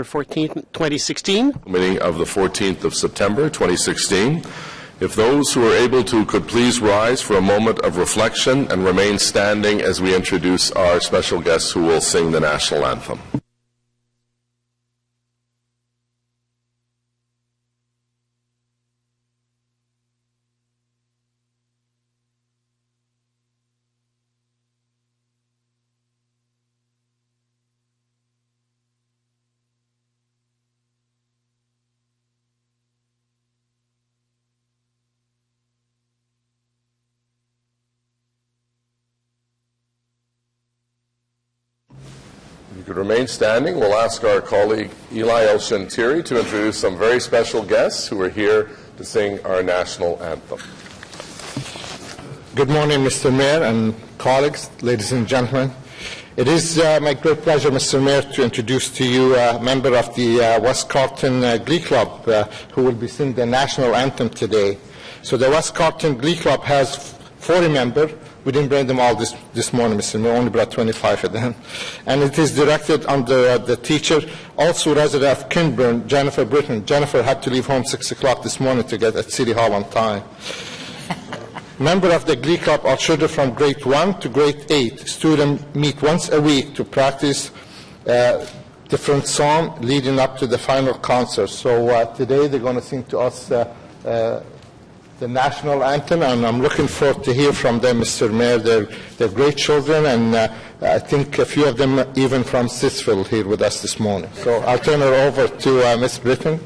14th, 2016. Meeting of the 14th of September, 2016. If those who are able to could please rise for a moment of reflection and remain standing as we introduce our special guests who will sing the national anthem. You could remain standing. We'll ask our colleague Eli El-Shantiri to introduce some very special guests who are here to sing our national anthem. Good morning, Mr. Mayor and colleagues, ladies and gentlemen. It is my great pleasure, Mr. Mayor, to introduce to you a member of the West Carleton Glee Club who will be singing the national anthem today. So the West Carleton Glee Club has 40 members. We didn't bring them all this morning, Mr. Mayor. We only brought 25 of them. And it is directed under the teacher, also resident of Kinburn, Jennifer Britton. Jennifer had to leave home 6 o'clock this morning to get at City Hall on time. Members of the Glee Club are children from grade 1 to grade 8. Students meet once a week to practice different songs leading up to the final concert. So today they're going to sing to us the national anthem, and I'm looking forward to hear from them, Mr. Mayor. They're great children, and I think a few of them even from Stittsville here with us this morning. So I'll turn it over to Ms. Britton.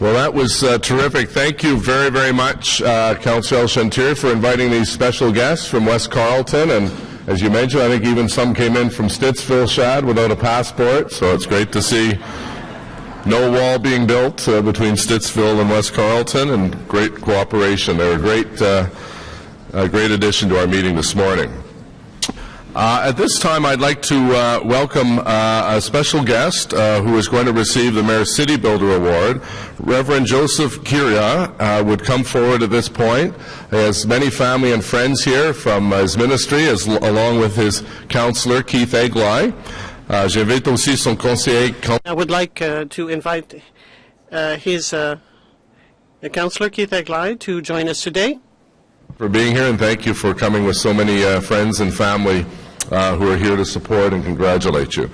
Well, that was terrific. Thank you very, very much, Councillor El-Shantiri, for inviting these special guests from West Carleton. And as you mentioned, I think even some came in from Stittsville, Shad, without a passport. So it's great to see no wall being built between Stittsville and West Carleton, and great cooperation. They're a great addition to our meeting this morning. At this time, I'd like to welcome a special guest who is going to receive the Mayor's City Builder Award. Reverend Joseph Kiria would come forward at this point. He has many family and friends here from his ministry, along with his counselor, Keith Eglai. J'invite aussi son conseiller. I would like to invite his counselor, Keith Eglai, to join us today. For being here, and thank you for coming with so many friends and family who are here to support and congratulate you.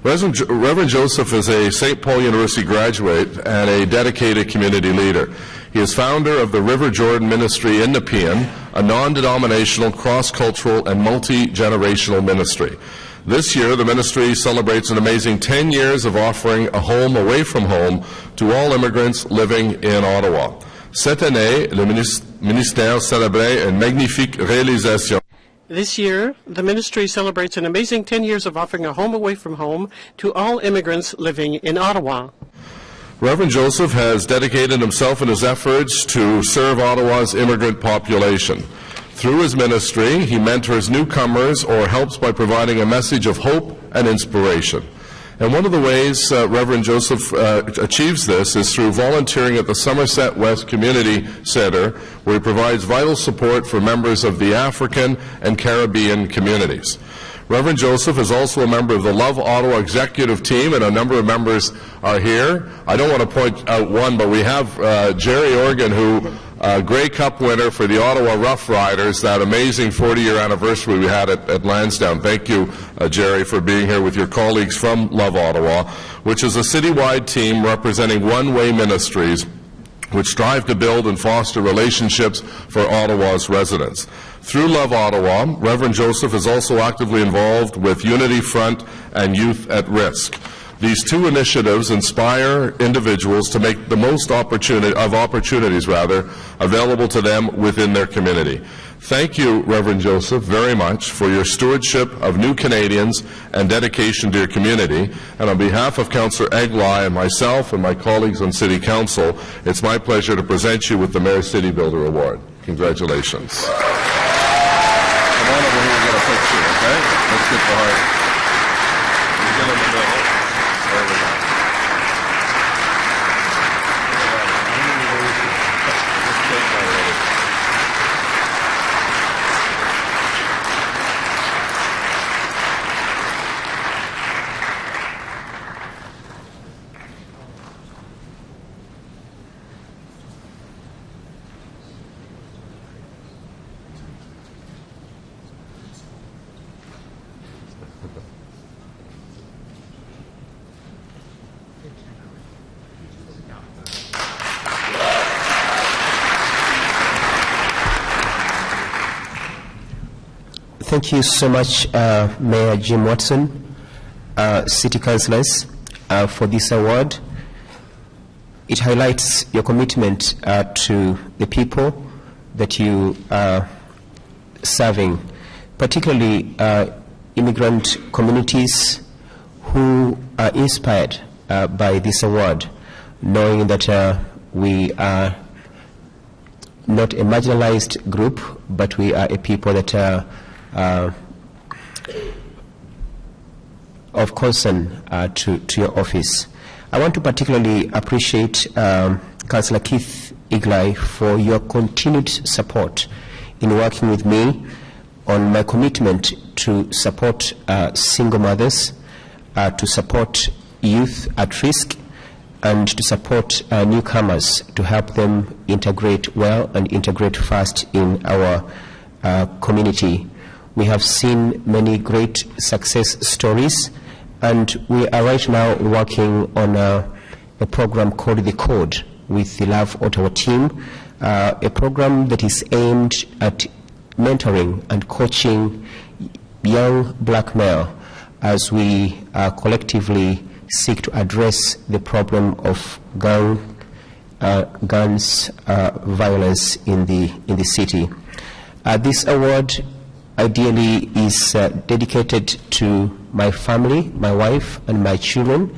Reverend Joseph is a St. Paul University graduate and a dedicated community leader. He is founder of the River Jordan Ministry in Nepean, a non-denominational, cross-cultural, and multi-generational ministry. This year, the ministry celebrates an amazing 10 years of offering a home away from home to all immigrants living in Ottawa. Cette année, le ministère célébrait une magnifique réalisation. This year, the ministry celebrates an amazing 10 years of offering a home away from home to all immigrants living in Ottawa. Reverend Joseph has dedicated himself and his efforts to serve Ottawa's immigrant population. Through his ministry, he mentors newcomers or helps by providing a message of hope and inspiration. And one of the ways Reverend Joseph achieves this is through volunteering at the Somerset West Community Centre, where he provides vital support for members of the African and Caribbean communities. Reverend Joseph is also a member of the Love Ottawa executive team, and a number of members are here. I don't want to point out one, but we have Jerry Organ, who Grey Cup winner for the Ottawa Rough Riders, that amazing 40-year anniversary we had at Lansdowne. Thank you, Jerry, for being here with your colleagues from Love Ottawa, which is a citywide team representing one-way ministries which strive to build and foster relationships for Ottawa's residents. Through Love Ottawa, Reverend Joseph is also actively involved with Unity Front and Youth at Risk. These two initiatives inspire individuals to make the most opportunities available to them within their community. Thank you, Reverend Joseph, very much for your stewardship of new Canadians and dedication to your community. And on behalf of Councillor Eglai and myself and my colleagues on City Council, it's my pleasure to present you with the Mayor City Builder Award. Congratulations. Come on over here and get a picture, okay? Let's get behind. You get in the middle. There we go. Thank you so much, Mayor Jim Watson, City Councillors, for this award. It highlights your commitment to the people that you are serving, particularly immigrant communities who are inspired by this award, knowing that we are not a marginalized group, but we are a people that are of concern to your office. I want to particularly appreciate Councillor Keith Eglai for your continued support in working with me on my commitment to support single mothers, to support youth at risk, and to support newcomers to help them integrate well and integrate fast in our community. We have seen many great success stories, and we are right now working on a program called The Code with the Love Ottawa team, a program that is aimed at mentoring and coaching young black male as we collectively seek to address the problem of guns violence in the city. This award ideally is dedicated to my family, my wife, and my children,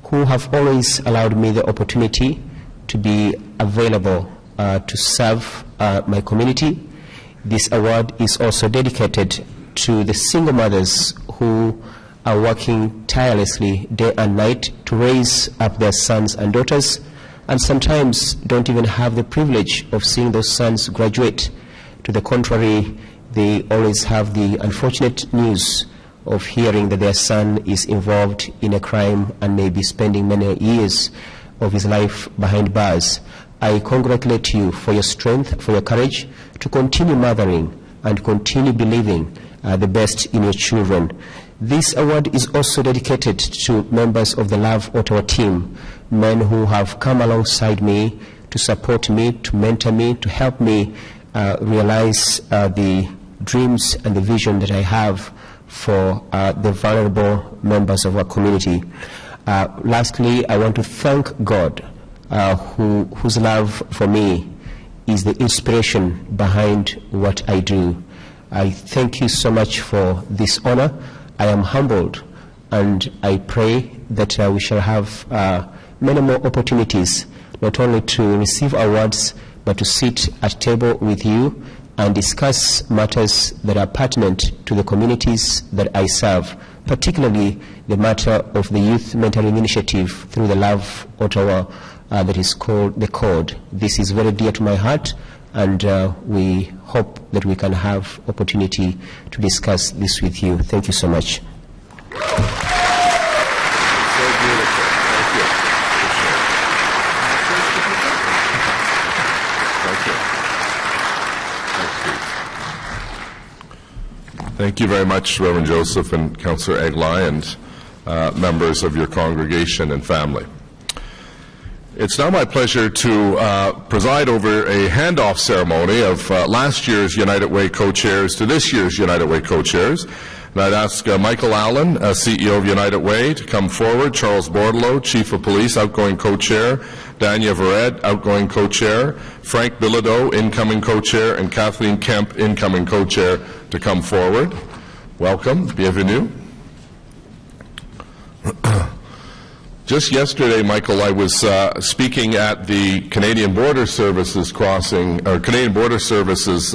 who have always allowed me the opportunity to be available to serve my community. This award is also dedicated to the single mothers who are working tirelessly day and night to raise up their sons and daughters, and sometimes don't even have the privilege of seeing those sons graduate. To the contrary, they always have the unfortunate news of hearing that their son is involved in a crime and may be spending many years of his life behind bars. I congratulate you for your strength, for your courage to continue mothering and continue believing the best in your children. This award is also dedicated to members of the Love Ottawa team, men who have come alongside me to support me, to mentor me, to help me realize the dreams and the vision that I have for the vulnerable members of our community. Lastly, I want to thank God, whose love for me is the inspiration behind what I do. I thank you so much for this honor. I am humbled, and I pray that we shall have many more opportunities, not only to receive awards, but to sit at table with you and discuss matters that are pertinent to the communities that I serve, particularly the matter of the Youth Mentoring Initiative through the Love Ottawa that is called the Code. This is very dear to my heart, and we hope that we can have opportunity to discuss this with you. Thank you so much. Thank you very much, Reverend Joseph and Councillor Eglai, and members of your congregation and family. It's now my pleasure to preside over a handoff ceremony of last year's United Way co-chairs to this year's United Way co-chairs. And I'd ask Michael Allen, CEO of United Way, to come forward, Charles Bordelot, Chief of Police, outgoing co-chair, Danya Vered, outgoing co-chair, Frank Bilodeau, incoming co-chair, and Kathleen Kemp, incoming co-chair, to come forward. Welcome. Bienvenue. Just yesterday, Michael, I was speaking at the Canadian Border Services Canadian Border Services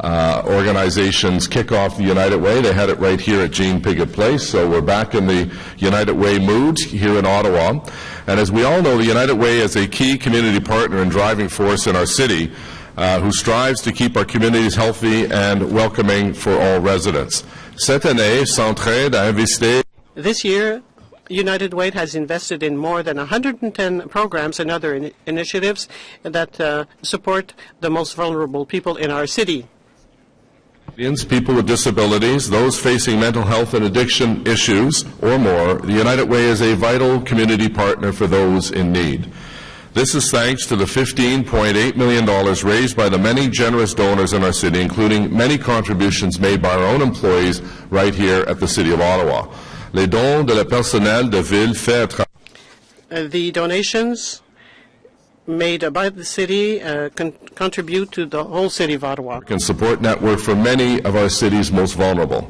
organization's kickoff the United Way. They had it right here at Jean Piggott Place, so we're back in the United Way mood here in Ottawa. And as we all know, the United Way is a key community partner and driving force in our city who strives to keep our communities healthy and welcoming for all residents. Cette année, s'entraide à investir. This year, United Way has invested in more than 110 programs and other initiatives that support the most vulnerable people in our city. People with disabilities, those facing mental health and addiction issues, or more, the United Way is a vital community partner for those in need. This is thanks to the $15.8 million raised by the many generous donors in our city, including many contributions made by our own employees right here at the City of Ottawa. Les dons de la personnel de ville fait the donations made by the city contribute to the whole City of Ottawa. And support network for many of our city's most vulnerable.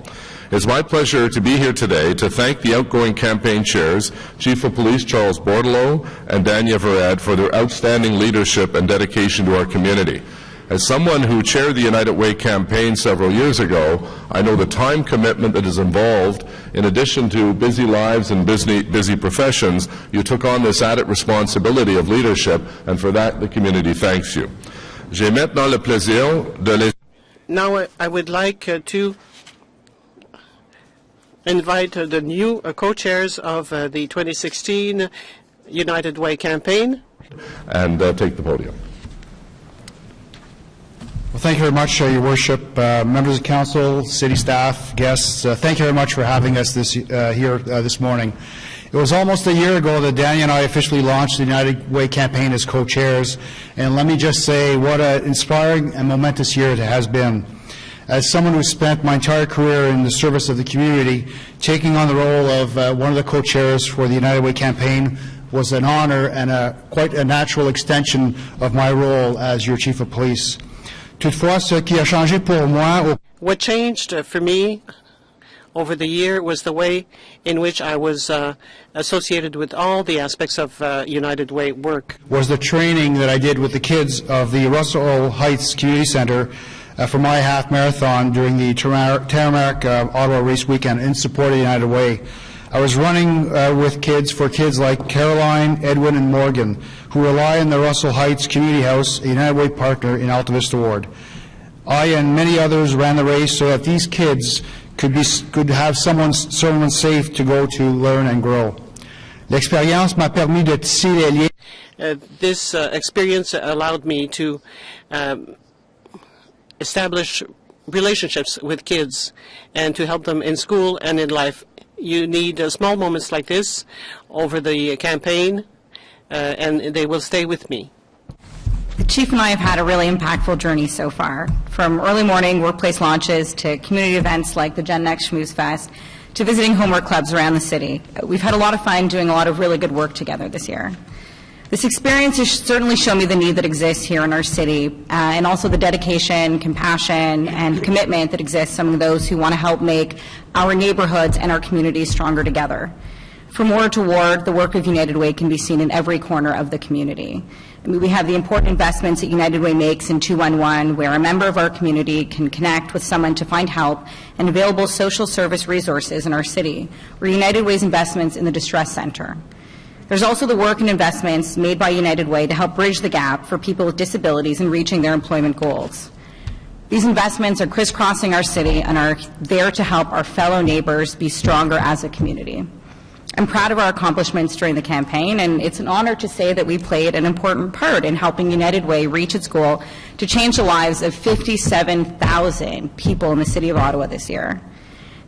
It's my pleasure to be here today to thank the outgoing campaign chairs, Chief of Police Charles Bordelot and Danya Vered, for their outstanding leadership and dedication to our community. As someone who chaired the United Way campaign several years ago, I know the time commitment that is involved. In addition to busy lives and busy professions, you took on this added responsibility of leadership, and for that the community thanks you. J'ai maintenant le plaisir de les... Now I would like to invite the new co-chairs of the 2016 United Way campaign. And take the podium. Well, thank you very much, Your Worship, members of council, city staff, guests. Thank you very much for having us here this morning. It was almost a year ago that Danya and I officially launched the United Way campaign as co-chairs, and let me just say what an inspiring and momentous year it has been. As someone who spent my entire career in the service of the community, taking on the role of one of the co-chairs for the United Way campaign was an honor and quite a natural extension of my role as your Chief of Police. Toutefois, ce qui a changé pour moi... What changed for me over the year was the way in which I was associated with all the aspects of United Way work. Was the training that I did with the kids of the Russell Heights Community Centre for my half marathon during the Tamarack Ottawa race weekend in support of the United Way. I was running with kids like Caroline, Edwin, and Morgan, who rely on the Russell Heights Community House, a United Way partner in Alta Vista Ward. I and many others ran the race so that these kids could have someone safe to go to learn and grow. L'expérience m'a permis de tisser les liens. This experience allowed me to establish relationships with kids and to help them in school and in life. You need small moments like this over the campaign, and they will stay with me. The Chief and I have had a really impactful journey so far, from early morning workplace launches to community events like the Gen Next Schmooze Fest to visiting homework clubs around the city. We've had a lot of fun doing a lot of really good work together this year. This experience has certainly shown me the need that exists here in our city, and also the dedication, compassion, and commitment that exists among those who want to help make our neighborhoods and our communities stronger together. From ward to ward, the work of United Way can be seen in every corner of the community. I mean, we have the important investments that United Way makes in 211, where a member of our community can connect with someone to find help, and available social service resources in our city, or United Way's investments in the Distress Center. There's also the work and investments made by United Way to help bridge the gap for people with disabilities in reaching their employment goals. These investments are crisscrossing our city and are there to help our fellow neighbors be stronger as a community. I'm proud of our accomplishments during the campaign, and it's an honor to say that we played an important part in helping United Way reach its goal to change the lives of 57,000 people in the City of Ottawa this year.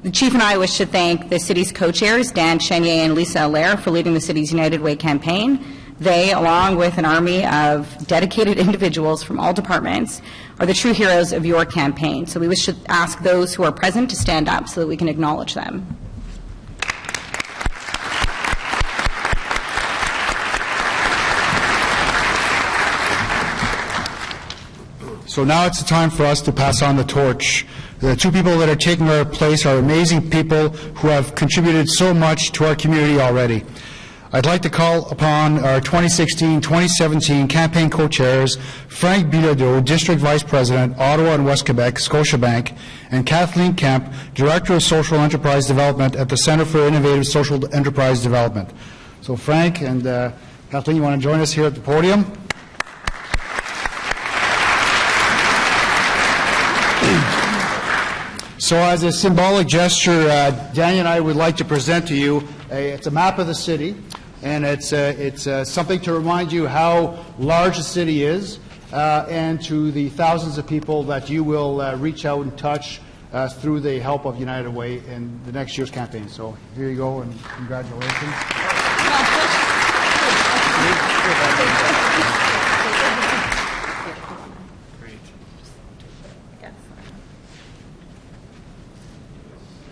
The Chief and I wish to thank the City's co-chairs, Dan Chenier and Lisa Allaire, for leading the City's United Way campaign. They, along with an army of dedicated individuals from all departments, are the true heroes of your campaign. So we wish to ask those who are present to stand up so that we can acknowledge them. So now it's the time for us to pass on the torch. The two people that are taking our place are amazing people who have contributed so much to our community already. I'd like to call upon our 2016-2017 campaign co-chairs, Frank Bilodeau, District Vice President, Ottawa and West Quebec, Scotiabank, and Kathleen Kemp, Director of Social Enterprise Development at the Centre for Innovative Social Enterprise Development. So Frank and Kathleen, you want to join us here at the podium? So as a symbolic gesture, Daniel and I would like to present to you, it's a map of the city, and it's something to remind you how large the city is, and to the thousands of people that you will reach out and touch through the help of United Way in the next year's campaign. So here you go, and congratulations.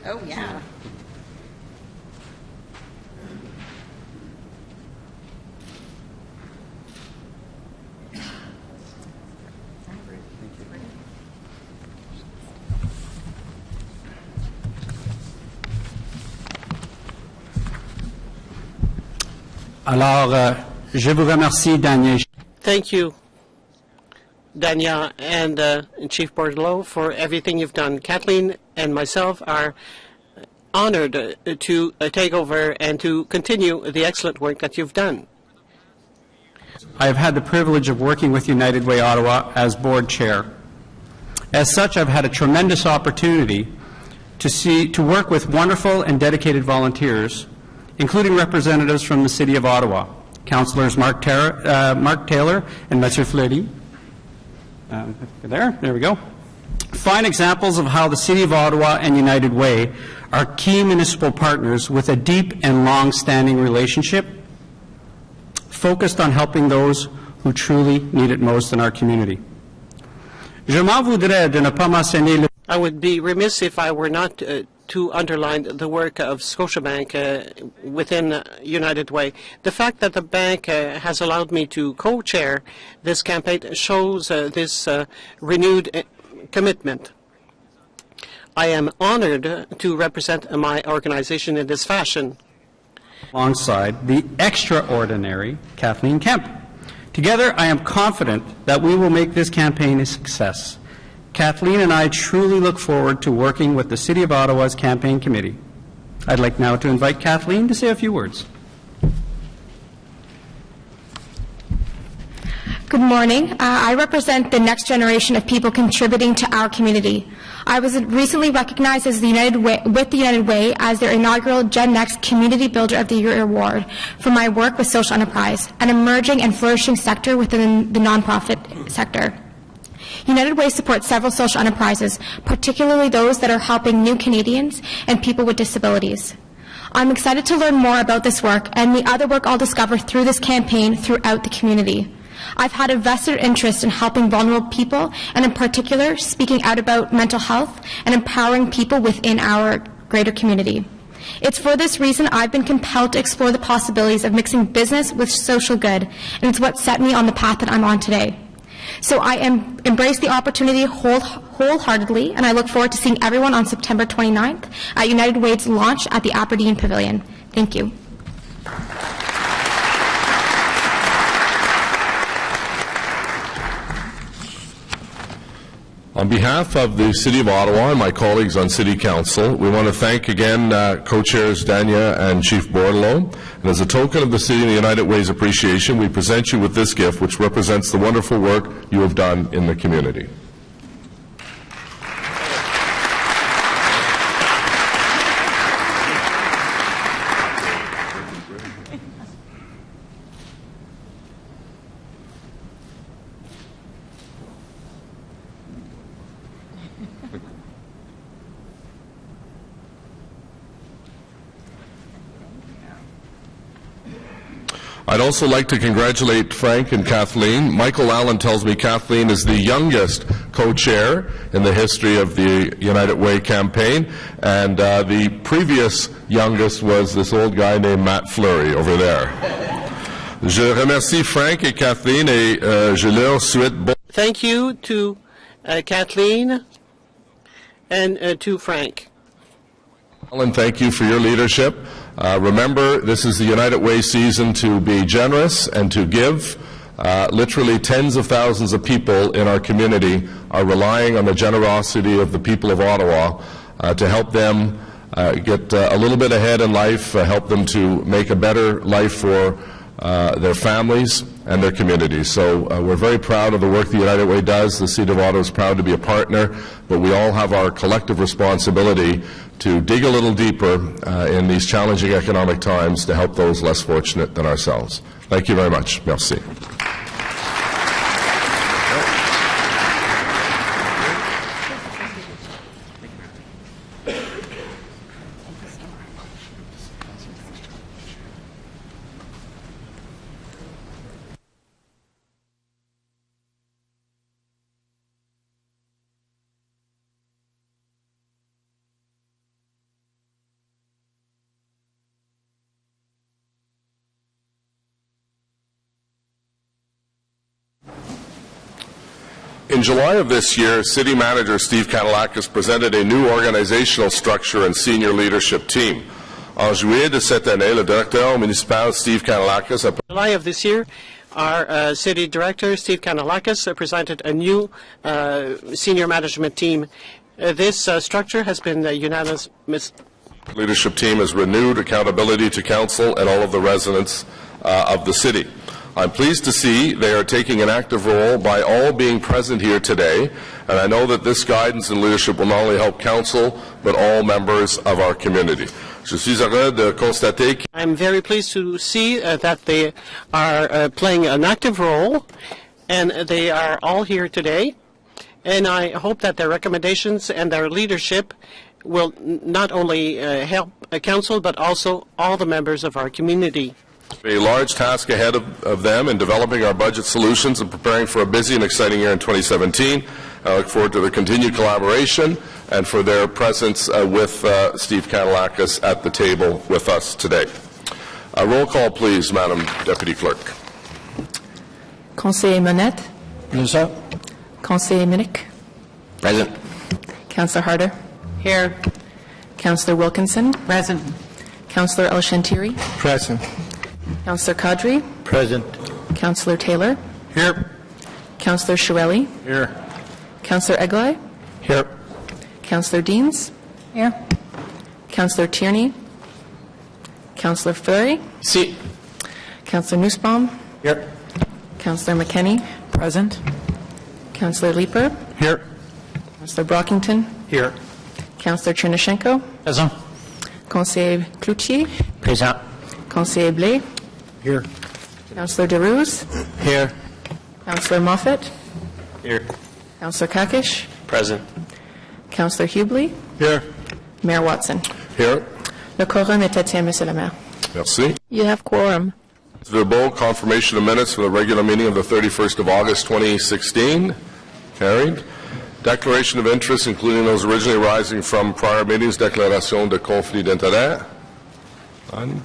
Oh, yeah. Alors, je vous remercie, Daniel. Thank you, Dania and Chief Bordelot, for everything you've done. Kathleen and myself are honored to take over and to continue the excellent work that you've done. I have had the privilege of working with United Way Ottawa as board chair. As such, I've had a tremendous opportunity to work with wonderful and dedicated volunteers, including representatives from the City of Ottawa, Councillors Mark Taylor and Mathieu Fleury. There we go. Fine examples of how the City of Ottawa and United Way are key municipal partners with a deep and long-standing relationship focused on helping those who truly need it most in our community. Je m'en voudrais de ne pas mentionner le... I would be remiss if I were not to underline the work of Scotiabank within United Way. The fact that the bank has allowed me to co-chair this campaign shows this renewed commitment. I am honored to represent my organization in this fashion. Alongside the extraordinary Kathleen Kemp. Together, I am confident that we will make this campaign a success. Kathleen and I truly look forward to working with the City of Ottawa's campaign committee. I'd like now to invite Kathleen to say a few words. Good morning. I represent the next generation of people contributing to our community. I was recently recognized as with the United Way as their inaugural Gen Next Community Builder of the Year Award for my work with social enterprise, an emerging and flourishing sector within the nonprofit sector. United Way supports several social enterprises, particularly those that are helping new Canadians and people with disabilities. I'm excited to learn more about this work and the other work I'll discover through this campaign throughout the community. I've had a vested interest in helping vulnerable people, and in particular, speaking out about mental health and empowering people within our greater community. It's for this reason I've been compelled to explore the possibilities of mixing business with social good, and it's what set me on the path that I'm on today. So I embrace the opportunity wholeheartedly, and I look forward to seeing everyone on September 29th at United Way's launch at the Aberdeen Pavilion. Thank you. On behalf of the City of Ottawa and my colleagues on City Council, we want to thank again Co-Chairs Dania and Chief Bordelot. And as a token of the City and the United Way's appreciation, we present you with this gift, which represents the wonderful work you have done in the community. I'd also like to congratulate Frank and Kathleen. Michael Allen tells me Kathleen is the youngest co-chair in the history of the United Way campaign, and the previous youngest was this old guy named Matt Fleury over there. Je remercie Frank et Kathleen et je leur souhaite bon... Thank you to Kathleen and to Frank. Alan, thank you for your leadership. Remember, this is the United Way season to be generous and to give. Literally tens of thousands of people in our community are relying on the generosity of the people of Ottawa to help them get a little bit ahead in life, help them to make a better life for their families and their communities. So we're very proud of the work the United Way does. The City of Ottawa is proud to be a partner, but we all have our collective responsibility to dig a little deeper in these challenging economic times to help those less fortunate than ourselves. Thank you very much. Merci. In July of this year, City Manager Steve Kanellakis presented a new organizational structure and senior leadership team. En juillet de cette année, le directeur municipal Steve Kanellakis a... July of this year, our City Director Steve Kanellakis presented a new senior management team. This structure has been unanimous. Leadership team has renewed accountability to Council and all of the residents of the City. I'm pleased to see they are taking an active role by all being present here today, and I know that this guidance and leadership will not only help Council, but all members of our community. Je suis heureux de constater que... I'm very pleased to see that they are playing an active role, and they are all here today, and I hope that their recommendations and their leadership will not only help Council, but also all the members of our community. A large task ahead of them in developing our budget solutions and preparing for a busy and exciting year in 2017. I look forward to their continued collaboration and for their presence with Steve Kanellakis at the table with us today. Roll call, please, Madam Deputy Clerk. Conseiller Monette. Present. Conseiller Minnick. Present. Councillor Harder. Here. Councillor Wilkinson. Present. Councillor El-Shantiri. Present. Councillor Kadri. Present. Councillor Taylor. Here. Councillor Shirelli. Here. Councillor Eglai. Here. Councillor Deans. Here. Councillor Tierney. Councillor Fleury. Si. Councillor Nussbaum. Here. Councillor McKenney. Present. Councillor Leeper. Here. Councillor Brockington. Here. Councillor Chernyshenko. Present. Conseiller Cloutier. Present. Conseiller Blais. Here. Councillor DeRose. Here. Councillor Moffat. Here. Councillor Kakish. Present. Councillor Hubley. Here. Mayor Watson. Here. Le quorum est atteint, Monsieur le Maire. Merci. You have quorum. Verbo confirmation of minutes for the regular meeting of the 31st of August 2016. Carried. Declaration of interest, including those originally arising from prior meetings. Déclaration de conflit d'intérêt. None.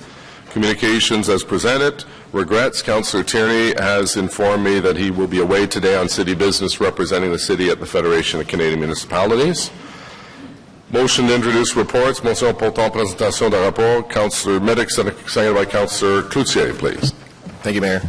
Communications as presented. Regrets. Councillor Tierney has informed me that he will be away today on city business representing the city at the Federation of Canadian Municipalities. Motion to introduce reports. Motion portant présentation de rapport. Councillor Middick, seconded by Councillor Cloutier, please. Thank you, Mayor.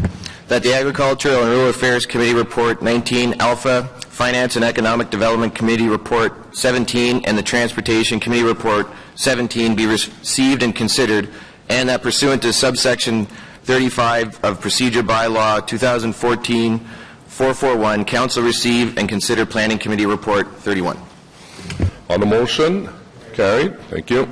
That the Agricultural and Rural Affairs Committee Report 19 Alpha, Finance and Economic Development Committee Report 17, and the Transportation Committee Report 17 be received and considered, and that pursuant to subsection 35 of Procedure Bylaw 2014-441, Council receive and consider Planning Committee Report 31. On the motion, carried. Thank you.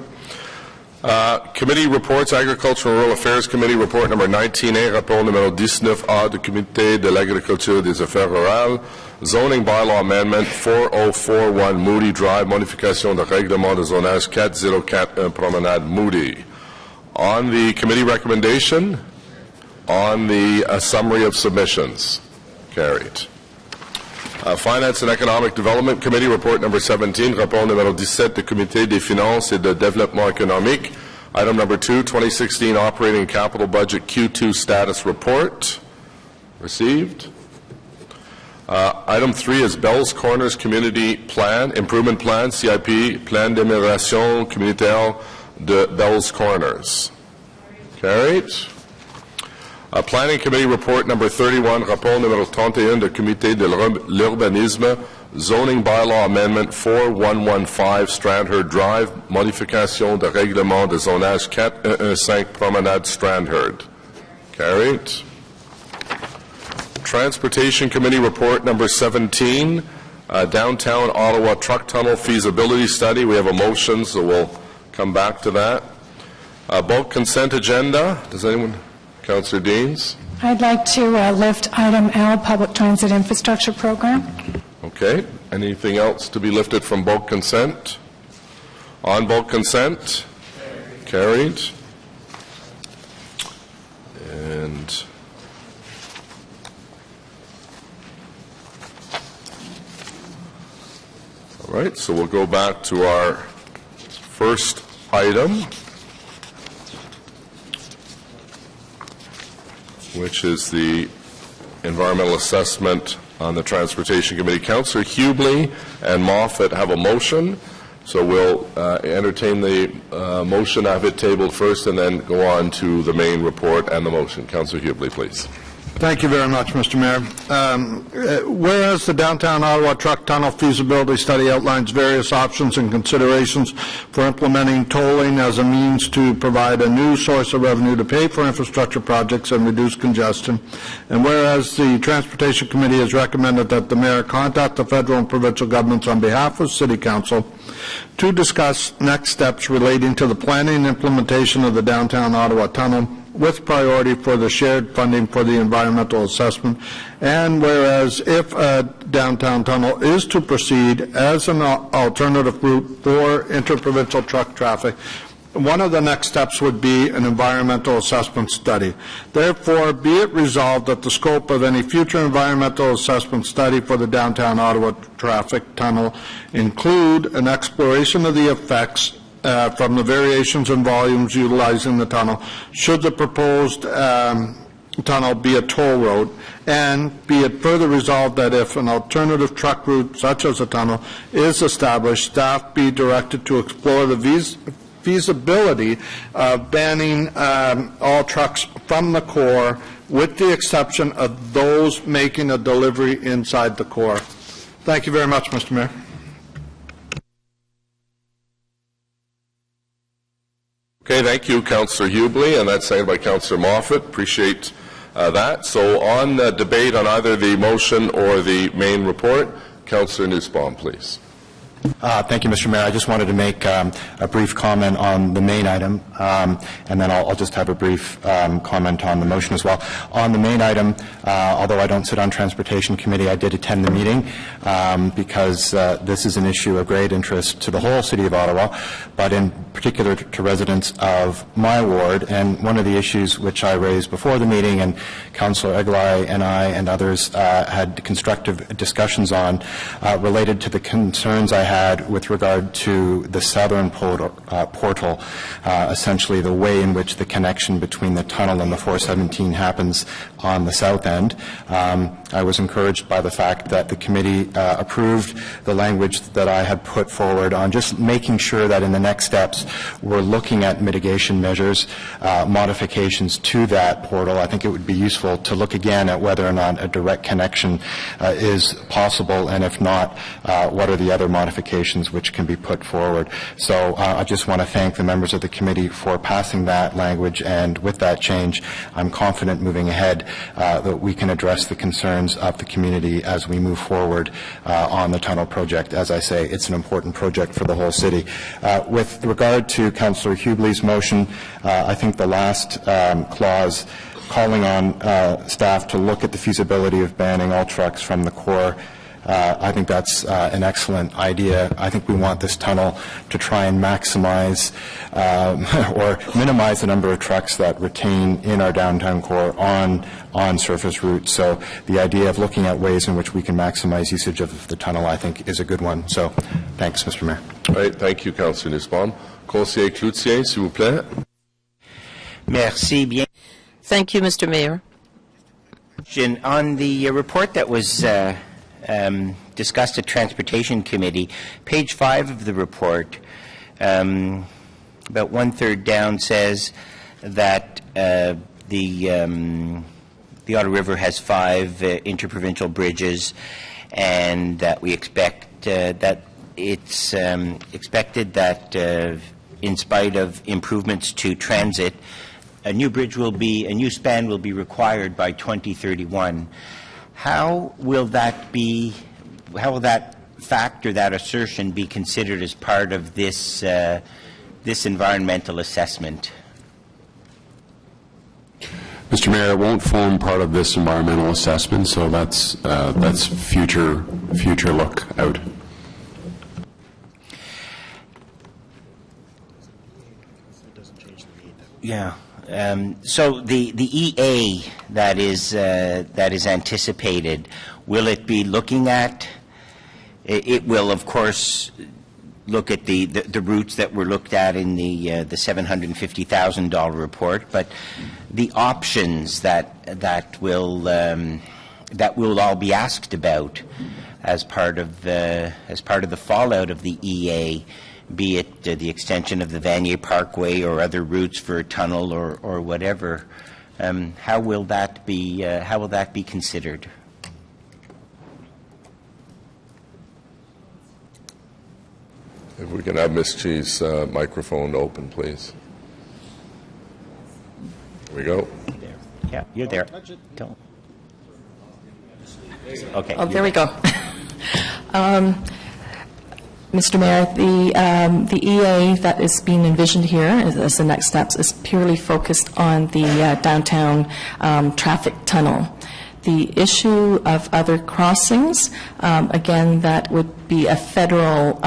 Committee reports, Agricultural and Rural Affairs Committee Report number 19A, rapport numéro 19A du Comité de l'Agriculture et des Affaires Rurales, Zoning Bylaw Amendment 4041 Moody Drive, modification de règlement de zonage 4041 Promenade Moody. On the committee recommendation, on the summary of submissions, carried. Finance and Economic Development Committee Report number 17, rapport numéro 17 du Comité des Finances et de Développement économique. Item number 2, 2016 Operating Capital Budget Q2 Status Report, received. Item 3 is Bell's Corners Community Plan, Improvement Plan, CIP, Plan d'Amélioration Communautaire de Bell's Corners, carried. Planning Committee Report number 31, rapport numéro 31 du Comité de l'Urbanisme, Zoning Bylaw Amendment 4115 Strandherd Drive, modification de règlement de zonage 4115 Promenade Strandherd, carried. Transportation Committee Report number 17, Downtown Ottawa Truck Tunnel Feasibility Study. We have a motion, so we'll come back to that. Bulk consent agenda. Does anyone? Councillor Deans. I'd like to lift item L, Public Transit Infrastructure Program. Okay. Anything else to be lifted from bulk consent? On bulk consent? Carried. And all right, so we'll go back to our first item, which is the environmental assessment on the Transportation Committee. Councillor Hubley and Moffat have a motion, so we'll entertain the motion, have it tabled first, and then go on to the main report and the motion. Councillor Hubley, please. Thank you very much, Mr. Mayor. Whereas the Downtown Ottawa Truck Tunnel Feasibility Study outlines various options and considerations for implementing tolling as a means to provide a new source of revenue to pay for infrastructure projects and reduce congestion, and whereas the Transportation Committee has recommended that the Mayor contact the federal and provincial governments on behalf of City Council to discuss next steps relating to the planning and implementation of the Downtown Ottawa Tunnel, with priority for the shared funding for the environmental assessment, and whereas if a downtown tunnel is to proceed as an alternative route for interprovincial truck traffic, one of the next steps would be an environmental assessment study. Therefore, be it resolved that the scope of any future environmental assessment study for the downtown Ottawa traffic tunnel include an exploration of the effects from the variations in volumes utilizing the tunnel, should the proposed tunnel be a toll road, and be it further resolved that if an alternative truck route such as a tunnel is established, staff be directed to explore the feasibility of banning all trucks from the core, with the exception of those making a delivery inside the core. Thank you very much, Mr. Mayor. Okay, thank you, Councillor Hubley, and that's seconded by Councillor Moffat. Appreciate that. So on the debate on either the motion or the main report, Councillor Nussbaum, please. Thank you, Mr. Mayor. I just wanted to make a brief comment on the main item, and then I'll just have a brief comment on the motion as well. On the main item, although I don't sit on Transportation Committee, I did attend the meeting because this is an issue of great interest to the whole City of Ottawa, but in particular to residents of my ward. And one of the issues which I raised before the meeting, and Councillor Eglai and I and others had constructive discussions on, related to the concerns I had with regard to the southern portal, essentially the way in which the connection between the tunnel and the 417 happens on the south end. I was encouraged by the fact that the committee approved the language that I had put forward on just making sure that in the next steps we're looking at mitigation measures, modifications to that portal. I think it would be useful to look again at whether or not a direct connection is possible, and if not, what are the other modifications which can be put forward. So I just want to thank the members of the committee for passing that language, and with that change, I'm confident moving ahead that we can address the concerns of the community as we move forward on the tunnel project. As I say, it's an important project for the whole city. With regard to Councillor Hubley's motion, I think the last clause calling on staff to look at the feasibility of banning all trucks from the core, I think that's an excellent idea. I think we want this tunnel to try and maximize or minimize the number of trucks that retain in our downtown core on surface routes. So the idea of looking at ways in which we can maximize usage of the tunnel, I think, is a good one. So thanks, Mr. Mayor. All right, thank you, Councillor Nussbaum. Conseiller Cloutier, s'il vous plaît. Merci bien. Thank you, Mr. Mayor. On the report that was discussed at Transportation Committee, page 5 of the report, about 1/3 down, says that the Ottawa River has 5 interprovincial bridges, and that we expect that it's expected that in spite of improvements to transit, a new span will be required by 2031. How will that fact or that assertion be considered as part of this this environmental assessment? Mr. Mayor, it won't form part of this environmental assessment, so that's future look out. Yeah. So the EA that is anticipated, will it be looking at? It will, of course, look at the routes that were looked at in the $750,000 report, but the options that will all be asked about as part of the fallout of the EA, be it the extension of the Vanier Parkway or other routes for a tunnel or whatever. How will that be considered? If we can have Ms. Chee's microphone open, please. There we go. Yeah, you're there. Don't. Okay. Oh, there we go. Mr. Mayor, the EA that is being envisioned here as the next steps is purely focused on the downtown traffic tunnel. The issue of other crossings, again, that would be a federal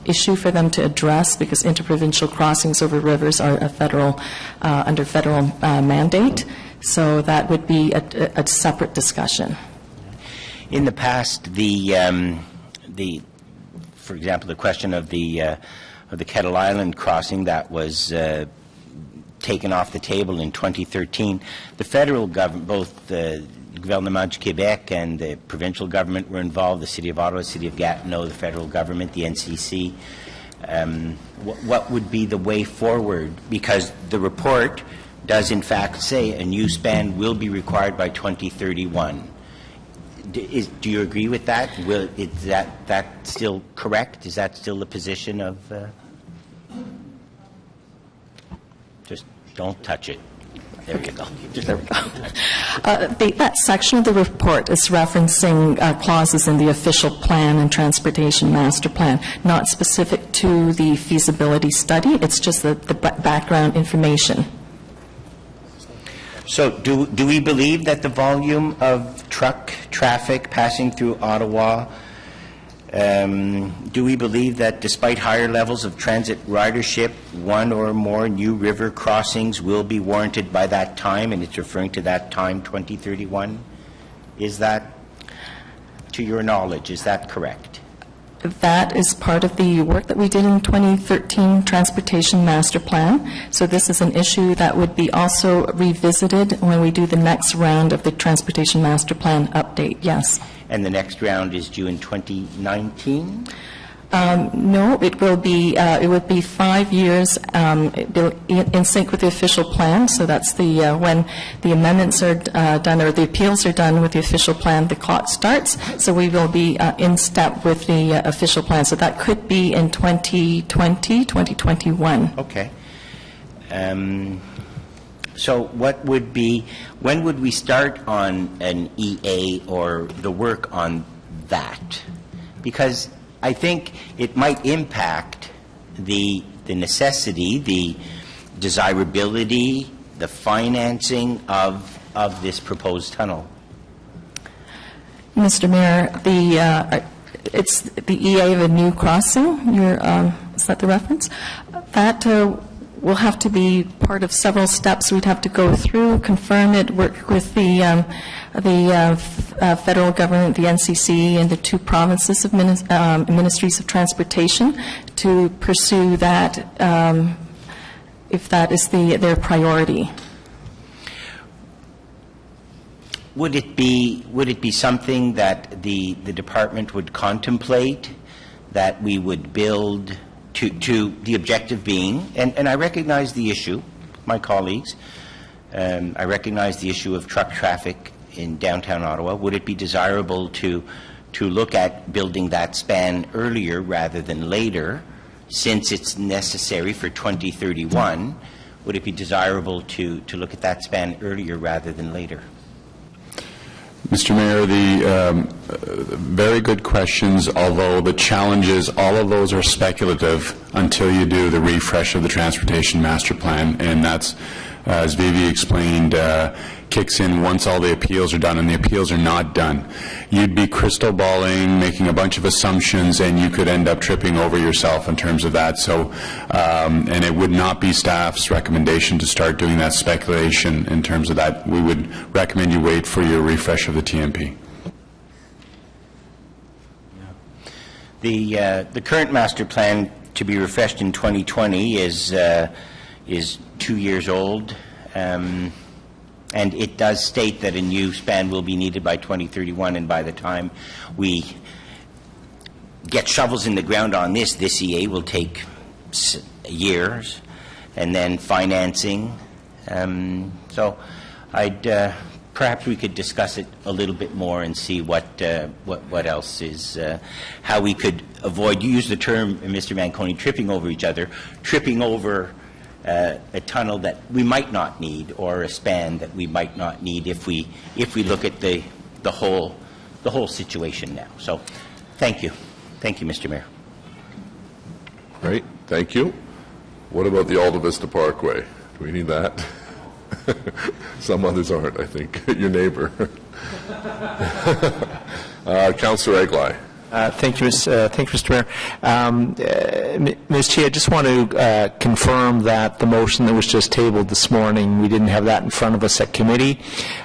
issue for them to address, because interprovincial crossings over rivers are a federal under federal mandate. So that would be a separate discussion. In the past, for example, the question of the Kettle Island crossing that was taken off the table in 2013, the federal government, both the Gouvernement du Québec and the provincial government were involved, the City of Ottawa, the City of Gatineau, the federal government, the NCC. What would be the way forward? Because the report does in fact say a new span will be required by 2031. Do you agree with that? Is that still correct? Is that still the position of... Just don't touch it. There you go. There we go. That section of the report is referencing clauses in the official plan and transportation master plan, not specific to the feasibility study. It's just the background information. So do we believe that the volume of truck traffic passing through Ottawa, do we believe that despite higher levels of transit ridership, one or more new river crossings will be warranted by that time, and it's referring to that time, 2031? Is that, to your knowledge, is that correct? That is part of the work that we did in 2013 Transportation Master Plan. So this is an issue that would be also revisited when we do the next round of the Transportation Master Plan update, yes. And the next round is due in 2019? No, it will be. It would be 5 years in sync with the official plan. So that's the when the amendments are done or the appeals are done with the official plan, the clock starts. So we will be in step with the official plan. So that could be in 2020, 2021. Okay. So what would be? When would we start on an EA or the work on that? Because I think it might impact the necessity, the desirability, the financing of this proposed tunnel. Mr. Mayor, it's the EA of a new crossing. Is that the reference? That will have to be part of several steps we'd have to go through, confirm it, work with the federal government, the NCC, and the two provinces of ministries of transportation to pursue that if that is their priority. Would it be something that the department would contemplate, that we would build to the objective being, and I recognize the issue, my colleagues, I recognize the issue of truck traffic in downtown Ottawa. Would it be desirable to look at building that span earlier rather than later, since it's necessary for 2031? Would it be desirable to look at that span earlier rather than later? Mr. Mayor, the very good questions, although the challenges, all of those are speculative until you do the refresh of the Transportation Master Plan, and that's, as Vivi explained, kicks in once all the appeals are done, and the appeals are not done. You'd be crystal balling, making a bunch of assumptions, and you could end up tripping over yourself in terms of that. So, and it would not be staff's recommendation to start doing that speculation in terms of that. We would recommend you wait for your refresh of the TMP. The current master plan to be refreshed in 2020 is 2 years old. And it does state that a new span will be needed by 2031, and by the time we get shovels in the ground on this EA will take years, and then financing. So I'd perhaps we could discuss it a little bit more and see what else is, how we could avoid, you use the term, Mr. Manconi, tripping over each other, tripping over a tunnel that we might not need, or a span that we might not need if we look at the whole situation now. So, thank you, Mr. Mayor. Great, thank you. What about the Alta Vista Parkway? Do we need that? Some others aren't, I think. Your neighbor. Councillor Eglai. Thank you, Mr. Mayor. Ms. Chi, I just want to confirm that the motion that was just tabled this morning, we didn't have that in front of us at committee.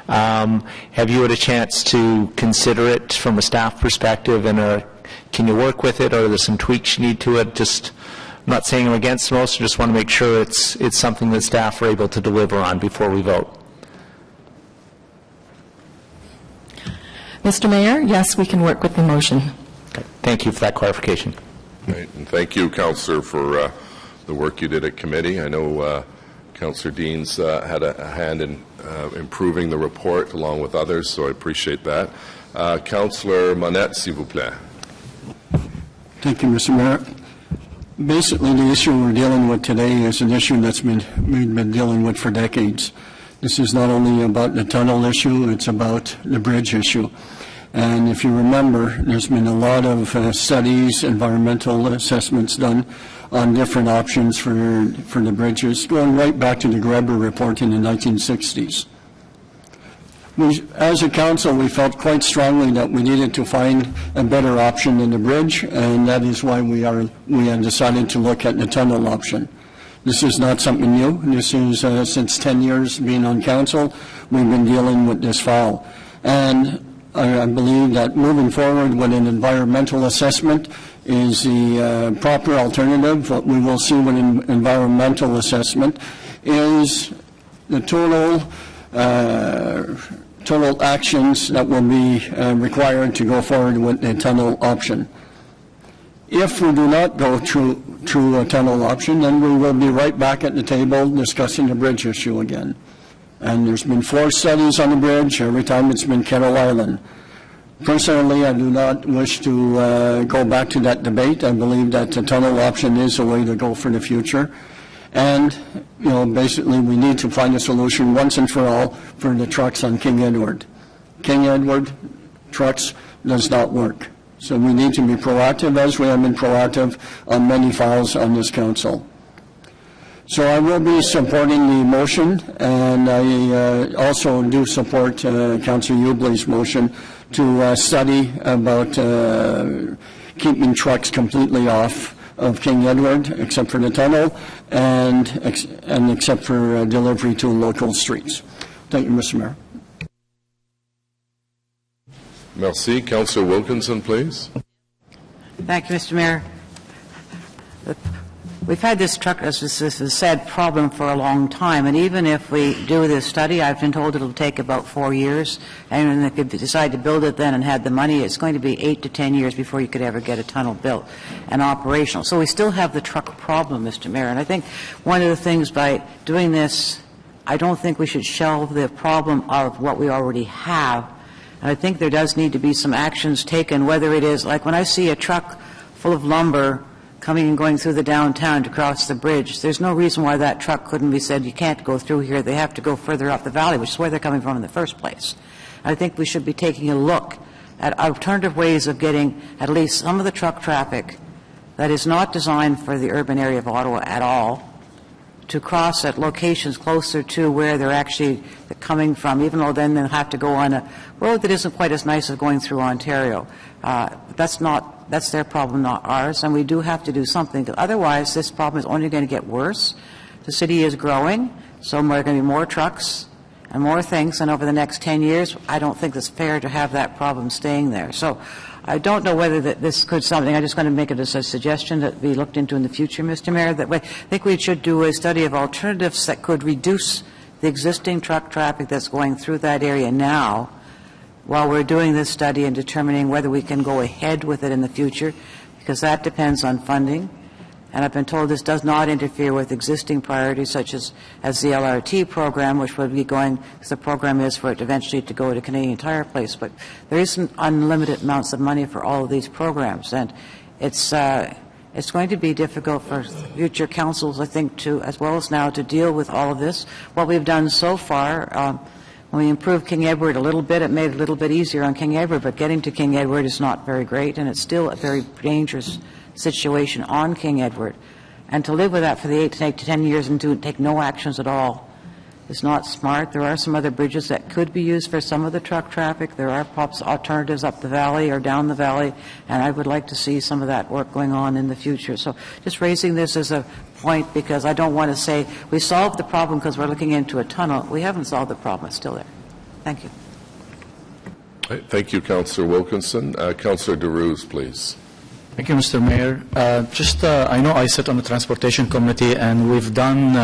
Have you had a chance to consider it from a staff perspective, and can you work with it, or are there some tweaks you need to it? Just, I'm not saying I'm against the motion, just want to make sure it's something that staff are able to deliver on before we vote. Mr. Mayor, yes, we can work with the motion. Thank you for that clarification. Right, and thank you, Councillor, for the work you did at committee. I know Councillor Deans had a hand in improving the report along with others, so I appreciate that. Councillor Monette, s'il vous plaît. Thank you, Mr. Mayor. Basically, the issue we're dealing with today is an issue that's we've been dealing with for decades. This is not only about the tunnel issue, it's about the bridge issue. And if you remember, there's been a lot of studies, environmental assessments done on different options for the bridges, going right back to the Greber report in the 1960s. As a council, we felt quite strongly that we needed to find a better option than the bridge, and that is why we had decided to look at the tunnel option. This is not something new. This is since 10 years being on council, we've been dealing with this file. And I believe that moving forward with an environmental assessment is the proper alternative. What we will see with an environmental assessment is the total actions that will be required to go forward with the tunnel option. If we do not go through a tunnel option, then we will be right back at the table discussing the bridge issue again. And there's been 4 studies on the bridge. Every time it's been Kettle Island. Personally, I do not wish to go back to that debate. I believe that the tunnel option is a way to go for the future. And, you know, basically we need to find a solution once and for all for the trucks on King Edward. King Edward trucks does not work. So we need to be proactive, as we have been proactive on many files on this council. So I will be supporting the motion, and I also do support Councillor Hubley's motion to study about keeping trucks completely off of King Edward, except for the tunnel, and except for delivery to local streets. Thank you, Mr. Mayor. Merci. Councillor Wilkinson, please. Thank you, Mr. Mayor. We've had this truck, as this is a sad problem, for a long time, and even if we do this study, I've been told it'll take about 4 years, and if you decide to build it then and had the money, it's going to be 8 to 10 years before you could ever get a tunnel built and operational. So we still have the truck problem, Mr. Mayor, and I think one of the things by doing this, I don't think we should shelve the problem of what we already have. And I think there does need to be some actions taken, whether it is, like when I see a truck full of lumber coming and going through the downtown to cross the bridge, there's no reason why that truck couldn't be said, you can't go through here, they have to go further up the valley, which is where they're coming from in the first place. I think we should be taking a look at alternative ways of getting at least some of the truck traffic that is not designed for the urban area of Ottawa at all to cross at locations closer to where they're actually coming from, even though then they'll have to go on a road that isn't quite as nice as going through Ontario. That's their problem, not ours, and we do have to do something, because otherwise this problem is only going to get worse. The city is growing, so there are going to be more trucks and more things, and over the next 10 years, I don't think it's fair to have that problem staying there. So I don't know whether this could something. I'm just going to make it as a suggestion that be looked into in the future, Mr. Mayor. That way, I think we should do a study of alternatives that could reduce the existing truck traffic that's going through that area now, while we're doing this study and determining whether we can go ahead with it in the future, because that depends on funding. And I've been told this does not interfere with existing priorities such as the LRT program, which would be going, because the program is for it eventually to go to Canadian Tire Place. But there isn't unlimited amounts of money for all of these programs. And it's going to be difficult for future councils, I think, to, as well as now, to deal with all of this. What we've done so far, when we improved King Edward a little bit, it made it a little bit easier on King Edward, but getting to King Edward is not very great, and it's still a very dangerous situation on King Edward. And to live with that for the 8 to 10 years and to take no actions at all is not smart. There are some other bridges that could be used for some of the truck traffic. There are alternatives up the valley or down the valley, and I would like to see some of that work going on in the future. So just raising this as a point, because I don't want to say we solved the problem because we're looking into a tunnel. We haven't solved the problem. It's still there. Thank you. Thank you, Councillor Wilkinson. Councillor DeRose, please. Thank you, Mr. Mayor. I know I sit on the Transportation Committee, and we've done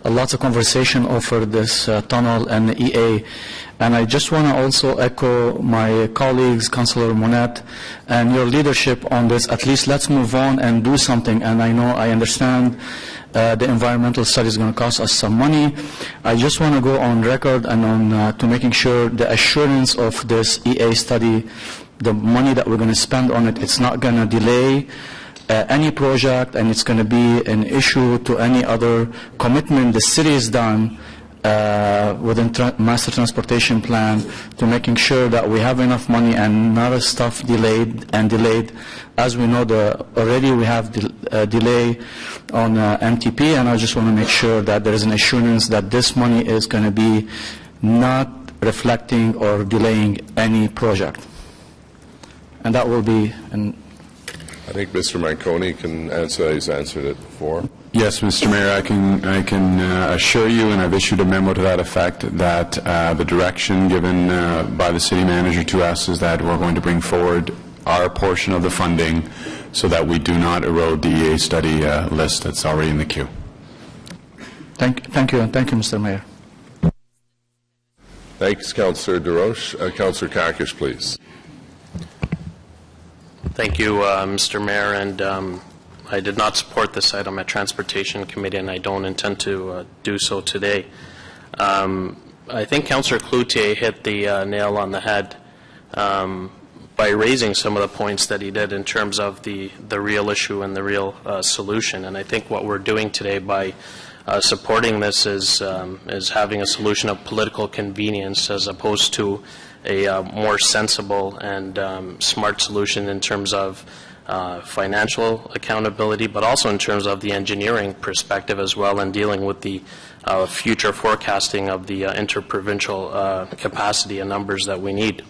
lots of conversation over this tunnel and the EA. And I just want to also echo my colleagues, Councillor Monette, and your leadership on this. At least let's move on and do something. And I understand the environmental study is going to cost us some money. I just want to go on record and on to making sure the assurance of this EA study, the money that we're going to spend on it, it's not going to delay any project, and it's going to be an issue to any other commitment the city has done within Master Transportation Plan to making sure that we have enough money and not stuff delayed. As we know, already we have delay on MTP, and I just want to make sure that there is an assurance that this money is going to be not reflecting or delaying any project. And that will be. I think Mr. Manconi can answer. He's answered it before. Yes, Mr. Mayor, I can assure you, and I've issued a memo to that effect, that the direction given by the city manager to us is that we're going to bring forward our portion of the funding so that we do not erode the EA study list that's already in the queue. Thank you, and thank you, Mr. Mayor. Thanks, Councillor DeRoche. Councillor Kakish, please. Thank you, Mr. Mayor, and I did not support this item at Transportation Committee, and I don't intend to do so today. I think Councillor Cloutier hit the nail on the head by raising some of the points that he did in terms of the real issue and the real solution. And I think what we're doing today by supporting this is having a solution of political convenience as opposed to a more sensible and smart solution in terms of financial accountability, but also in terms of the engineering perspective as well, and dealing with the future forecasting of the interprovincial capacity and numbers that we need.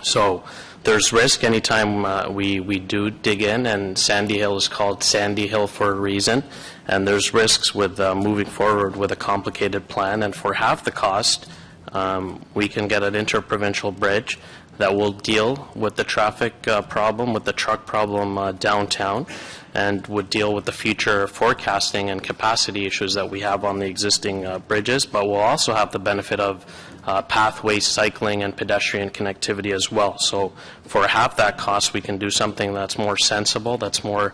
So there's risk anytime we do dig in, and Sandy Hill is called Sandy Hill for a reason, and there's risks with moving forward with a complicated plan, and for half the cost we can get an interprovincial bridge that will deal with the traffic problem, with the truck problem downtown, and would deal with the future forecasting and capacity issues that we have on the existing bridges, but we'll also have the benefit of pathway cycling and pedestrian connectivity as well. So for half that cost, we can do something that's more sensible, that's more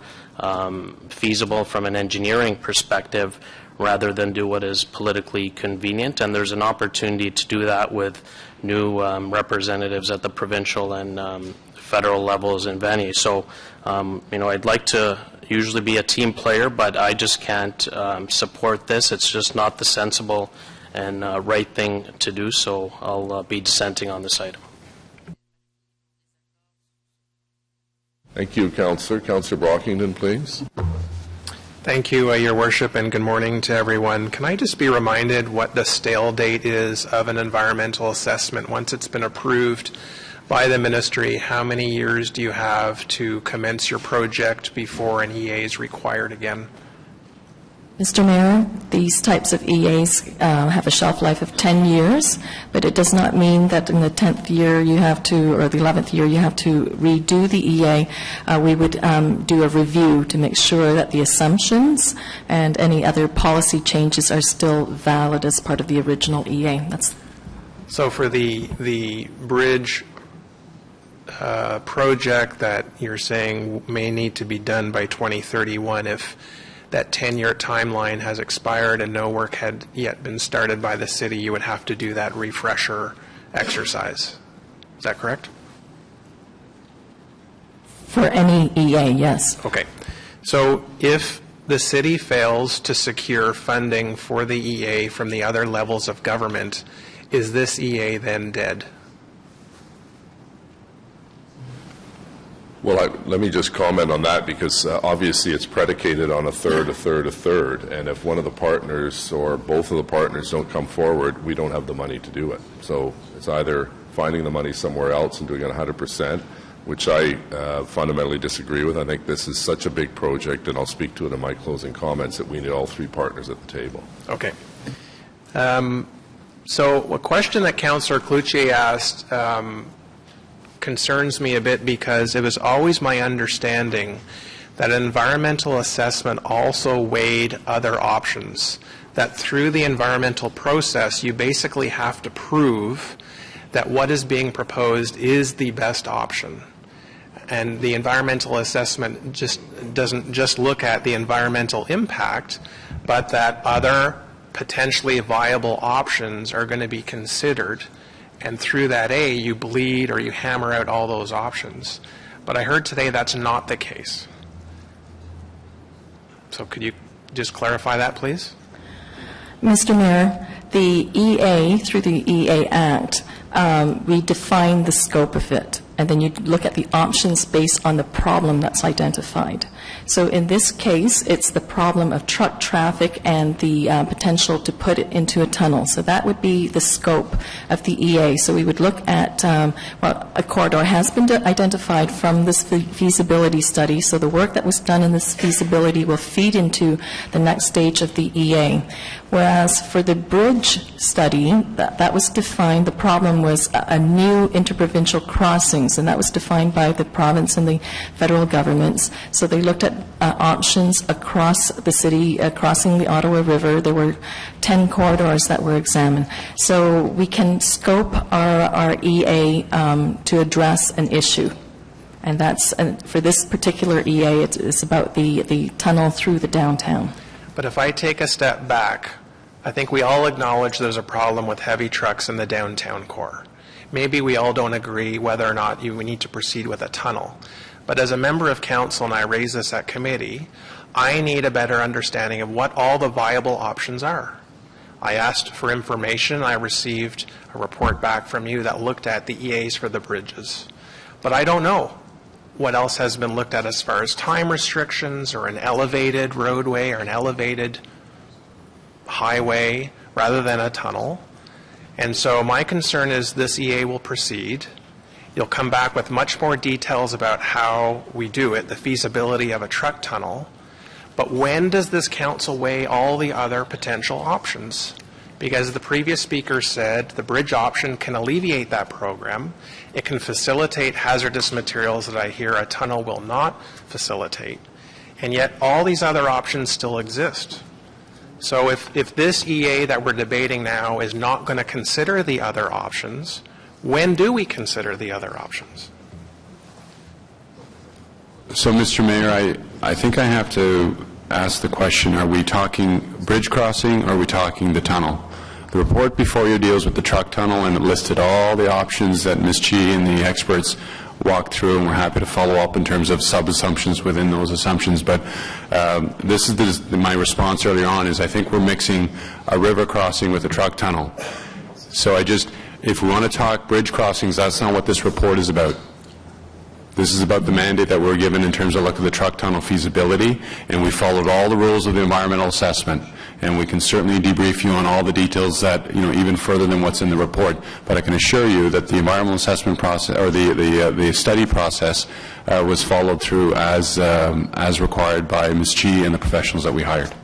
feasible from an engineering perspective, rather than do what is politically convenient. And there's an opportunity to do that with new representatives at the provincial and federal levels in Vanier. So, I'd like to usually be a team player, but I just can't support this. It's just not the sensible and right thing to do, so I'll be dissenting on this item. Thank you, Councillor. Councillor Brockington, please. Thank you, Your Worship, and good morning to everyone. Can I just be reminded what the stale date is of an environmental assessment once it's been approved by the ministry? How many years do you have to commence your project before an EA is required again? Mr. Mayor, these types of EAs have a shelf life of 10 years, but it does not mean that in the 10th year you have to, or the 11th year, you have to redo the EA. We would do a review to make sure that the assumptions and any other policy changes are still valid as part of the original EA. So for the bridge project that you're saying may need to be done by 2031, if that 10-year timeline has expired and no work had yet been started by the city, you would have to do that refresher exercise. Is that correct? For any EA, yes. Okay. So if the city fails to secure funding for the EA from the other levels of government, is this EA then dead? Well, let me just comment on that, because obviously it's predicated on a third, and if one of the partners or both of the partners don't come forward, we don't have the money to do it. So it's either finding the money somewhere else and doing it 100%, which I fundamentally disagree with. I think this is such a big project, and I'll speak to it in my closing comments, that we need all three partners at the table. Okay. So a question that Councillor Cloutier asked concerns me a bit, because it was always my understanding that an environmental assessment also weighed other options, that through the environmental process you basically have to prove that what is being proposed is the best option. And the environmental assessment just doesn't just look at the environmental impact, but that other potentially viable options are going to be considered. And through that A, you bleed or you hammer out all those options. But I heard today that's not the case. So could you just clarify that, please? Mr. Mayor, the EA, through the EA Act, we define the scope of it. and then you look at the options based on the problem that's identified. So in this case, it's the problem of truck traffic and the potential to put it into a tunnel. So that would be the scope of the EA. So we would look at, well, a corridor has been identified from this feasibility study. So the work that was done in this feasibility will feed into the next stage of the EA. Whereas for the bridge study, that was defined, the problem was a new interprovincial crossings, and that was defined by the province and the federal governments. So they looked at options across the city, crossing the Ottawa River. There were 10 corridors that were examined. So we can scope our EA to address an issue. And that's, for this particular EA, it's about the tunnel through the downtown. But if I take a step back, I think we all acknowledge there's a problem with heavy trucks in the downtown core. Maybe we all don't agree whether or not we need to proceed with a tunnel. But as a member of council, and I raise this at committee, I need a better understanding of what all the viable options are. I asked for information. I received a report back from you that looked at the EAs for the bridges. But I don't know what else has been looked at as far as time restrictions or an elevated roadway or an elevated highway rather than a tunnel. And so my concern is this EA will proceed. You'll come back with much more details about how we do it, the feasibility of a truck tunnel. But when does this council weigh all the other potential options? Because the previous speaker said the bridge option can alleviate that program. It can facilitate hazardous materials that I hear a tunnel will not facilitate. And yet all these other options still exist. So if this EA that we're debating now is not going to consider the other options, when do we consider the other options? So, Mr. Mayor, I think I have to ask the question, are we talking bridge crossing or are we talking the tunnel? The report before you deals with the truck tunnel, and it listed all the options that Ms. Chi and the experts walked through, and we're happy to follow up in terms of sub-assumptions within those assumptions. But this is my response earlier on, is I think we're mixing a river crossing with a truck tunnel. So if we want to talk bridge crossings, that's not what this report is about. This is about the mandate that we're given in terms of look at the truck tunnel feasibility, and we followed all the rules of the environmental assessment. And we can certainly debrief you on all the details that, even further than what's in the report. But I can assure you that the environmental assessment process, or the study process, was followed through as required by Ms. Chi and the professionals that we hired.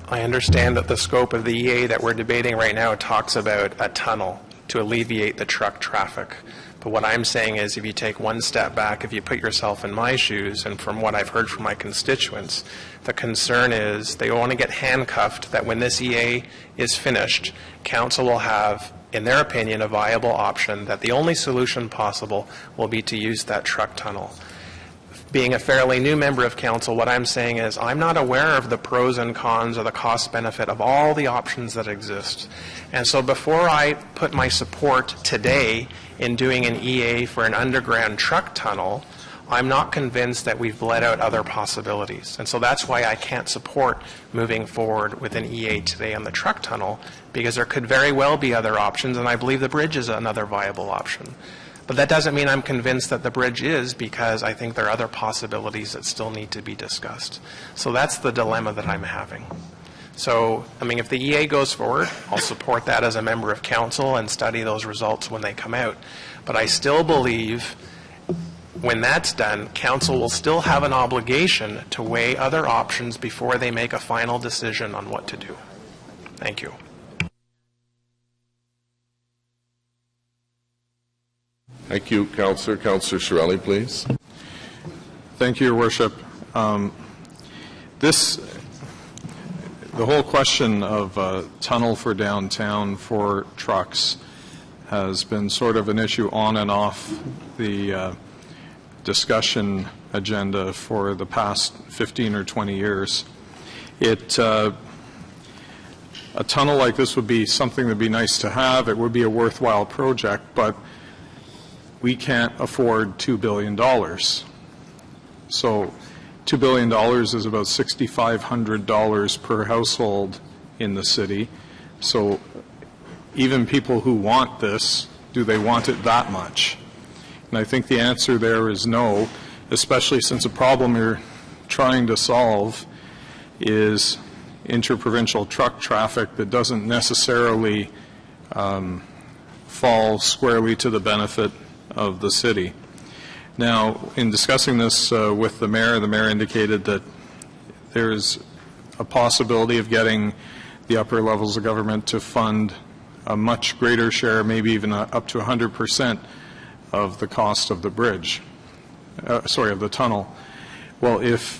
I understand that the scope of the EA that we're debating right now talks about a tunnel to alleviate the truck traffic. But what I'm saying is, if you take one step back, if you put yourself in my shoes, and from what I've heard from my constituents, the concern is they want to get handcuffed that when this EA is finished, council will have, in their opinion, a viable option, that the only solution possible will be to use that truck tunnel. Being a fairly new member of council, what I'm saying is I'm not aware of the pros and cons or the cost benefit of all the options that exist. And so before I put my support today in doing an EA for an underground truck tunnel, I'm not convinced that we've bled out other possibilities. And so that's why I can't support moving forward with an EA today on the truck tunnel, because there could very well be other options, and I believe the bridge is another viable option. But that doesn't mean I'm convinced that the bridge is, because I think there are other possibilities that still need to be discussed. So that's the dilemma that I'm having. So, if the EA goes forward, I'll support that as a member of council and study those results when they come out. But I still believe when that's done, council will still have an obligation to weigh other options before they make a final decision on what to do. Thank you. Thank you, Councillor. Councillor Shirelli, please. Thank you, Your Worship. The whole question of a tunnel for downtown for trucks has been sort of an issue on and off the discussion agenda for the past 15 or 20 years. A tunnel like this would be something that would be nice to have. It would be a worthwhile project, but we can't afford $2 billion. So $2 billion is about $6,500 per household in the city. So even people who want this, do they want it that much? And I think the answer there is no, especially since the problem you're trying to solve is interprovincial truck traffic that doesn't necessarily fall squarely to the benefit of the city. Now, in discussing this with the mayor indicated that there is a possibility of getting the upper levels of government to fund a much greater share, maybe even up to 100% of the cost of the bridge, of the tunnel. Well, if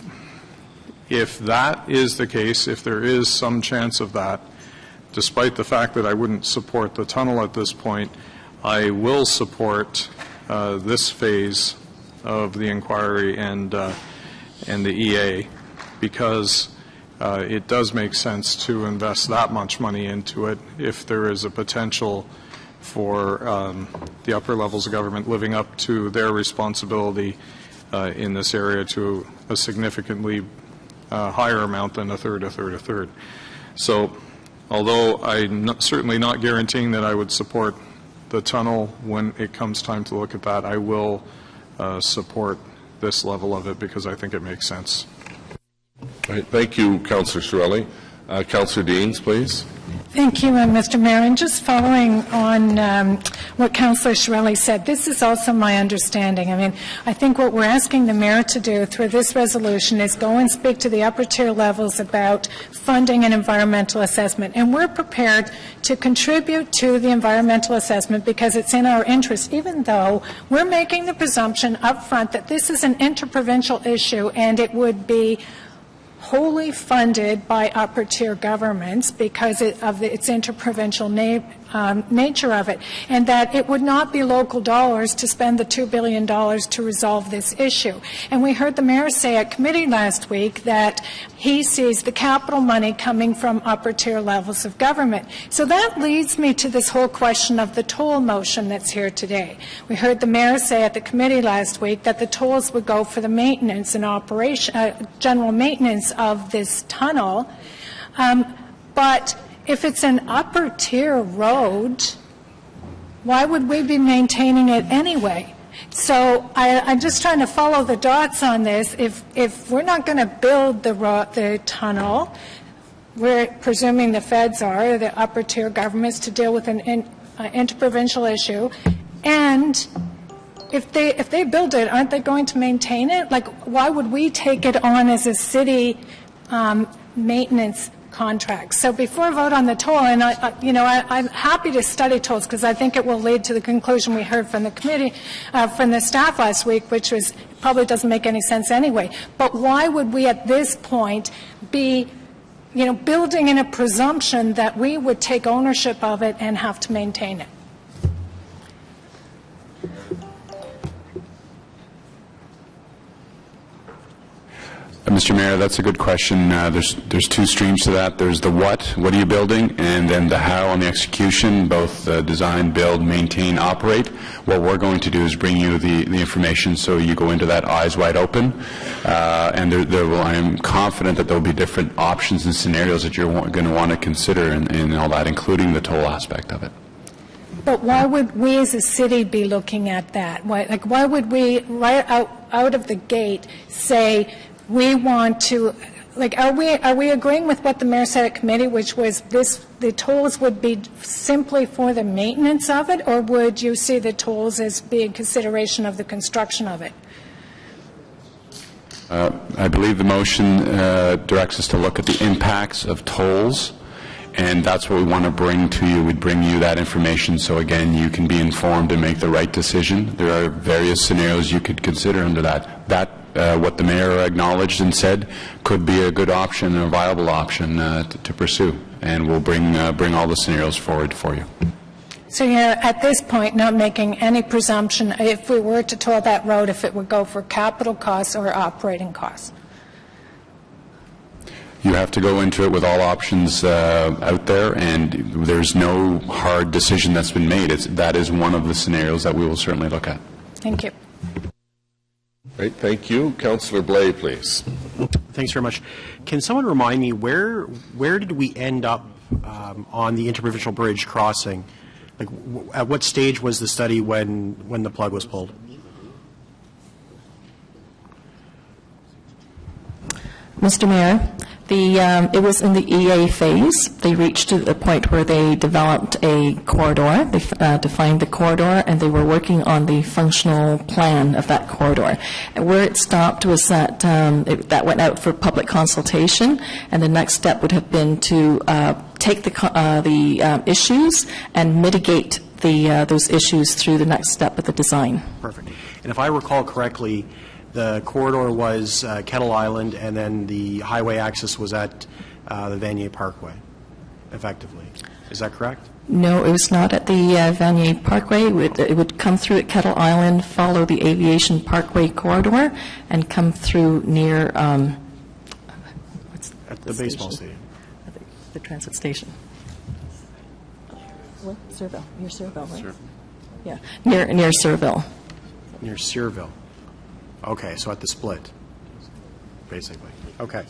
that is the case, if there is some chance of that, despite the fact that I wouldn't support the tunnel at this point, I will support this phase of the inquiry and the EA, because it does make sense to invest that much money into it if there is a potential for the upper levels of government living up to their responsibility in this area to a significantly higher amount than a third. So although I'm certainly not guaranteeing that I would support the tunnel when it comes time to look at that, I will support this level of it because I think it makes sense. All right, thank you, Councillor Shirelli. Councillor Deans, please. Thank you, Mr. Mayor. And just following on what Councillor Shirelli said, this is also my understanding. I mean, I think what we're asking the mayor to do through this resolution is go and speak to the upper tier levels about funding and environmental assessment. And we're prepared to contribute to the environmental assessment because it's in our interest, even though we're making the presumption up front that this is an interprovincial issue and it would be wholly funded by upper tier governments because of its interprovincial nature of it, and that it would not be local dollars to spend the $2 billion to resolve this issue. And we heard the mayor say at committee last week that he sees the capital money coming from upper tier levels of government. So that leads me to this whole question of the toll motion that's here today. We heard the mayor say at the committee last week that the tolls would go for the maintenance and operation, general maintenance of this tunnel. But if it's an upper tier road, why would we be maintaining it anyway? So I'm just trying to follow the dots on this. If we're not going to build the tunnel, we're presuming the feds are, the upper tier governments, to deal with an interprovincial issue, and if they build it, aren't they going to maintain it? Like, why would we take it on as a city maintenance contract? So before I vote on the toll, and I'm happy to study tolls because I think it will lead to the conclusion we heard from the committee, from the staff last week, which was probably doesn't make any sense anyway. But why would we at this point be, building in a presumption that we would take ownership of it and have to maintain it? Mr. Mayor, that's a good question. There's two streams to that. There's the what are you building, and then the how on the execution, both design, build, maintain, operate. What we're going to do is bring you the information so you go into that eyes wide open, and I am confident that there will be different options and scenarios that you're going to want to consider in all that, including the toll aspect of it. But why would we as a city be looking at that? Why would we right out of the gate say, we want to, are we agreeing with what the mayor said at committee, which was the tolls would be simply for the maintenance of it, or would you see the tolls as being consideration of the construction of it? I believe the motion directs us to look at the impacts of tolls, and that's what we want to bring to you. We'd bring you that information so, again, you can be informed and make the right decision. There are various scenarios you could consider under that. What the mayor acknowledged and said could be a good option, a viable option to pursue, and we'll bring all the scenarios forward for you. So you're at this point not making any presumption if we were to toll that road, if it would go for capital costs or operating costs? You have to go into it with all options out there, and there's no hard decision that's been made. That is one of the scenarios that we will certainly look at. Thank you. Great, thank you. Councillor Blais, please. Thanks very much. Can someone remind me where did we end up on the interprovincial bridge crossing? Like, at what stage was the study when the plug was pulled? Mr. Mayor, it was in the EA phase. They reached to the point where they developed a corridor. They defined the corridor, and they were working on the functional plan of that corridor. And where it stopped was that that went out for public consultation, and the next step would have been to take the issues and mitigate those issues through the next step of the design. Perfect. And if I recall correctly, the corridor was Kettle Island, and then the highway access was at the Vanier Parkway, effectively. Is that correct? No, it was not at the Vanier Parkway. It would come through at Kettle Island, follow the Aviation Parkway corridor, and come through near at the baseball stadium. The transit station. What? Surville. Near Surville, right? Yeah, near Surville. Near Searville. Okay, so at the split, basically. Okay.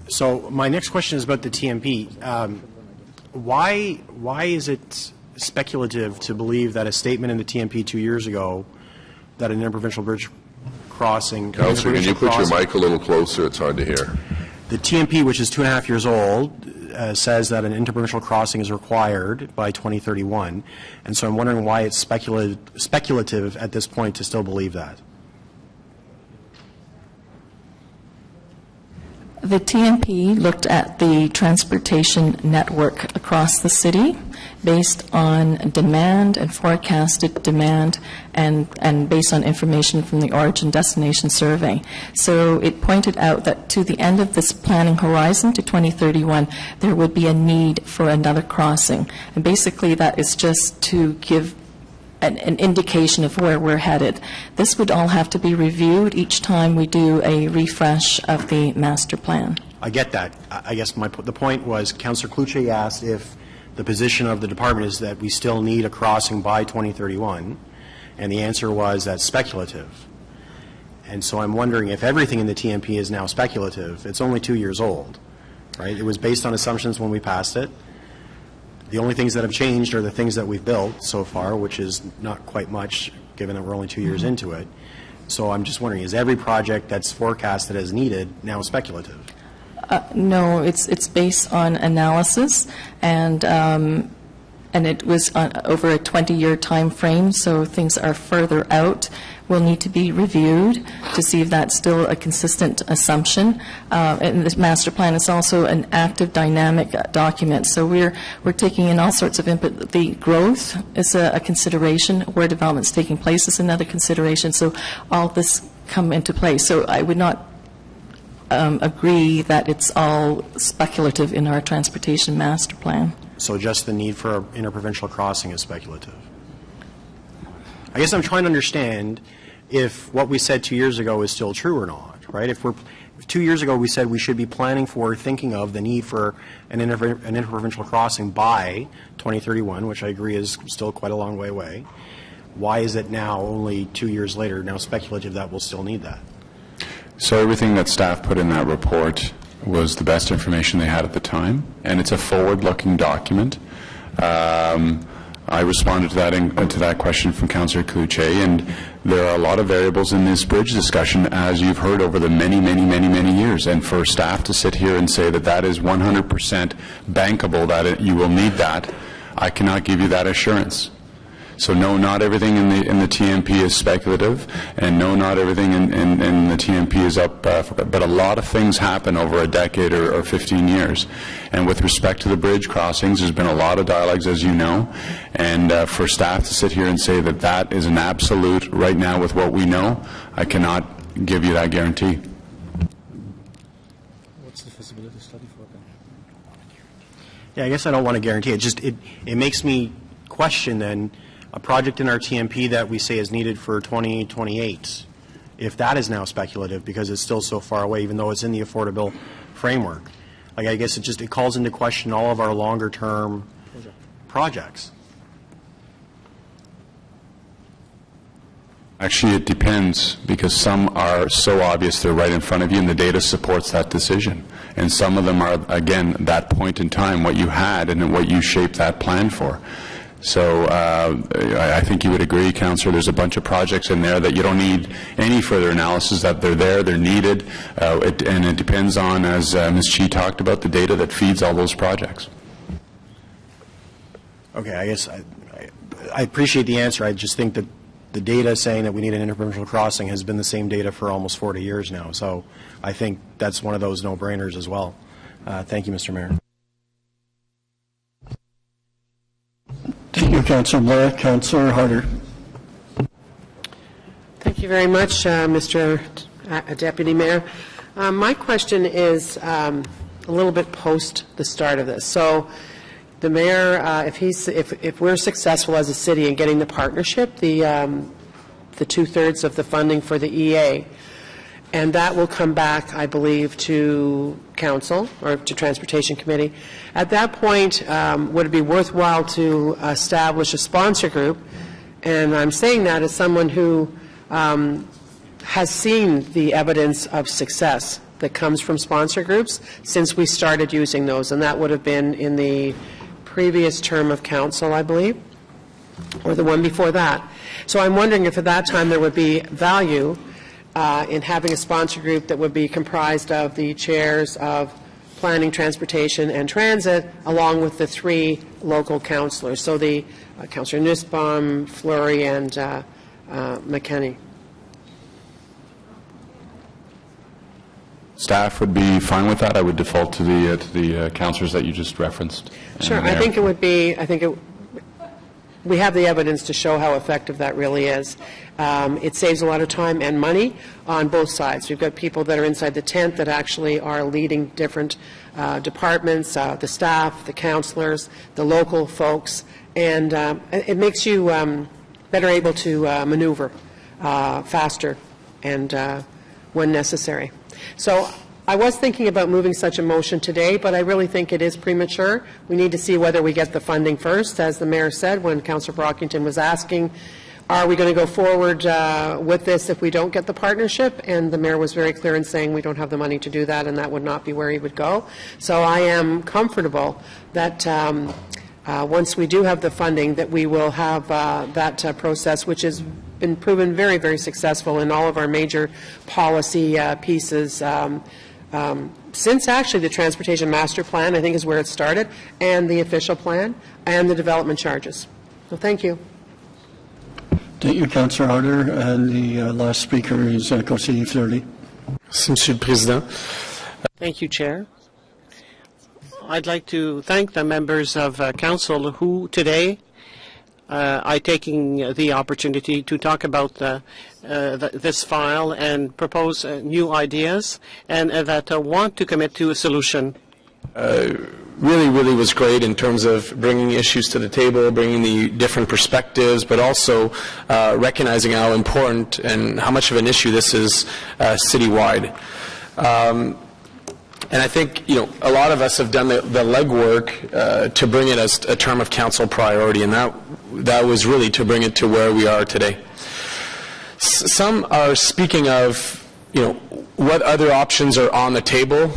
So my next question is about the TMP. Why is it speculative to believe that a statement in the TMP 2 years ago that an interprovincial bridge crossing... Councillor, can you put your mic a little closer? It's hard to hear. The TMP, which is 2.5 years old, says that an interprovincial crossing is required by 2031, and so I'm wondering why it's speculative at this point to still believe that. The TMP looked at the transportation network across the city based on demand and forecasted demand and based on information from the Origin Destination Survey. So it pointed out that to the end of this planning horizon, to 2031, there would be a need for another crossing. And basically that is just to give an indication of where we're headed. This would all have to be reviewed each time we do a refresh of the master plan. I get that. I guess the point was Councillor Cloutier asked if the position of the department is that we still need a crossing by 2031, and the answer was that's speculative. And so I'm wondering if everything in the TMP is now speculative. It's only 2 years old, right? It was based on assumptions when we passed it. The only things that have changed are the things that we've built so far, which is not quite much, given that we're only 2 years into it. So I'm just wondering, is every project that's forecasted as needed now speculative? No, it's based on analysis, and it was over a 20-year time frame, so things are further out. Will need to be reviewed to see if that's still a consistent assumption. And this master plan is also an active, dynamic document. So we're taking in all sorts of input. The growth is a consideration. Where development's taking place is another consideration. So all this come into play. So I would not agree that it's all speculative in our transportation master plan. So just the need for an interprovincial crossing is speculative? I guess I'm trying to understand if what we said 2 years ago is still true or not, right? If 2 years ago we said we should be planning for, thinking of the need for an interprovincial crossing by 2031, which I agree is still quite a long way away, why is it now, only 2 years later, now speculative that we'll still need that? So everything that staff put in that report was the best information they had at the time, and it's a forward-looking document. I responded to that question from Councillor Cloutier, and there are a lot of variables in this bridge discussion, as you've heard over the many years. And for staff to sit here and say that that is 100% bankable, that you will need that, I cannot give you that assurance. So no, not everything in the TMP is speculative, and no, not everything in the TMP is up, but a lot of things happen over a decade or 15 years. And with respect to the bridge crossings, there's been a lot of dialogues, as you know, and for staff to sit here and say that that is an absolute right now with what we know, I cannot give you that guarantee. What's the feasibility study for that? Yeah, I guess I don't want to guarantee it. Just it makes me question then a project in our TMP that we say is needed for 2028, if that is now speculative because it's still so far away, even though it's in the affordable framework. Like, I guess it calls into question all of our longer term projects. Actually, it depends, because some are so obvious they're right in front of you and the data supports that decision. And some of them are, again, that point in time, what you had and what you shaped that plan for. So I think you would agree, Councillor, there's a bunch of projects in there that you don't need any further analysis, that they're there, they're needed, and it depends on, as Ms. Chi talked about, the data that feeds all those projects. Okay, I guess I appreciate the answer. I just think that the data saying that we need an interprovincial crossing has been the same data for almost 40 years now. So I think that's one of those no-brainers as well. Thank you, Mr. Mayor. Thank you, Councillor Blair. Councillor Harder. Thank you very much, Mr. Deputy Mayor. My question is a little bit post the start of this. So the mayor, if we're successful as a city in getting the partnership, the 2/3 of the funding for the EA, and that will come back, I believe, to Council or to Transportation Committee. At that point, would it be worthwhile to establish a sponsor group? And I'm saying that as someone who has seen the evidence of success that comes from sponsor groups since we started using those, and that would have been in the previous term of council, I believe, or the one before that. So I'm wondering if at that time there would be value in having a sponsor group that would be comprised of the chairs of planning, transportation, and transit, along with the 3 local councillors. So the Councillor Nussbaum, Fleury, and McKenney. Staff would be fine with that. I would default to the councillors that you just referenced. Sure. I think it would be, we have the evidence to show how effective that really is. It saves a lot of time and money on both sides. We've got people that are inside the tent that actually are leading different departments, the staff, the councillors, the local folks, and it makes you better able to maneuver faster and when necessary. So I was thinking about moving such a motion today, but I really think it is premature. We need to see whether we get the funding first. As the mayor said when Councillor Brockington was asking, are we going to go forward with this if we don't get the partnership? And the mayor was very clear in saying we don't have the money to do that, and that would not be where he would go. So I am comfortable that once we do have the funding, that we will have that process, which has been proven very, very successful in all of our major policy pieces since actually the Transportation Master Plan, I think, is where it started, and the official plan, and the development charges. So thank you. Thank you, Councillor Harder. And the last speaker is Conseiller Fleury. Monsieur le Président. Thank you, Chair. I'd like to thank the members of Council who today are taking the opportunity to talk about this file and propose new ideas, and that want to commit to a solution. Really was great in terms of bringing issues to the table, bringing the different perspectives, but also recognizing how important and how much of an issue this is citywide. And I think, a lot of us have done the legwork to bring it as a term of council priority, and that was really to bring it to where we are today. Some are speaking of, what other options are on the table.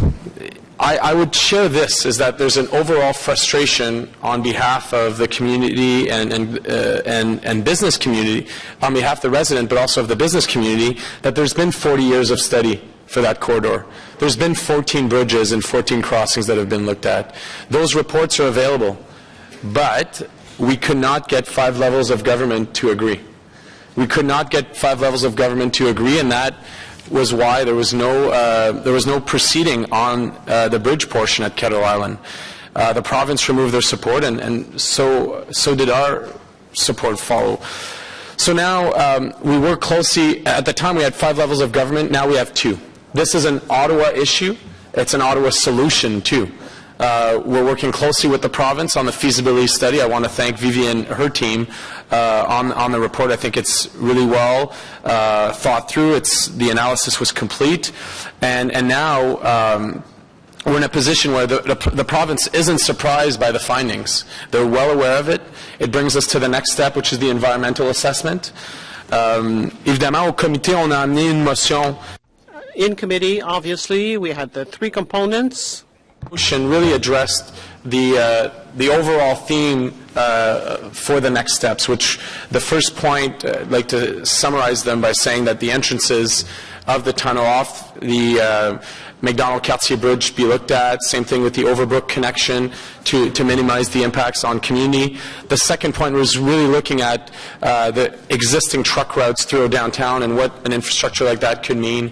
I would share this, is that there's an overall frustration on behalf of the community and business community, on behalf of the resident, but also of the business community, that there's been 40 years of study for that corridor. There's been 14 bridges and 14 crossings that have been looked at. Those reports are available, but we could not get 5 levels of government to agree. We could not get 5 levels of government to agree, and that was why there was no proceeding on the bridge portion at Kettle Island. The province removed their support, and so did our support follow. So now we work closely. At the time we had 5 levels of government. Now we have 2. This is an Ottawa issue. It's an Ottawa solution too. We're working closely with the province on the feasibility study. I want to thank Vivian and her team on the report. I think it's really well thought through. The analysis was complete, and now we're in a position where the province isn't surprised by the findings. They're well aware of it. It brings us to the next step, which is the environmental assessment. Évidemment, au comité, on a amené une motion. In committee, obviously, we had the 3 components. Motion really addressed the overall theme for the next steps, which the first point, I'd like to summarize them by saying that the entrances of the tunnel off the McDonald-Cartier Bridge be looked at. Same thing with the Overbrook connection to minimize the impacts on community. The second point was really looking at the existing truck routes through downtown and what an infrastructure like that could mean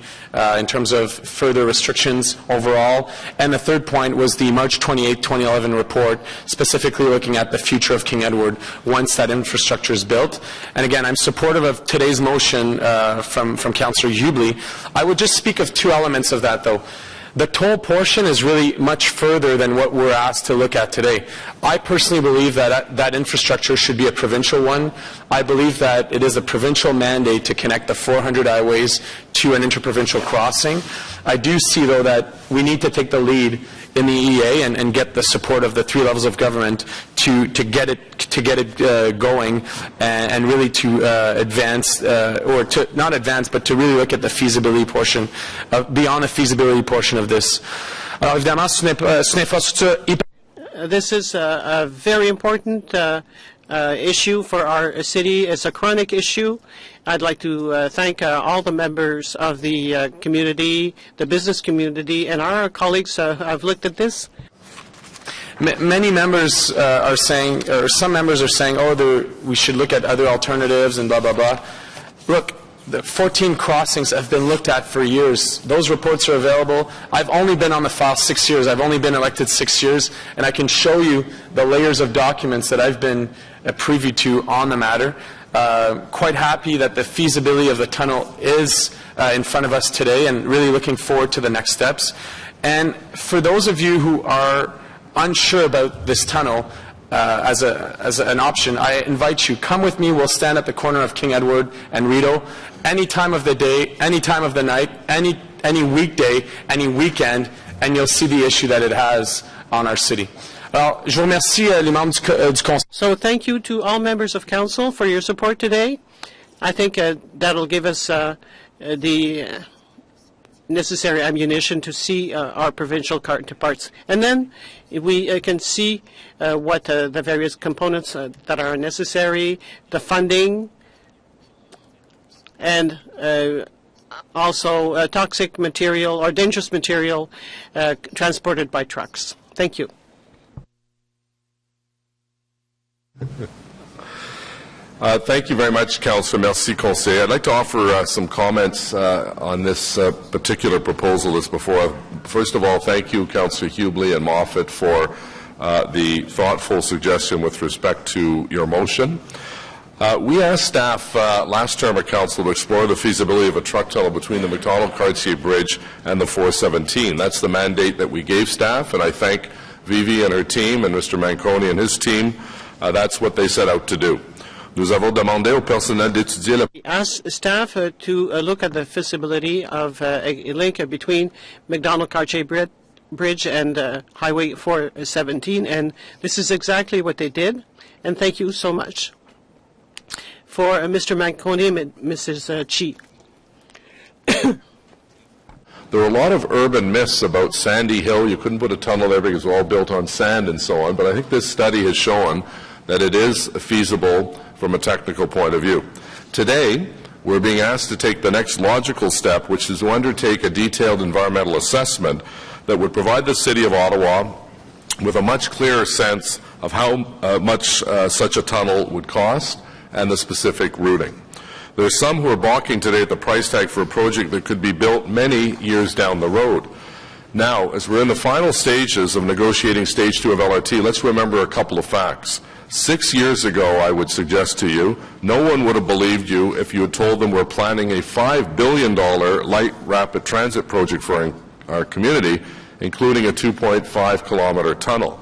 in terms of further restrictions overall. And the third point was the March 28, 2011 report, specifically looking at the future of King Edward once that infrastructure is built. And again, I'm supportive of today's motion from Councillor Hubley. I would just speak of two elements of that, though. The toll portion is really much further than what we're asked to look at today. I personally believe that that infrastructure should be a provincial one. I believe that it is a provincial mandate to connect the 400 highways to an interprovincial crossing. I do see, though, that we need to take the lead in the EA and get the support of the three levels of government to get it going and really to advance or to not advance but to really look at the feasibility portion beyond the feasibility portion of this. This is a very important issue for our city. It's a chronic issue. I'd like to thank all the members of the community, the business community, and our colleagues have looked at this. Many members are saying, or some members are saying, oh, we should look at other alternatives and blah, blah, blah. Look, the 14 crossings have been looked at for years. Those reports are available. I've only been on the file 6 years. I've only been elected 6 years, and I can show you the layers of documents that I've been privy to on the matter. Quite happy that the feasibility of the tunnel is in front of us today and really looking forward to the next steps. And for those of you who are unsure about this tunnel as an option, I invite you, come with me. We'll stand at the corner of King Edward and Rideau any time of the day, any time of the night, any weekday, any weekend, and you'll see the issue that it has on our city. Alors, je vous remercie les membres du Conseil. So thank you to all members of council for your support today. I think that'll give us the necessary ammunition to see our provincial counterparts. And then we can see what the various components that are necessary, the funding, and also toxic material or dangerous material transported by trucks. Thank you. Thank you very much, Councillor. Merci, Conseil. I'd like to offer some comments on this particular proposal that's before us. First of all, thank you, Councillor Hubley and Moffat, for the thoughtful suggestion with respect to your motion. We asked staff last term at Council to explore the feasibility of a truck tunnel between the McDonald-Cartier Bridge and the 417. That's the mandate that we gave staff, and I thank Vivi and her team and Mr. Manconi and his team. That's what they set out to do. Nous avons demandé au personnel d'étudier la... We asked staff to look at the feasibility of a link between McDonald-Cartier Bridge and Highway 417, and this is exactly what they did, and thank you so much. For Mr. Manconi and Mrs. Chi. There were a lot of urban myths about Sandy Hill. You couldn't put a tunnel there because it was all built on sand and so on, but I think this study has shown that it is feasible from a technical point of view. Today, we're being asked to take the next logical step, which is to undertake a detailed environmental assessment that would provide the City of Ottawa with a much clearer sense of how much such a tunnel would cost and the specific routing. There are some who are balking today at the price tag for a project that could be built many years down the road. Now, as we're in the final stages of negotiating Stage 2 of LRT, let's remember a couple of facts. 6 years ago, I would suggest to you, no one would have believed you if you had told them we're planning a $5 billion light rapid transit project for our community, including a 2.5-kilometer tunnel.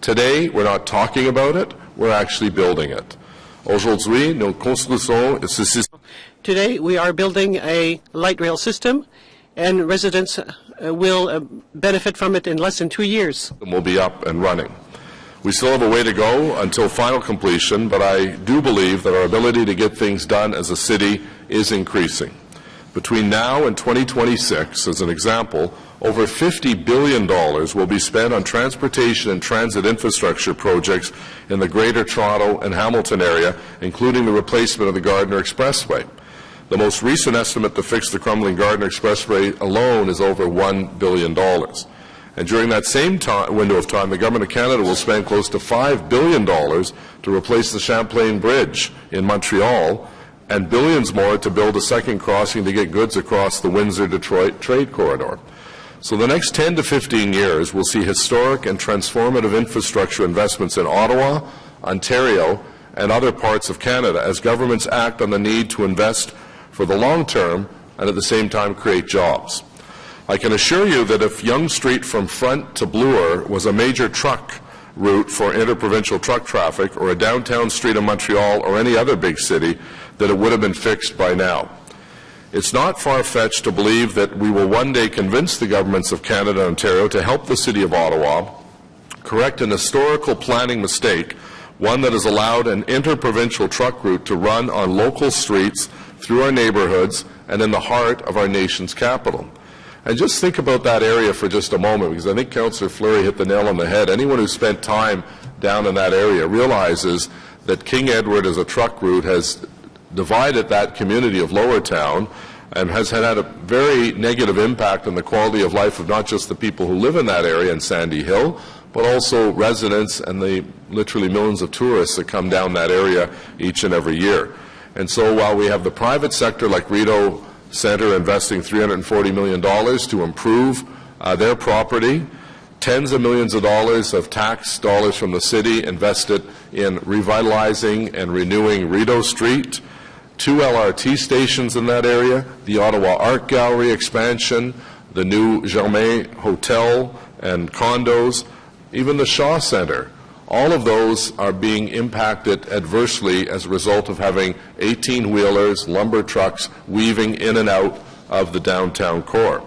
Today, we're not talking about it, we're actually building it. Aujourd'hui, nous construisons ce système. Today, we are building a light rail system, and residents will benefit from it in less than 2 years. We'll be up and running. We still have a way to go until final completion, but I do believe that our ability to get things done as a city is increasing. Between now and 2026, as an example, over $50 billion will be spent on transportation and transit infrastructure projects in the Greater Toronto and Hamilton area, including the replacement of the Gardiner Expressway. The most recent estimate to fix the crumbling Gardiner Expressway alone is over $1 billion. And during that same window of time, the Government of Canada will spend close to $5 billion to replace the Champlain Bridge in Montreal, and billions more to build a second crossing to get goods across the Windsor-Detroit trade corridor. So the next 10 to 15 years will see historic and transformative infrastructure investments in Ottawa, Ontario, and other parts of Canada as governments act on the need to invest for the long term and at the same time create jobs. I can assure you that if Yonge Street from Front to Bloor was a major truck route for interprovincial truck traffic, or a downtown street in Montreal or any other big city, that it would have been fixed by now. It's not far-fetched to believe that we will one day convince the governments of Canada and Ontario to help the City of Ottawa correct an historical planning mistake, one that has allowed an interprovincial truck route to run on local streets through our neighborhoods and in the heart of our nation's capital. And just think about that area for just a moment, because I think Councillor Fleury hit the nail on the head. Anyone who spent time down in that area realizes that King Edward as a truck route has divided that community of Lower Town and has had a very negative impact on the quality of life of not just the people who live in that area in Sandy Hill, but also residents and the literally millions of tourists that come down that area each and every year. And so while we have the private sector like Rideau Centre investing $340 million to improve their property, tens of millions of dollars of tax dollars from the city invested in revitalizing and renewing Rideau Street, 2 LRT stations in that area, the Ottawa Art Gallery expansion, the new Germain Hotel and condos, even the Shaw Centre. All of those are being impacted adversely as a result of having 18-wheelers, lumber trucks weaving in and out of the downtown core.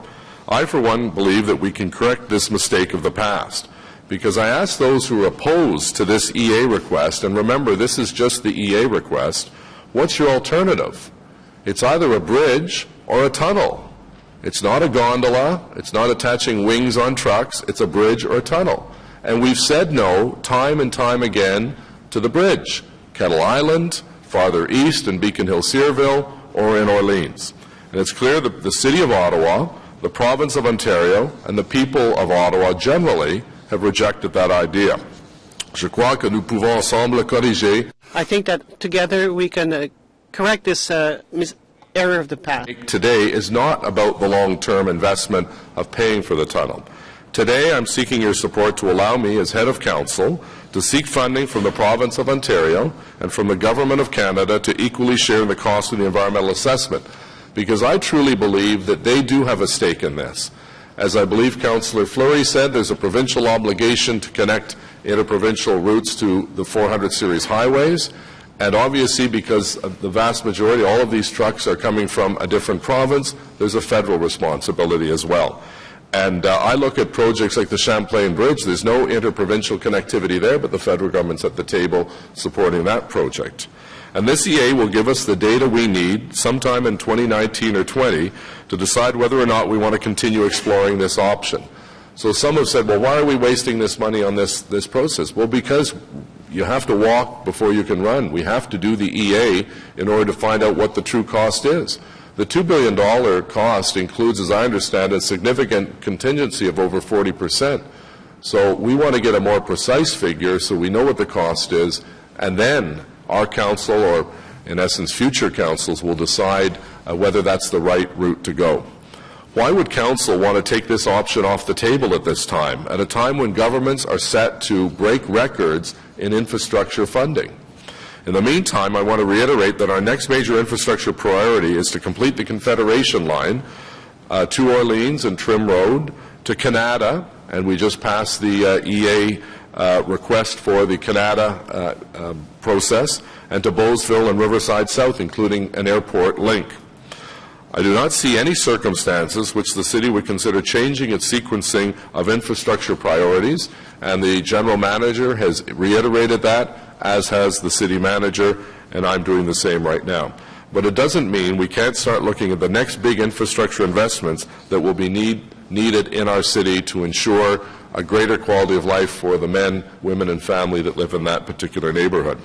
I, for one, believe that we can correct this mistake of the past, because I asked those who are opposed to this EA request, and remember, this is just the EA request, what's your alternative? It's either a bridge or a tunnel. It's not a gondola, it's not attaching wings on trucks, it's a bridge or a tunnel. And we've said no time and time again to the bridge, Kettle Island, farther east in Beacon Hill, Searville, or in Orleans. And it's clear that the City of Ottawa, the Province of Ontario, and the people of Ottawa generally have rejected that idea. Je crois que nous pouvons ensemble corriger. I think that together we can correct this error of the past. Today is not about the long-term investment of paying for the tunnel. Today, I'm seeking your support to allow me, as head of council, to seek funding from the Province of Ontario and from the Government of Canada to equally share in the cost of the environmental assessment, because I truly believe that they do have a stake in this. As I believe Councillor Fleury said, there's a provincial obligation to connect interprovincial routes to the 400 series highways, and obviously because the vast majority, all of these trucks are coming from a different province, there's a federal responsibility as well. And I look at projects like the Champlain Bridge. There's no interprovincial connectivity there, but the federal government's at the table supporting that project. And this EA will give us the data we need sometime in 2019 or 20 to decide whether or not we want to continue exploring this option. So some have said, well, why are we wasting this money on this process? Well, because you have to walk before you can run. We have to do the EA in order to find out what the true cost is. The $2 billion cost includes, as I understand, a significant contingency of over 40%. So we want to get a more precise figure so we know what the cost is, and then our council, or in essence future councils, will decide whether that's the right route to go. Why would council want to take this option off the table at this time, at a time when governments are set to break records in infrastructure funding? In the meantime, I want to reiterate that our next major infrastructure priority is to complete the Confederation line to Orleans and Trim Road, to Canada, and we just passed the EA request for the Canada process, and to Beauceville and Riverside South, including an airport link. I do not see any circumstances which the city would consider changing its sequencing of infrastructure priorities, and the general manager has reiterated that, as has the city manager, and I'm doing the same right now. But it doesn't mean we can't start looking at the next big infrastructure investments that will be needed in our city to ensure a greater quality of life for the men, women, and family that live in that particular neighborhood.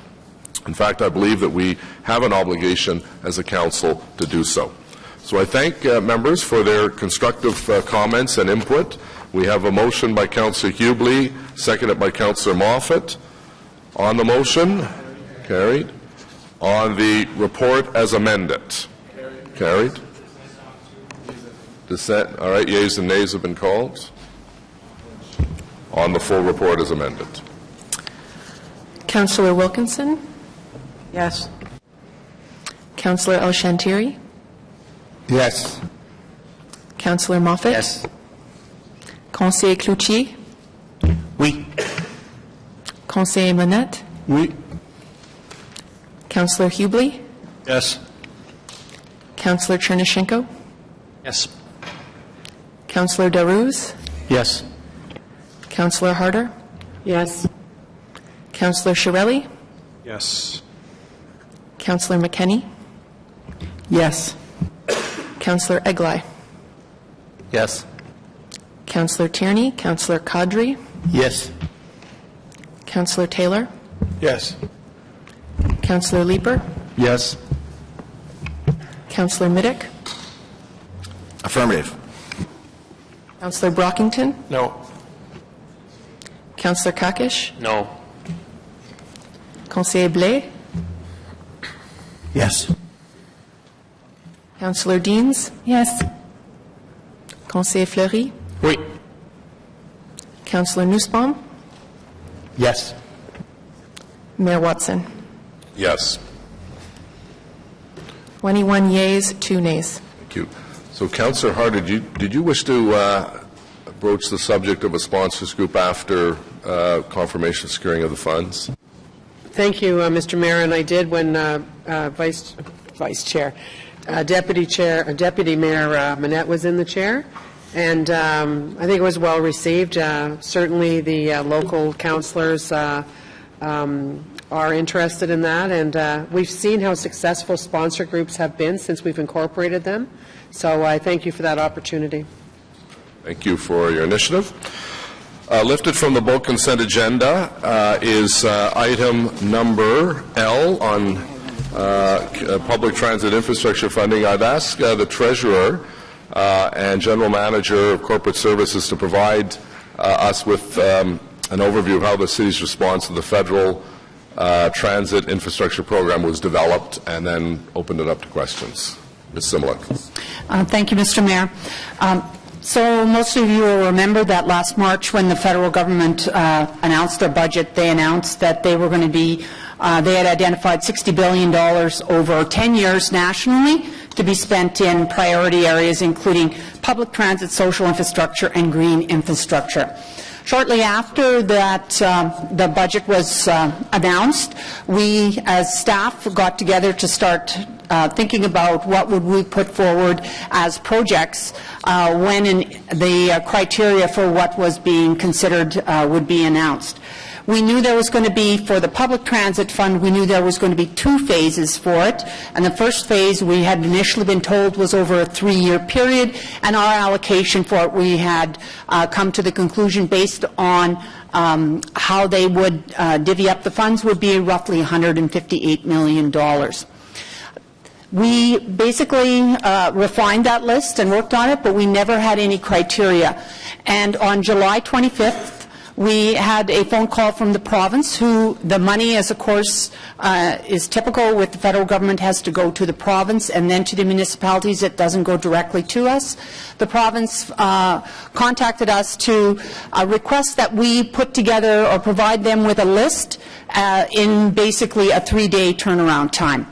In fact, I believe that we have an obligation as a council to do so. So I thank members for their constructive comments and input. We have a motion by Councillor Hubley, seconded by Councillor Moffat. On the motion, carried. On the report as amended, carried. Dissent. All right, yeas and nays have been called. On the full report as amended. Councillor Wilkinson? Yes. Councillor El-Shantiri? Yes. Councillor Moffat? Yes. Conseiller Cloutier? Oui. Conseiller Monette? Oui. Councillor Hubley? Yes. Councillor Chernyshenko? Yes. Councillor Darouz? Yes. Councillor Harder? Yes. Councillor Shirelli? Yes. Councillor McKenney? Yes. Councillor Eglai? Yes. Councillor Tierney? Councillor Kadri? Yes. Councillor Taylor? Yes. Councillor Leeper? Yes. Councillor Middick? Affirmative. Councillor Brockington? No. Councillor Kakish? No. Conseiller Blais? Yes. Councillor Deans? Yes. Conseiller Fleury? Oui. Councillor Nussbaum? Yes. Mayor Watson? Yes. 21 yeas, 2 nays. Thank you. So, Councillor Harder, did you wish to broach the subject of a sponsors group after confirmation securing of the funds? Thank you, Mr. Mayor, and I did when Deputy Mayor Manette was in the chair, and I think it was well received. Certainly, the local councillors are interested in that, and we've seen how successful sponsor groups have been since we've incorporated them. So I thank you for that opportunity. Thank you for your initiative. Lifted from the bulk consent agenda is item number L on public transit infrastructure funding. I'd ask the Treasurer and General Manager of Corporate Services to provide us with an overview of how the city's response to the federal transit infrastructure program was developed, and then open it up to questions. Ms. Similuk. Thank you, Mr. Mayor. So most of you will remember that last March when the federal government announced their budget, they announced that they were going to be, they had identified $60 billion over 10 years nationally to be spent in priority areas including public transit, social infrastructure, and green infrastructure. Shortly after that, the budget was announced, we as staff got together to start thinking about what would we put forward as projects when the criteria for what was being considered would be announced. We knew there was going to be, for the public transit fund, we knew there was going to be 2 phases for it. And the first phase we had initially been told was over a 3-year period, and our allocation for it, we had come to the conclusion based on how they would divvy up the funds would be roughly $158 million. We basically refined that list and worked on it, but we never had any criteria. And on July 25th, we had a phone call from the province, who the money, as of course is typical with the federal government, has to go to the province and then to the municipalities. It doesn't go directly to us. The province contacted us to request that we put together or provide them with a list in basically a 3-day turnaround time.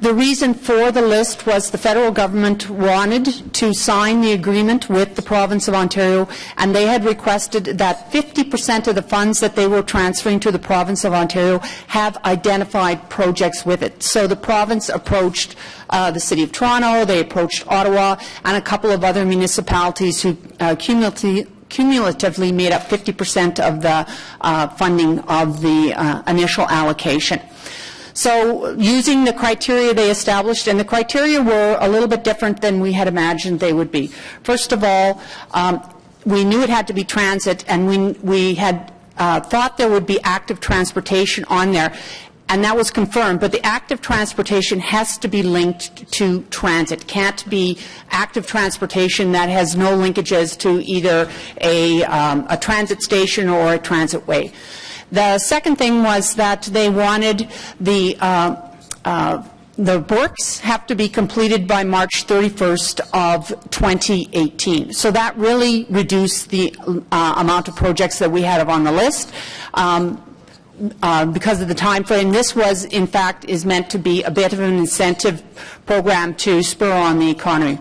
The reason for the list was the federal government wanted to sign the agreement with the province of Ontario, and they had requested that 50% of the funds that they were transferring to the province of Ontario have identified projects with it. So the province approached the City of Toronto, they approached Ottawa, and a couple of other municipalities who cumulatively made up 50% of the funding of the initial allocation. So using the criteria they established, and the criteria were a little bit different than we had imagined they would be. First of all, we knew it had to be transit, and we had thought there would be active transportation on there. And that was confirmed, but the active transportation has to be linked to transit. Can't be active transportation that has no linkages to either a transit station or a transit way. The second thing was that they wanted the works have to be completed by March 31st of 2018. So that really reduced the amount of projects that we had on the list. Because of the time frame. This was, in fact, is meant to be a bit of an incentive program to spur on the economy.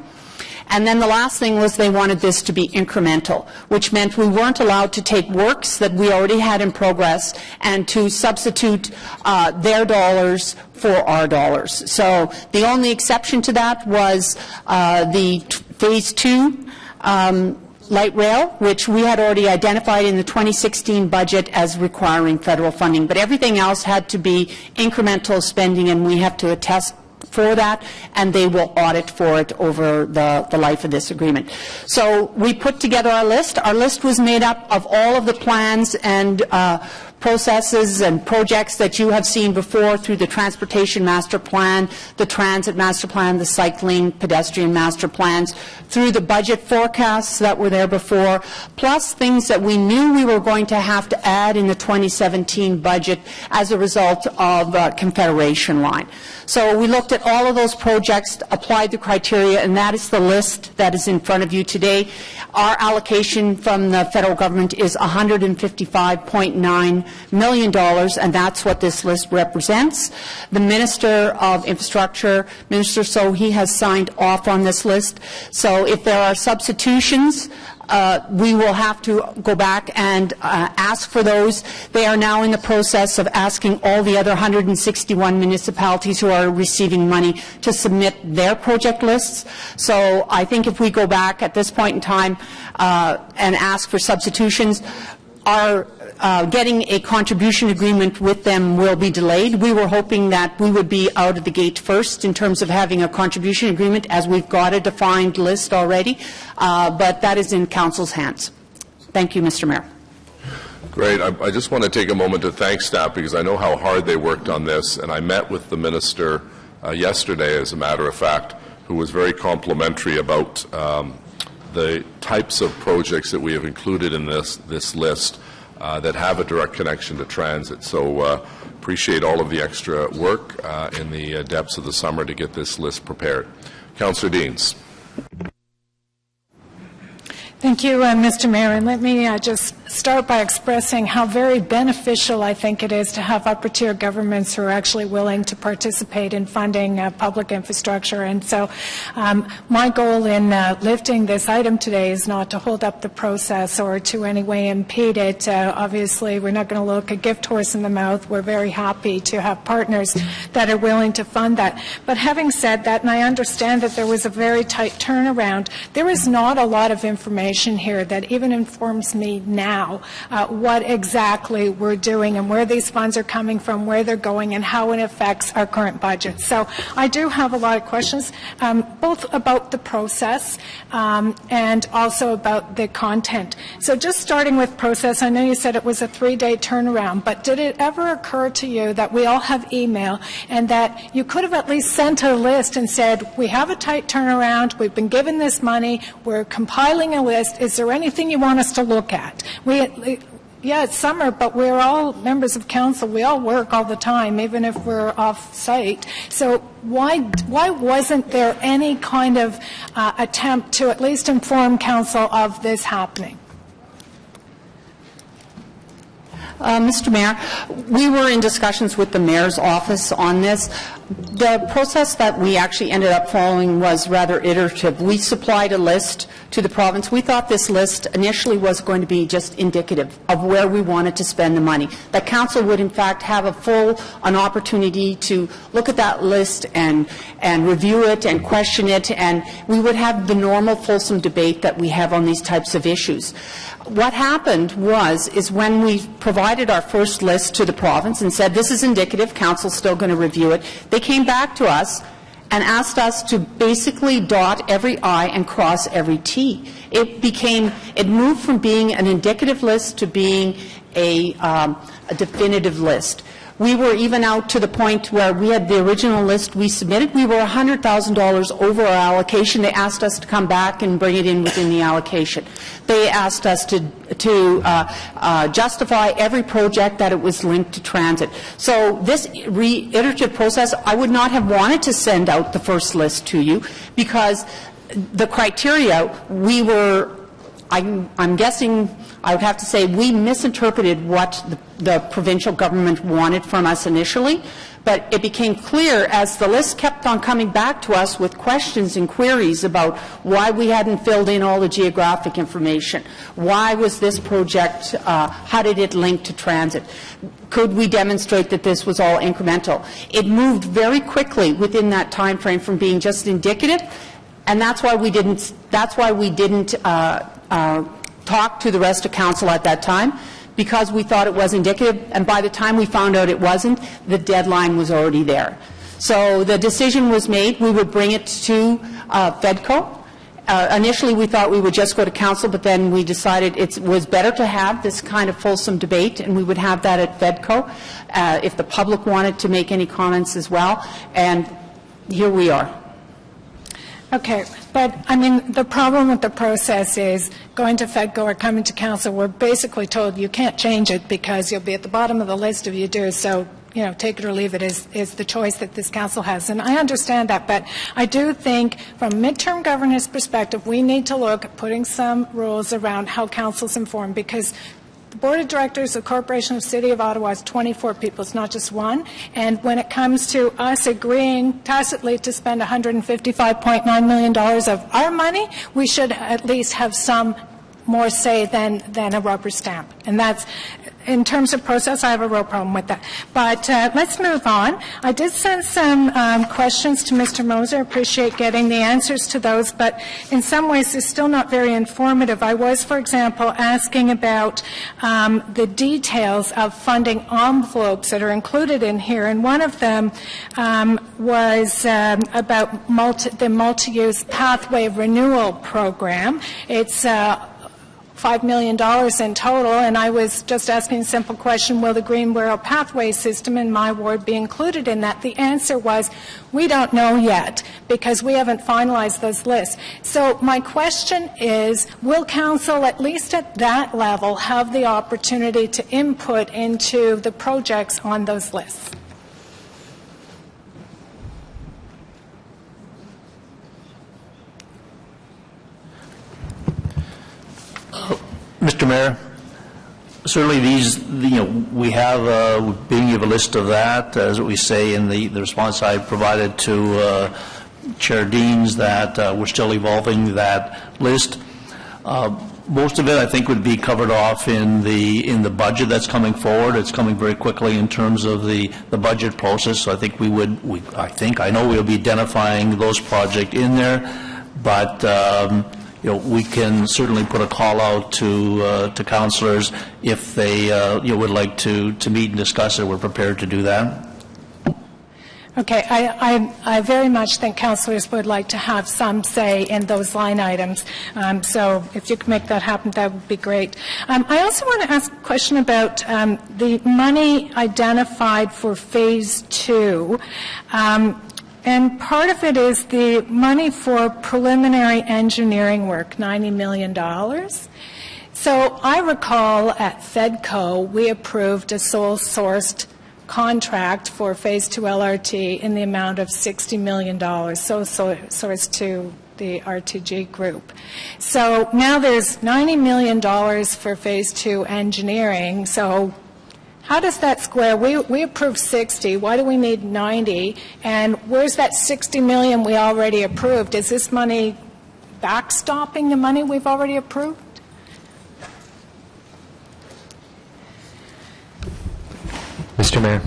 And then the last thing was they wanted this to be incremental, which meant we weren't allowed to take works that we already had in progress and to substitute their dollars for our dollars. So the only exception to that was the Phase 2 light rail, which we had already identified in the 2016 budget as requiring federal funding. But everything else had to be incremental spending, and we have to attest for that, and they will audit for it over the life of this agreement. So we put together our list. Our list was made up of all of the plans and processes and projects that you have seen before through the Transportation Master Plan, the Transit Master Plan, the Cycling Pedestrian Master Plans, through the budget forecasts that were there before, plus things that we knew we were going to have to add in the 2017 budget as a result of Confederation Line. So we looked at all of those projects, applied the criteria, and that is the list that is in front of you today. Our allocation from the federal government is $155.9 million, and that's what this list represents. The Minister of Infrastructure, Minister Sohi, has signed off on this list. So if there are substitutions, we will have to go back and ask for those. They are now in the process of asking all the other 161 municipalities who are receiving money to submit their project lists. So I think if we go back at this point in time and ask for substitutions, our getting a contribution agreement with them will be delayed. We were hoping that we would be out of the gate first in terms of having a contribution agreement, as we've got a defined list already, but that is in Council's hands. Thank you, Mr. Mayor. Great. I just want to take a moment to thank staff, because I know how hard they worked on this, and I met with the Minister yesterday, as a matter of fact, who was very complimentary about the types of projects that we have included in this list that have a direct connection to transit. So appreciate all of the extra work in the depths of the summer to get this list prepared. Councillor Deans. Thank you, Mr. Mayor. And let me just start by expressing how very beneficial I think it is to have upper-tier governments who are actually willing to participate in funding public infrastructure. And so my goal in lifting this item today is not to hold up the process or to any way impede it. Obviously, we're not going to look a gift horse in the mouth. We're very happy to have partners that are willing to fund that. But having said that, and I understand that there was a very tight turnaround, there is not a lot of information here that even informs me now what exactly we're doing and where these funds are coming from, where they're going, and how it affects our current budget. So I do have a lot of questions, both about the process and also about the content. So just starting with process, I know you said it was a 3-day turnaround, but did it ever occur to you that we all have email and that you could have at least sent a list and said, we have a tight turnaround, we've been given this money, we're compiling a list, is there anything you want us to look at? Yeah, it's summer, but we're all members of council. We all work all the time, even if we're off-site. So why wasn't there any kind of attempt to at least inform council of this happening? Mr. Mayor, we were in discussions with the Mayor's office on this. The process that we actually ended up following was rather iterative. We supplied a list to the province. We thought this list initially was going to be just indicative of where we wanted to spend the money. That council would in fact have an opportunity to look at that list and review it and question it, and we would have the normal fulsome debate that we have on these types of issues. What happened is when we provided our first list to the province and said this is indicative, council's still going to review it, they came back to us and asked us to basically dot every I and cross every T. It moved from being an indicative list to being a definitive list. We were even out to the point where we had the original list we submitted. We were $100,000 over our allocation. They asked us to come back and bring it in within the allocation. They asked us to justify every project that it was linked to transit. So this reiterative process, I would not have wanted to send out the first list to you because the criteria I'm guessing I would have to say we misinterpreted what the provincial government wanted from us initially, but it became clear as the list kept on coming back to us with questions and queries about why we hadn't filled in all the geographic information, why was this project, how did it link to transit, could we demonstrate that this was all incremental. It moved very quickly within that time frame from being just indicative, and that's why we didn't talk to the rest of council at that time, because we thought it was indicative, and by the time we found out it wasn't, the deadline was already there. So the decision was made. We would bring it to FEDCO. Initially, we thought we would just go to council, but then we decided it was better to have this kind of fulsome debate, and we would have that at FEDCO if the public wanted to make any comments as well. And here we are. Okay, but I mean, the problem with the process is going to FEDCO or coming to council, we're basically told you can't change it because you'll be at the bottom of the list if you do, so, you know, take it or leave it is the choice that this council has. And I understand that, but I do think from midterm governance perspective, we need to look at putting some rules around how council's informed, because the Board of Directors of Corporation of City of Ottawa is 24 people. It's not just one. And when it comes to us agreeing tacitly to spend $155.9 million of our money, we should at least have some more say than a rubber stamp. And that's, in terms of process, I have a real problem with that. But let's move on. I did send some questions to Mr. Moser. I appreciate getting the answers to those, but in some ways it's still not very informative. I was, for example, asking about the details of funding envelopes that are included in here, and one of them was about the multi-use pathway renewal program. It's $5 million in total, and I was just asking a simple question, will the Greenboro Pathway System in my ward be included in that? The answer was, we don't know yet, because we haven't finalized those lists. So my question is, will council, at least at that level, have the opportunity to input into the projects on those lists? Mr. Mayor, certainly we have being given a list of that, as we say in the response I provided to Chair Deans, that we're still evolving that list. Most of it, I think, would be covered off in the budget that's coming forward. It's coming very quickly in terms of the budget process. So I think I know we'll be identifying those projects in there, but we can certainly put a call out to councillors if they would like to meet and discuss it. We're prepared to do that. Okay, I very much think councillors would like to have some say in those line items. So if you could make that happen, that would be great. I also want to ask a question about the money identified for Phase 2. And part of it is the money for preliminary engineering work, $90 million. So I recall at FEDCO, we approved a sole-sourced contract for Phase 2 LRT in the amount of $60 million, sourced to the RTG group. So now there's $90 million for Phase 2 engineering, so How does that square? We approved 60. Why do we need 90? And where's that 60 million we already approved? Is this money backstopping the money we've already approved? Mr. Mayor,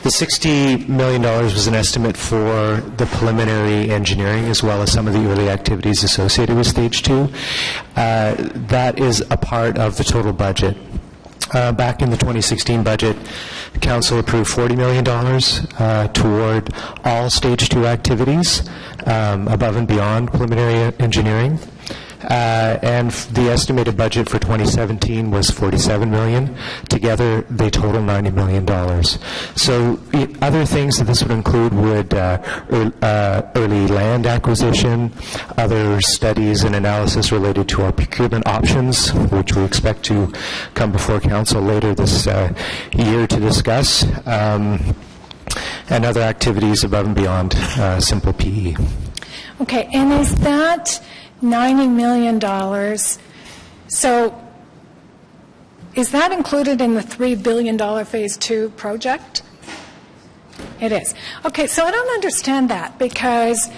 the $60 million was an estimate for the preliminary engineering as well as some of the early activities associated with Stage 2. That is a part of the total budget. Back in the 2016 budget, Council approved $40 million toward all Stage 2 activities above and beyond preliminary engineering. And the estimated budget for 2017 was $47 million. Together, they total $90 million. So other things that this would include would early land acquisition, other studies and analysis related to our procurement options, which we expect to come before Council later this year to discuss, and other activities above and beyond simple PE. Okay, and is that $90 million, so is that included in the $3 billion Phase 2 project? It is. Okay, so I don't understand that, because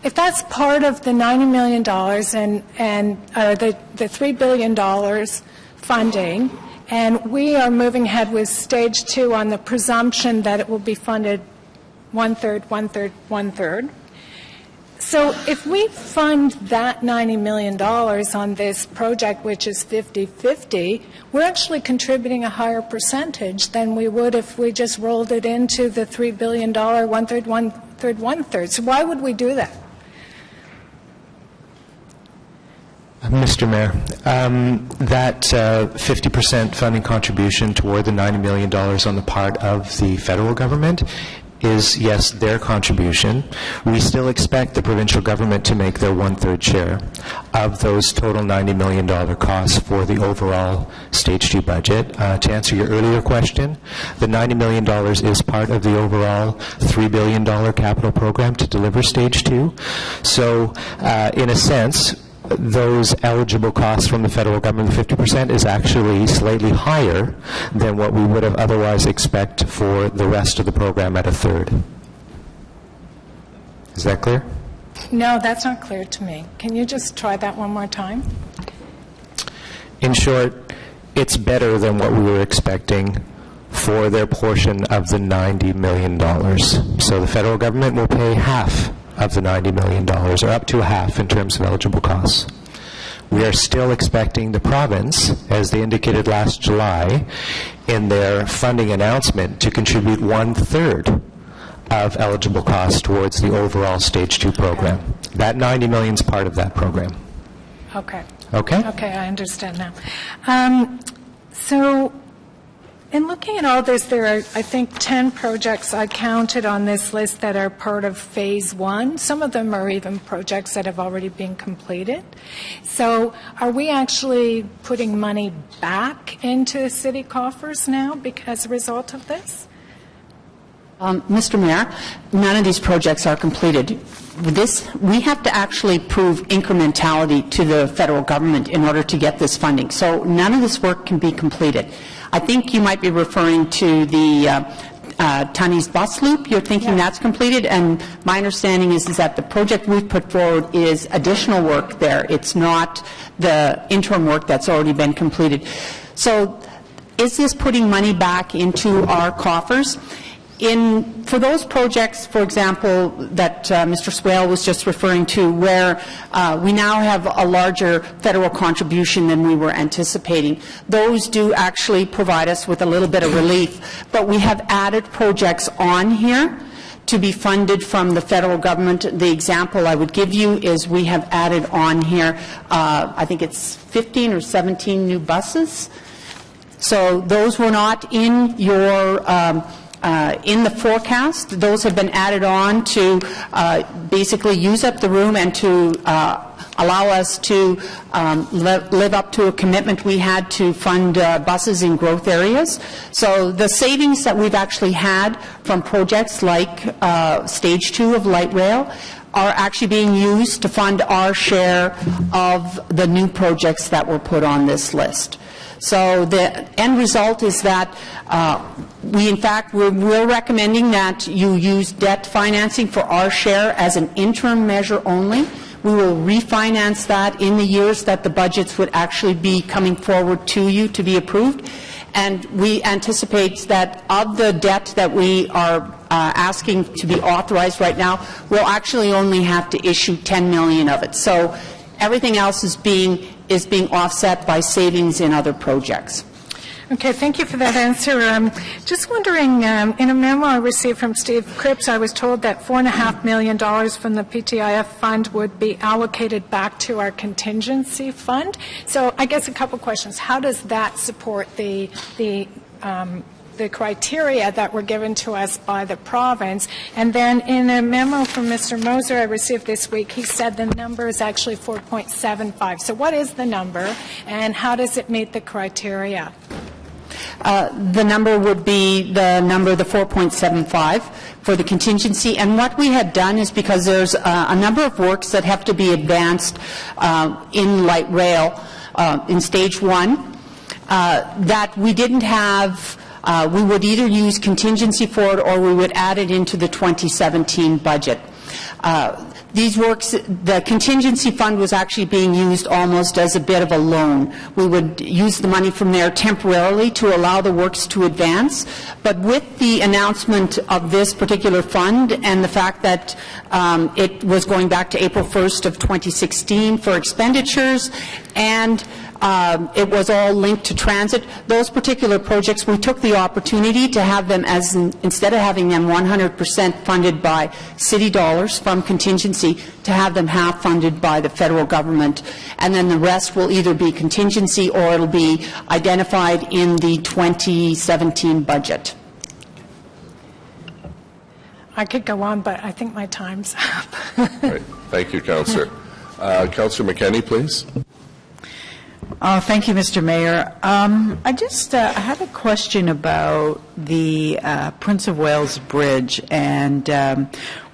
if that's part of the $90 million and the $3 billion funding, and we are moving ahead with Stage 2 on the presumption that it will be funded one-third, one-third, one-third, so if we fund that $90 million on this project, which is 50-50, we're actually contributing a higher percentage than we would if we just rolled it into the $3 billion one-third, one-third, one-third. So why would we do that? Mr. Mayor, that 50% funding contribution toward the $90 million on the part of the federal government is, yes, their contribution. We still expect the provincial government to make their one-third share of those total $90 million costs for the overall Stage 2 budget. To answer your earlier question, the $90 million is part of the overall $3 billion capital program to deliver Stage 2. So, in a sense, those eligible costs from the federal government, 50%, is actually slightly higher than what we would have otherwise expect for the rest of the program at a third. Is that clear? No, that's not clear to me. Can you just try that one more time? In short, it's better than what we were expecting for their portion of the $90 million. So the federal government will pay half of the $90 million, or up to half in terms of eligible costs. We are still expecting the province, as they indicated last July in their funding announcement, to contribute one-third of eligible costs towards the overall Stage 2 program. That $90 million is part of that program. Okay. Okay? Okay, I understand now. So in looking at all this, there are, I think, 10 projects I counted on this list that are part of Phase 1. Some of them are even projects that have already been completed. So are we actually putting money back into city coffers now as a result of this? Mr. Mayor, none of these projects are completed. We have to actually prove incrementality to the federal government in order to get this funding. So none of this work can be completed. I think you might be referring to the Tunney's bus loop. You're thinking that's completed, and my understanding is that the project we've put forward is additional work there. It's not the interim work that's already been completed. So is this putting money back into our coffers? For those projects, for example, that Mr. Swale was just referring to, where we now have a larger federal contribution than we were anticipating, those do actually provide us with a little bit of relief. But we have added projects on here to be funded from the federal government. The example I would give you is we have added on here, I think it's 15 or 17 new buses. So those were not in your in the forecast. Those have been added on to basically use up the room and to allow us to live up to a commitment we had to fund buses in growth areas. So the savings that we've actually had from projects like Stage 2 of light rail are actually being used to fund our share of the new projects that were put on this list. So the end result is that we're recommending that you use debt financing for our share as an interim measure only. We will refinance that in the years that the budgets would actually be coming forward to you to be approved. And we anticipate that of the debt that we are asking to be authorized right now, we'll actually only have to issue $10 million of it. So everything else is being offset by savings in other projects. Okay, thank you for that answer. Just wondering, in a memo I received from Steve Cripps, I was told that $4.5 million from the PTIF fund would be allocated back to our contingency fund. So I guess a couple questions. How does that support the criteria that were given to us by the province? And then in a memo from Mr. Moser I received this week, he said the number is actually 4.75. So what is the number, and how does it meet the criteria? The number would be the 4.75 for the contingency. And what we had done is, because there's a number of works that have to be advanced in light rail in stage 1 that we didn't have. We would either use contingency for it or we would add it into the 2017 budget. These works, the contingency fund was actually being used almost as a bit of a loan. We would use the money from there temporarily to allow the works to advance. But with the announcement of this particular fund and the fact that it was going back to April 1st of 2016 for expenditures, and it was all linked to transit, those particular projects, we took the opportunity to have them instead of having them 100% funded by city dollars from contingency, to have them half funded by the federal government, and then the rest will either be contingency or it'll be identified in the 2017 budget. I could go on, but I think my time's up. Right. Thank you, Councillor. Councillor McKenney, please. Thank you, Mr. Mayor. I just had a question about the Prince of Wales Bridge, and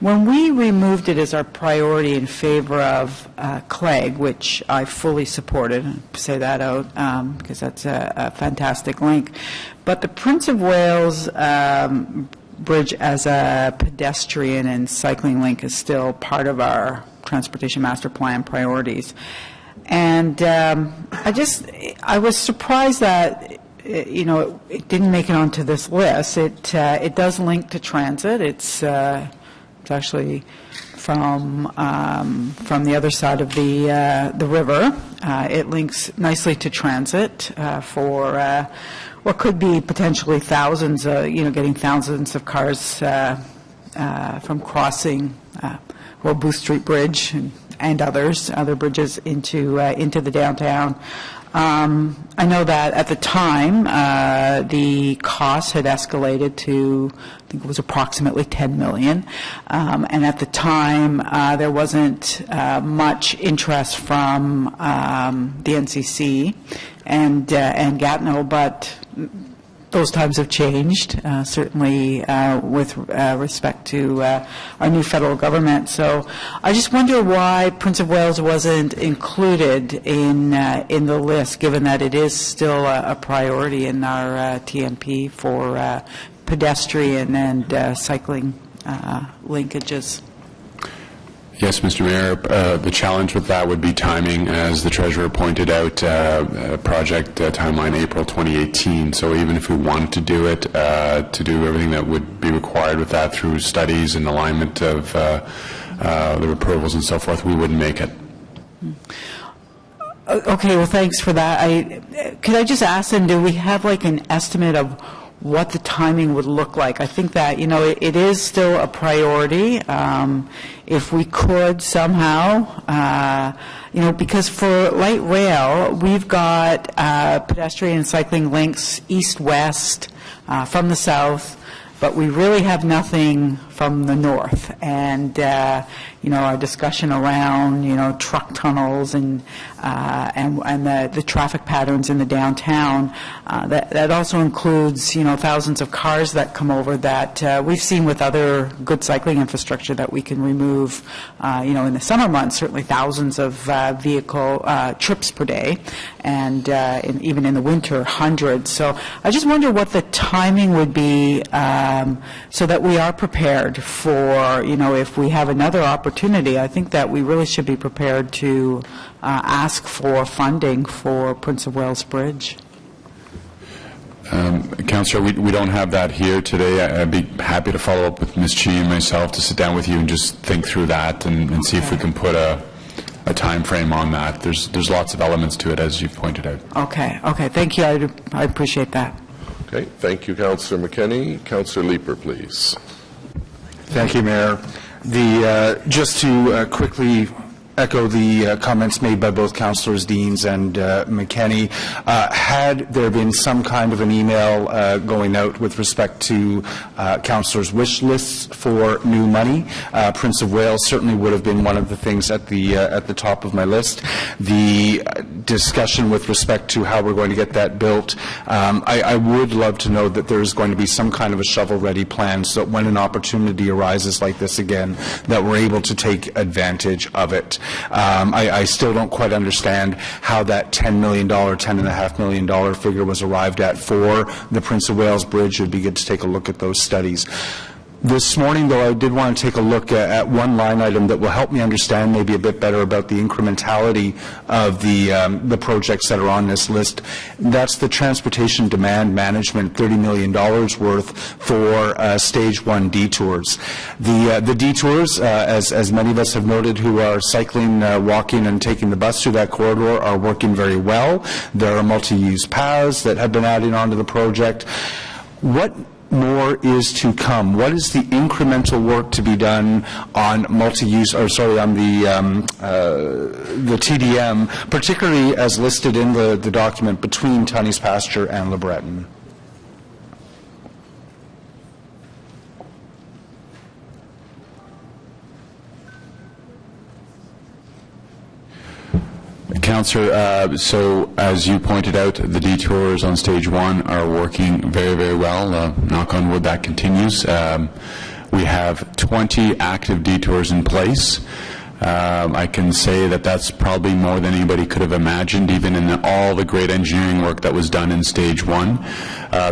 when we removed it as our priority in favor of Clegg, which I fully supported, say that out because that's a fantastic link, but the Prince of Wales Bridge as a pedestrian and cycling link is still part of our Transportation Master Plan priorities. And I was surprised that, it didn't make it onto this list. It does link to transit. It's actually from the other side of the river. It links nicely to transit for what could be potentially thousands, getting thousands of cars from crossing Booth Street Bridge and other bridges into the downtown. I know that at the time the cost had escalated to, I think it was approximately $10 million, and at the time there wasn't much interest from the NCC and Gatineau, but those times have changed, certainly with respect to our new federal government. So I just wonder why Prince of Wales wasn't included in the list, given that it is still a priority in our TMP for pedestrian and cycling linkages. Yes, Mr. Mayor. The challenge with that would be timing. As the Treasurer pointed out, project timeline April 2018. So even if we wanted to do it, to do everything that would be required with that through studies and alignment of the approvals and so forth, we wouldn't make it. Okay, well, thanks for that. Could I just ask then, do we have like an estimate of what the timing would look like? I think that, it is still a priority. If we could somehow, because for light rail, we've got pedestrian and cycling links east-west from the south, but we really have nothing from from the north. And, our discussion around, truck tunnels and the traffic patterns in the downtown, that also includes, thousands of cars that come over that we've seen with other good cycling infrastructure that we can remove, in the summer months, certainly thousands of vehicle trips per day, and even in the winter, hundreds. So I just wonder what the timing would be so that we are prepared for, if we have another opportunity. I think that we really should be prepared to ask for funding for Prince of Wales Bridge. Councillor, we don't have that here today. I'd be happy to follow up with Ms. Chi and myself to sit down with you and just think through that and see if we can put a time frame on that. There's lots of elements to it, as you've pointed out. Okay. Thank you. I appreciate that. Okay. Thank you, Councillor McKenney. Councillor Leeper, please. Thank you, Mayor. Just to quickly echo the comments made by both Councillors Deans and McKenney. Had there been some kind of an email going out with respect to Councillors' wish lists for new money, Prince of Wales certainly would have been one of the things at the top of my list. The discussion with respect to how we're going to get that built, I would love to know that there is going to be some kind of a shovel-ready plan so that when an opportunity arises like this again, that we're able to take advantage of it. I still don't quite understand how that $10 million, $10.5 million figure was arrived at for the Prince of Wales Bridge. It would be good to take a look at those studies. This morning, though, I did want to take a look at one line item that will help me understand maybe a bit better about the incrementality of the projects that are on this list. That's the transportation demand management, $30 million worth for Stage 1 detours. The detours, as many of us have noted who are cycling, walking, and taking the bus through that corridor, are working very well. There are multi-use paths that have been added onto the project. What more is to come? What is the incremental work to be done on multi-use, or sorry, on the TDM, particularly as listed in the document between Tunney's Pasture and Le Breton? Councillor, so as you pointed out, the detours on Stage 1 are working very, very well. Knock on wood, that continues. We have 20 active detours in place. I can say that that's probably more than anybody could have imagined, even in all the great engineering work that was done in Stage 1.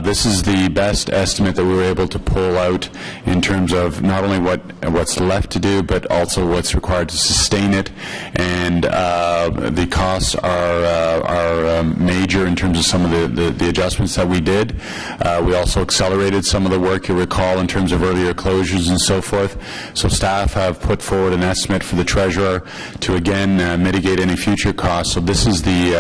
This is the best estimate that we were able to pull out in terms of not only what's left to do, but also what's required to sustain it. And the costs are major in terms of some of the adjustments that we did. We also accelerated some of the work, you'll recall, in terms of earlier closures and so forth. So staff have put forward an estimate for the Treasurer to again mitigate any future costs. So this is the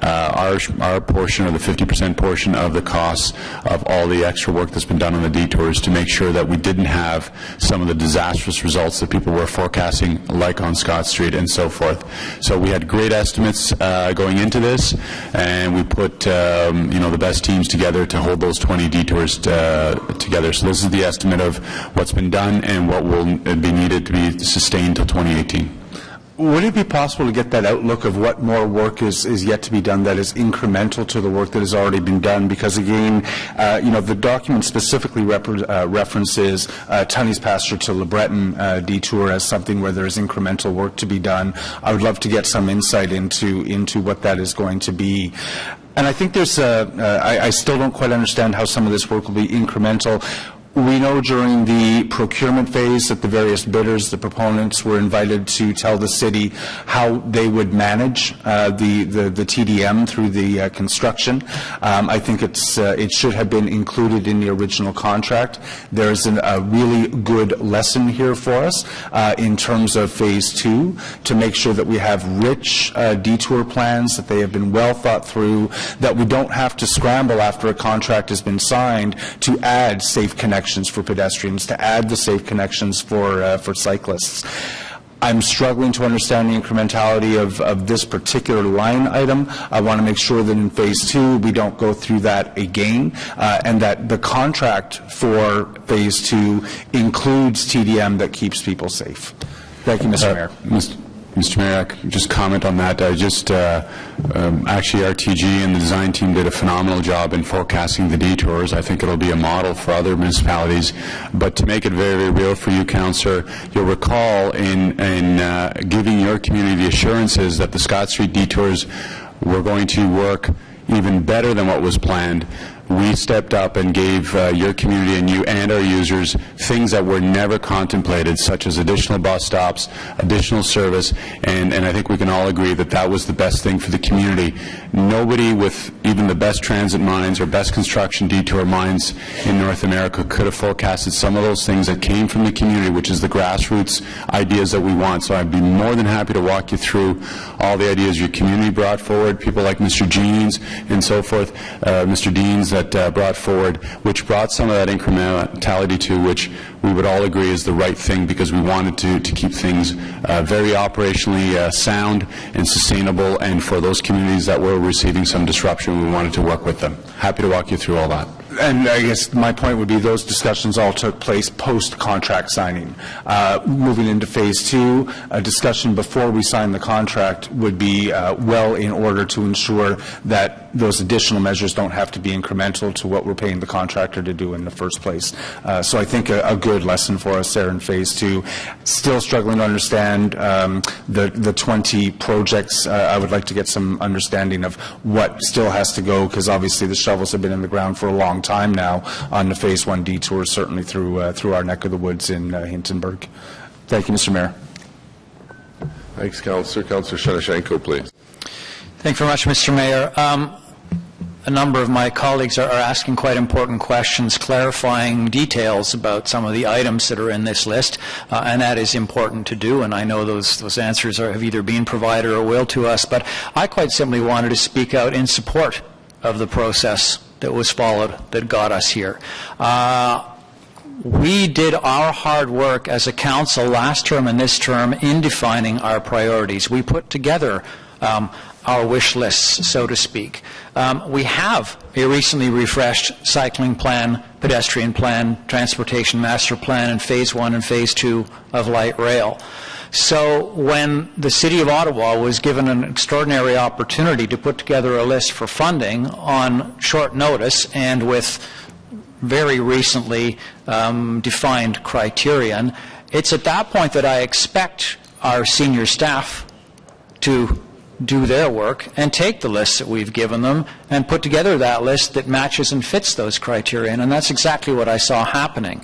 our portion, or the 50% portion of the costs of all the extra work that's been done on the detours to make sure that we didn't have some of the disastrous results that people were forecasting, like on Scott Street and so forth. So we had great estimates going into this, and we put the best teams together to hold those 20 detours together. So this is the estimate of what's been done and what will be needed to be sustained till 2018. Would it be possible to get that outlook of what more work is yet to be done that is incremental to the work that has already been done? Because again, the document specifically references Tunney's Pasture to Le Breton detour as something where there is incremental work to be done. I would love to get some insight into what that is going to be. And I think there's I still don't quite understand how some of this work will be incremental. We know during the procurement phase that the various bidders, the proponents, were invited to tell the city how they would manage the TDM through the construction. I think it should have been included in the original contract. There's a really good lesson here for us in terms of Phase 2 to make sure that we have rich detour plans, that they have been well thought through, that we don't have to scramble after a contract has been signed to add safe connections for pedestrians, to add the safe connections for cyclists. I'm struggling to understand the incrementality of this particular line item. I want to make sure that in Phase 2 we don't go through that again, and that the contract for Phase 2 includes TDM that keeps people safe. Thank you, Mr. Mayor. Mr. Mayor, I could just comment on that. Actually, RTG and the design team did a phenomenal job in forecasting the detours. I think it'll be a model for other municipalities. But to make it very, very real for you, Councillor, you'll recall in giving your community the assurances that the Scott Street detours were going to work even better than what was planned. We stepped up and gave your community and you and our users things that were never contemplated, such as additional bus stops, additional service, and I think we can all agree that that was the best thing for the community. Nobody with even the best transit minds or best construction detour minds in North America could have forecasted some of those things that came from the community, which is the grassroots ideas that we want. So I'd be more than happy to walk you through all the ideas your community brought forward, people like Mr. Jeans and so forth, Mr. Deans, that brought forward, which brought some of that incrementality to which we would all agree is the right thing, because we wanted to keep things very operationally sound and sustainable, and for those communities that were receiving some disruption, we wanted to work with them. Happy to walk you through all that. And I guess my point would be those discussions all took place post-contract signing. Moving into Phase 2, a discussion before we sign the contract would be well in order to ensure that those additional measures don't have to be incremental to what we're paying the contractor to do in the first place. So I think a good lesson for us there in Phase 2. Still struggling to understand the 20 projects. I would like to get some understanding of what still has to go, because obviously the shovels have been in the ground for a long time now on the Phase 1 detour, certainly through our neck of the woods in Hintonburg. Thank you, Mr. Mayor. Thanks, Councillor. Councillor Shadashenko, please. Thank you very much, Mr. Mayor. A number of my colleagues are asking quite important questions, clarifying details about some of the items that are in this list, and that is important to do, and I know those answers have either been provided or will to us, but I quite simply wanted to speak out in support of the process that was followed that got us here. We did our hard work as a council last term and this term in defining our priorities. We put together our wish lists, so to speak. We have a recently refreshed cycling plan, pedestrian plan, transportation master plan, and Phase 1 and Phase 2 of light rail. So when the City of Ottawa was given an extraordinary opportunity to put together a list for funding on short notice and with very recently defined criterion, it's at that point that I expect our senior staff to do their work and take the lists that we've given them and put together that list that matches and fits those criteria, and that's exactly what I saw happening.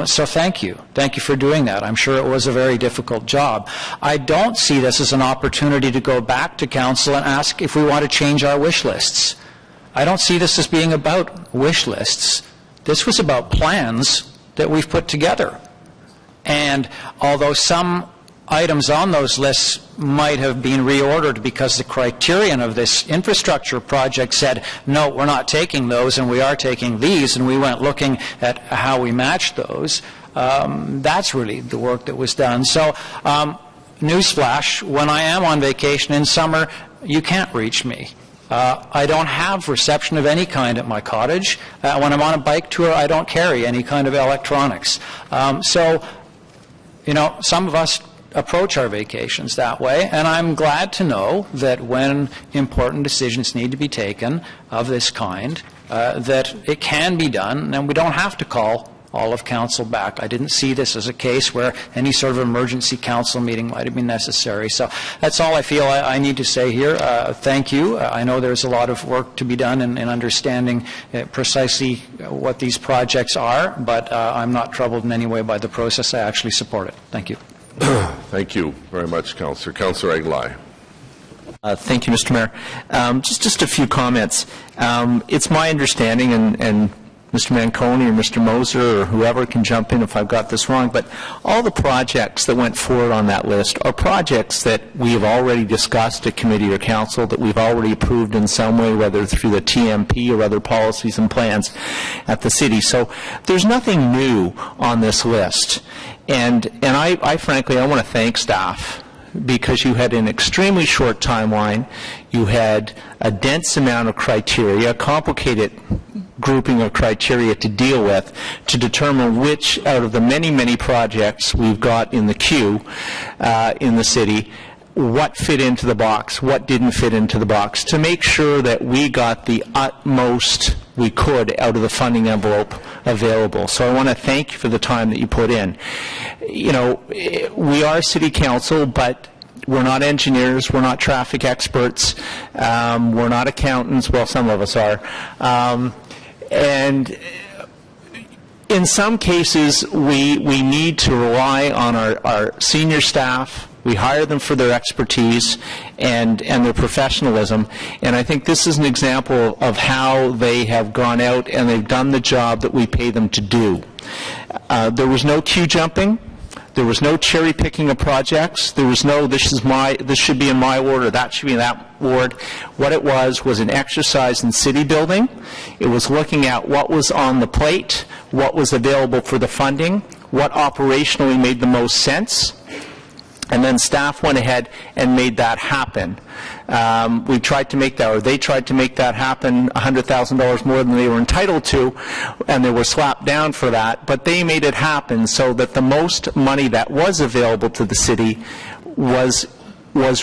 So thank you. Thank you for doing that. I'm sure it was a very difficult job. I don't see this as an opportunity to go back to Council and ask if we want to change our wish lists. I don't see this as being about wish lists. This was about plans that we've put together. And although some items on those lists might have been reordered because the criterion of this infrastructure project said, no, we're not taking those and we are taking these, and we went looking at how we matched those, that's really the work that was done. So newsflash, when I am on vacation in summer, you can't reach me. I don't have reception of any kind at my cottage. When I'm on a bike tour, I don't carry any kind of electronics. So, you know, some of us approach our vacations that way, and I'm glad to know that when important decisions need to be taken of this kind, that it can be done, and we don't have to call all of Council back. I didn't see this as a case where any sort of emergency Council meeting might have been necessary. So that's all I feel I need to say here. Thank you. I know there's a lot of work to be done in understanding precisely what these projects are, but I'm not troubled in any way by the process. I actually support it. Thank you. Thank you very much, Councillor. Councillor Aguilar. Thank you, Mr. Mayor. Just a few comments. It's my understanding, and Mr. Manconi or Mr. Moser or whoever can jump in if I've got this wrong, but all the projects that went forward on that list are projects that we have already discussed at committee or council, that we've already approved in some way, whether through the TMP or other policies and plans at the city. So there's nothing new on this list. And I frankly, I want to thank staff, because you had an extremely short timeline, you had a dense amount of criteria, complicated grouping of criteria to deal with, to determine which out of the many, many projects we've got in the queue in the city, what fit into the box, what didn't fit into the box, to make sure that we got the utmost we could out of the funding envelope available. So I want to thank you for the time that you put in. You know, we are city council, but we're not engineers, we're not traffic experts, we're not accountants, well, some of us are. And in some cases, we need to rely on our senior staff. We hire them for their expertise and their professionalism. And I think this is an example of how they have gone out and they've done the job that we pay them to do. There was no queue jumping. There was no cherry picking of projects. There was no, this should be in my ward or that should be in that ward. What it was an exercise in city building. It was looking at what was on the plate, what was available for the funding, what operationally made the most sense. And then staff went ahead and made that happen. We tried to make that, or they tried to make that happen, $100,000 more than they were entitled to, and they were slapped down for that. But they made it happen so that the most money that was available to the city was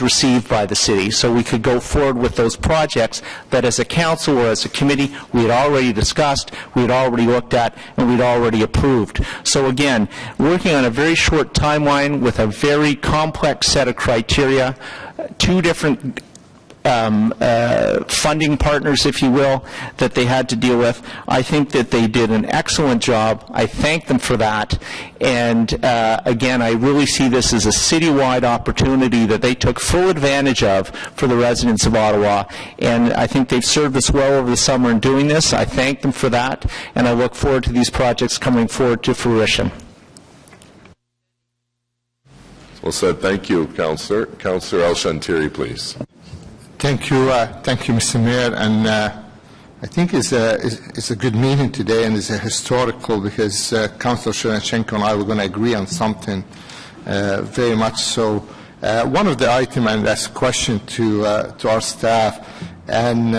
received by the city, so we could go forward with those projects that as a council or as a committee we had already discussed, we had already looked at, and we'd already approved. So again, working on a very short timeline with a very complex set of criteria, two different funding partners, if you will, that they had to deal with. I think that they did an excellent job. I thank them for that. And again, I really see this as a citywide opportunity that they took full advantage of for the residents of Ottawa. And I think they've served us well over the summer in doing this. I thank them for that. And I look forward to these projects coming forward to fruition. Well said. Thank you, Councillor. Councillor El-Shantiri, please. Thank you, Mr. Mayor, and I think it's a good meeting today, and it's a historical because Councillor Shevchenko and I were going to agree on something very much so. One of the items, and that's a question to our staff, and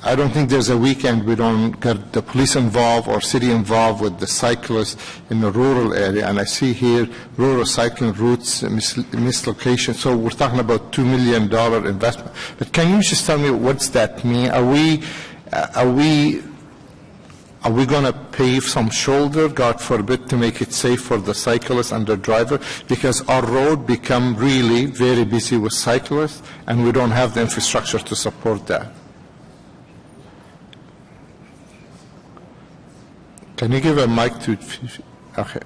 I don't think there's a weekend we don't get the police involved or city involved with the cyclists in the rural area. And I see here rural cycling routes, mislocation. So we're talking about $2 million investment. But can you just tell me what's that mean? Are we going to pave some shoulder, God forbid, to make it safe for the cyclist and the driver? Because our road become really very busy with cyclists, and we don't have the infrastructure to support that. Can you give a mic to? Okay.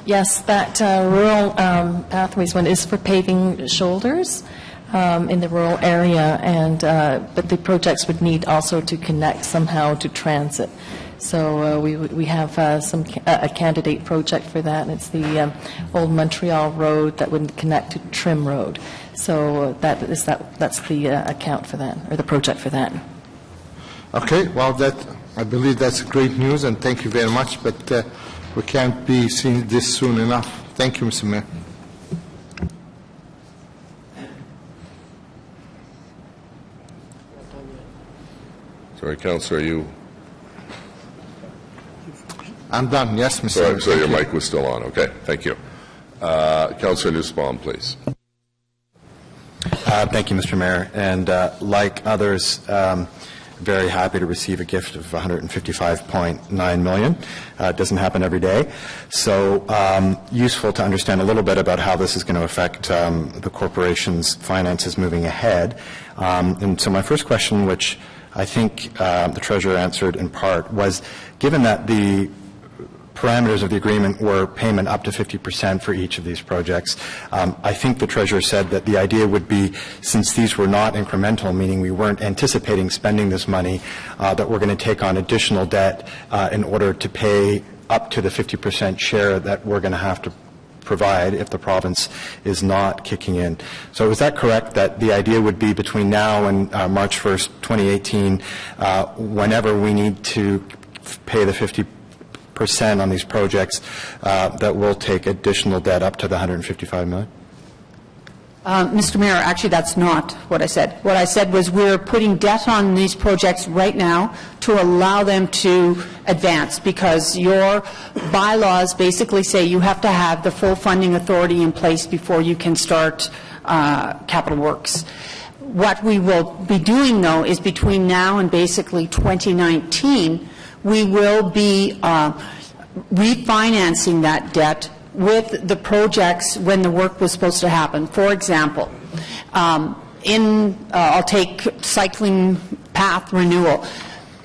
Yes, that rural pathways one is for paving shoulders in the rural area, and but the projects would need also to connect somehow to transit. So we have a candidate project for that, and it's the old Montreal Road that would connect to Trim Road. So that's the account for that, or the project for that. Okay, well, I believe that's great news, and thank you very much. But we can't be seeing this soon enough. Thank you, Mr. Mayor. Sorry, Councillor, you? I'm done. Yes, Mr. Mayor. So your mic was still on. Okay, thank you. Councillor Nussbaum, please. Thank you, Mr. Mayor. And like others, very happy to receive a gift of $155.9 million. It doesn't happen every day. So useful to understand a little bit about how this is going to affect the corporation's finances moving ahead. And so my first question, which I think the Treasurer answered in part, was given that the parameters of the agreement were payment up to 50% for each of these projects. I think the Treasurer said that the idea would be, since these were not incremental, meaning we weren't anticipating spending this money, that we're going to take on additional debt in order to pay up to the 50% share that we're going to have to provide if the province is not kicking in. So is that correct, that the idea would be between now and March 1st, 2018, whenever we need to pay the 50% on these projects, that we'll take additional debt up to the $155 million? Mr. Mayor, actually, that's not what I said. What I said was we're putting debt on these projects right now to allow them to advance, because your bylaws basically say you have to have the full funding authority in place before you can start capital works. What we will be doing, though, is between now and basically 2019, we will be refinancing that debt with the projects when the work was supposed to happen. For example, I'll take cycling path renewal.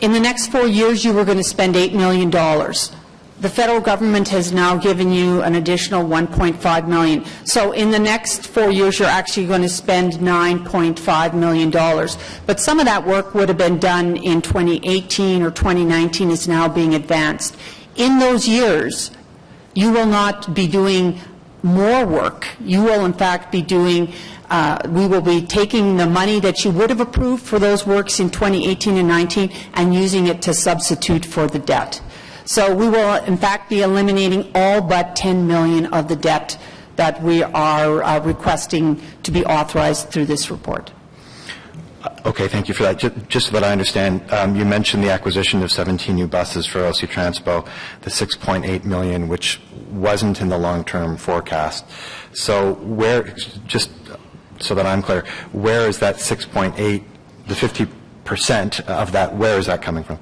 In the next 4 years, you were going to spend $8 million. The federal government has now given you an additional $1.5 million. So in the next 4 years, you're actually going to spend $9.5 million. But some of that work would have been done in 2018 or 2019 is now being advanced. In those years, you will not be doing more work. You will, in fact, be doing, we will be taking the money that you would have approved for those works in 2018 and 19 and using it to substitute for the debt. So we will, in fact, be eliminating all but $10 million of the debt that we are requesting to be authorized through this report. Okay, thank you for that. Just so that I understand, you mentioned the acquisition of 17 new buses for LC Transpo, the $6.8 million, which wasn't in the long-term forecast. So where, just so that I'm clear, where is that 6.8, the 50% of that, where is that coming from?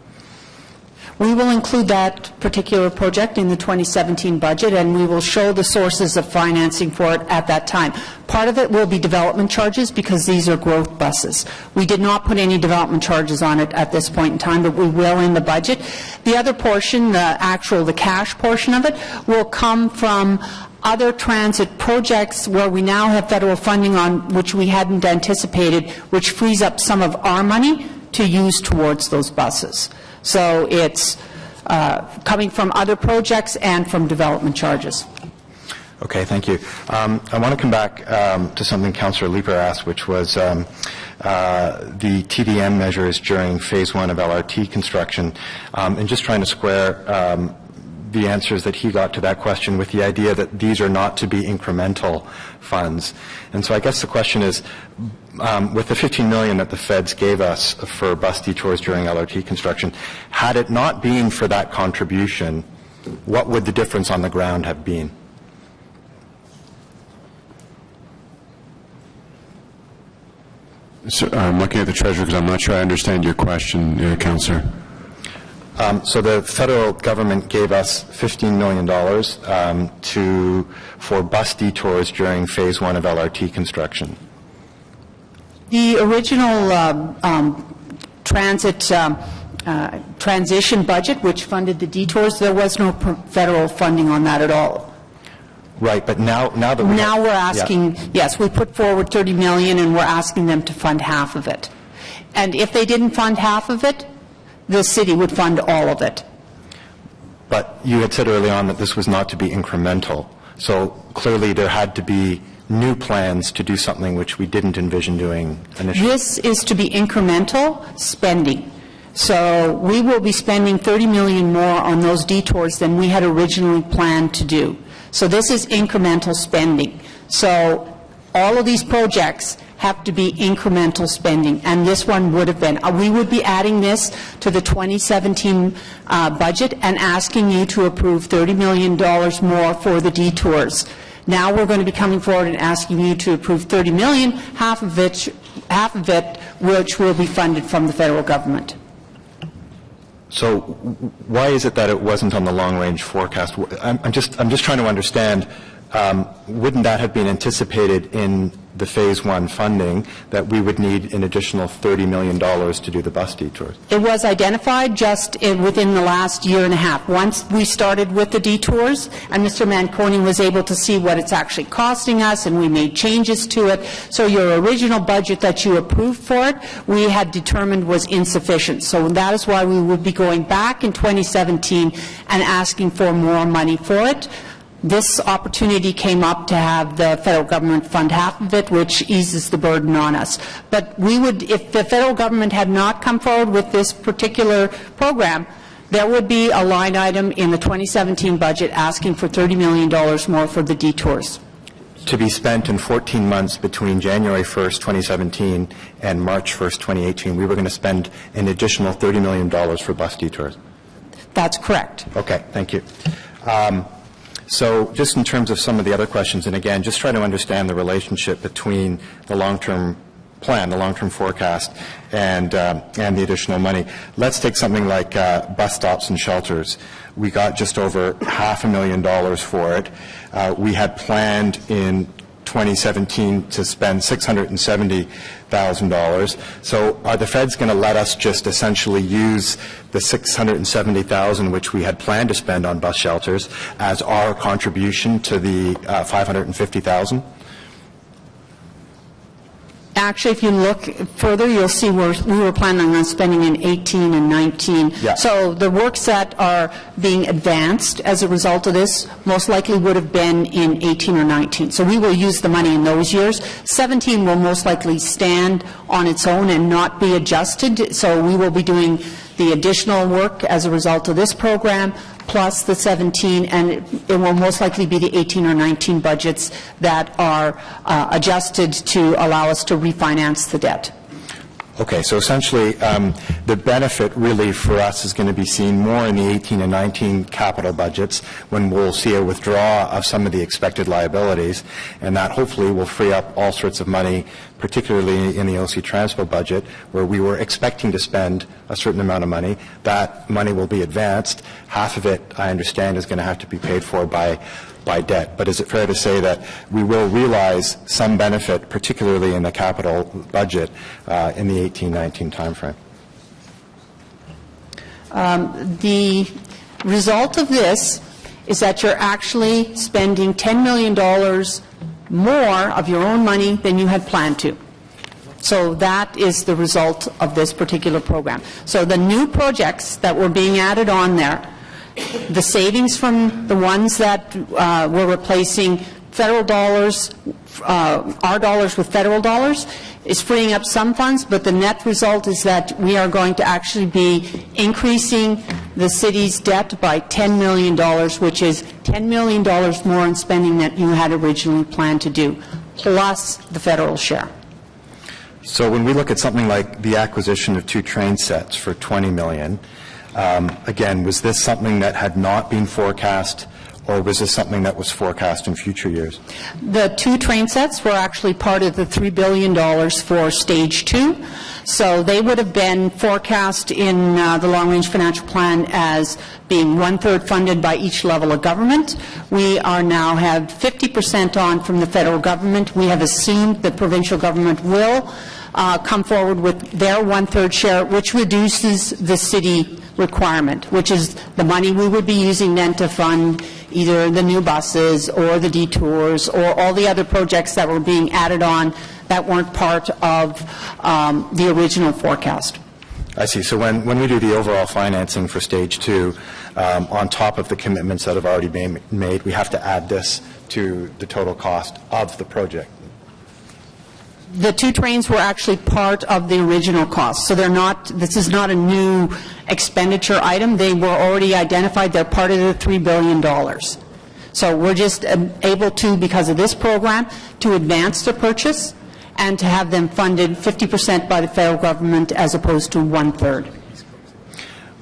We will include that particular project in the 2017 budget, and we will show the sources of financing for it at that time. Part of it will be development charges, because these are growth buses. We did not put any development charges on it at this point in time, but we will in the budget. The other portion, the cash portion of it, will come from other transit projects where we now have federal funding on which we hadn't anticipated, which frees up some of our money to use towards those buses. So it's coming from other projects and from development charges. Okay, thank you. I want to come back to something Councillor Leeper asked, which was the TDM measures during Phase 1 of LRT construction, and just trying to square the answers that he got to that question with the idea that these are not to be incremental funds. And so I guess the question is, with the $15 million that the feds gave us for bus detours during LRT construction, had it not been for that contribution, what would the difference on the ground have been? So, I'm looking at the Treasurer because I'm not sure I understand your question, Councillor. So the federal government gave us $15 million for bus detours during Phase 1 of LRT construction. The original transition budget, which funded the detours, there was no federal funding on that at all. Right, but now that we're asking, yes, we put forward $30 million, and we're asking them to fund half of it. And if they didn't fund half of it, the city would fund all of it. But you had said early on that this was not to be incremental. So clearly there had to be new plans to do something which we didn't envision doing initially. This is to be incremental spending. So we will be spending $30 million more on those detours than we had originally planned to do. So this is incremental spending. So all of these projects have to be incremental spending, and this one would have been. We would be adding this to the 2017 budget and asking you to approve $30 million more for the detours. Now we're going to be coming forward and asking you to approve $30 million, half of it which will be funded from the federal government. So why is it that it wasn't on the long-range forecast? I'm just trying to understand wouldn't that have been anticipated in the Phase 1 funding that we would need an additional $30 million to do the bus detours? It was identified just within the last year and a half. Once we started with the detours, and Mr. Manconi was able to see what it's actually costing us, and we made changes to it. So your original budget that you approved for it, we had determined was insufficient. So that is why we would be going back in 2017 and asking for more money for it. This opportunity came up to have the federal government fund half of it, which eases the burden on us. But we would, if the federal government had not come forward with this particular program, there would be a line item in the 2017 budget asking for $30 million more for the detours. To be spent in 14 months between January 1st, 2017 and March 1st, 2018, we were going to spend an additional $30 million for bus detours. That's correct. Okay, thank you. So just in terms of some of the other questions, and again, just try to understand the relationship between the long-term plan, the long-term forecast, and the additional money. Let's take something like bus stops and shelters. We got just over $500,000 for it. We had planned in 2017 to spend $670,000. So are the feds going to let us just essentially use the $670,000 which we had planned to spend on bus shelters as our contribution to the $550,000? Actually, if you look further, you'll see we were planning on spending in 18 and 19. Yeah. So the works that are being advanced as a result of this most likely would have been in 18 or 19. So we will use the money in those years. 17 will most likely stand on its own and not be adjusted. So we will be doing the additional work as a result of this program, plus the 17, and it will most likely be the 18 or 19 budgets that are adjusted to allow us to refinance the debt. Okay, so essentially the benefit really for us is going to be seen more in the 18 and 19 capital budgets when we'll see a withdrawal of some of the expected liabilities, and that hopefully will free up all sorts of money, particularly in the OC Transpo budget, where we were expecting to spend a certain amount of money. That money will be advanced. Half of it, I understand, is going to have to be paid for by debt. But is it fair to say that we will realize some benefit, particularly in the capital budget, in the 18-19 timeframe? The result of this is that you're actually spending $10 million more of your own money than you had planned to. So that is the result of this particular program. So the new projects that were being added on there, the savings from the ones that were replacing federal dollars, our dollars with federal dollars, is freeing up some funds, but the net result is that we are going to actually be increasing the city's debt by $10 million, which is $10 million more in spending that you had originally planned to do, plus the federal share. So when we look at something like the acquisition of 2 train sets for $20 million, again, was this something that had not been forecast, or was this something that was forecast in future years? The 2 train sets were actually part of the $3 billion for Stage 2. So they would have been forecast in the long-range financial plan as being 1/3 funded by each level of government. We are now have 50% on from the federal government. We have assumed the provincial government will come forward with their 1/3 share, which reduces the city requirement, which is the money we would be using then to fund either the new buses or the detours or all the other projects that were being added on that weren't part of the original forecast. I see. So when we do the overall financing for Stage 2, on top of the commitments that have already been made, we have to add this to the total cost of the project. The 2 trains were actually part of the original cost, so they're not. This is not a new expenditure item. They were already identified. They're part of the $3 billion. So we're just able to, because of this program, to advance the purchase and to have them funded 50% by the federal government as opposed to 1/3.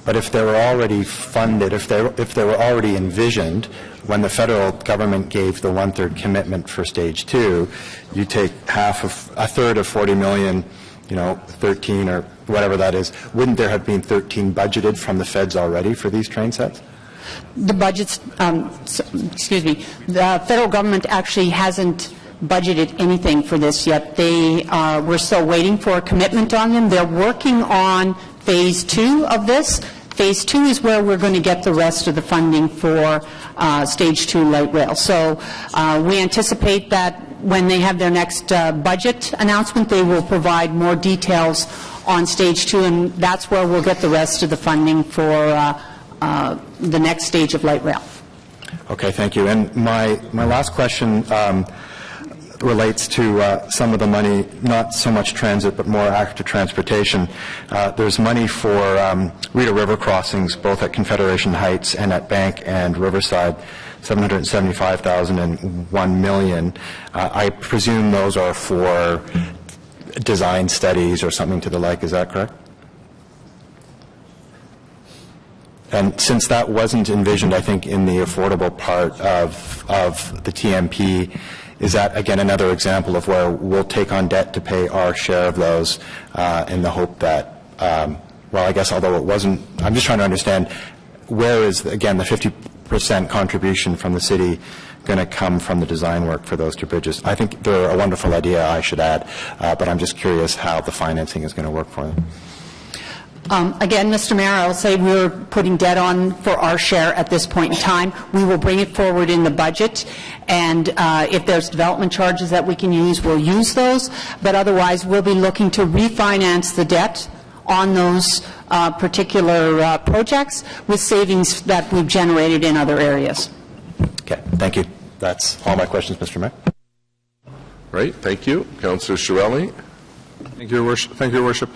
But if they were already funded, if they were already envisioned, when the federal government gave the 1/3 commitment for Stage 2, you take a third of 40 million, 13 or whatever that is. Wouldn't there have been 13 budgeted from the feds already for these train sets? The budget's, excuse me, the federal government actually hasn't budgeted anything for this yet. We're still waiting for a commitment on them. They're working on Phase 2 of this. Phase 2 is where we're going to get the rest of the funding for Stage 2 light rail. So we anticipate that when they have their next budget announcement, they will provide more details on Stage 2, and that's where we'll get the rest of the funding for the next stage of light rail. Okay, thank you. And my last question relates to some of the money, not so much transit, but more active transportation. There's money for Rideau River crossings, both at Confederation Heights and at Bank and Riverside, $775,000 and $1 million. I presume those are for design studies or something to the like. Is that correct? And since that wasn't envisioned, I think, in the affordable part of the TMP, is that, again, another example of where we'll take on debt to pay our share of those in the hope that, well, I guess although it wasn't, I'm just trying to understand where is, again, the 50% contribution from the city going to come from the design work for those two bridges? I think they're a wonderful idea, I should add, but I'm just curious how the financing is going to work for them. Again, Mr. Mayor, I'll say we're putting debt on for our share at this point in time. We will bring it forward in the budget, and if there's development charges that we can use, we'll use those. But otherwise, we'll be looking to refinance the debt on those particular projects with savings that we've generated in other areas. Okay, thank you. That's all my questions, Mr. Mayor. Right, thank you. Councillor Chiarelli. Thank you, Your Worship. Thank you, Your Worship.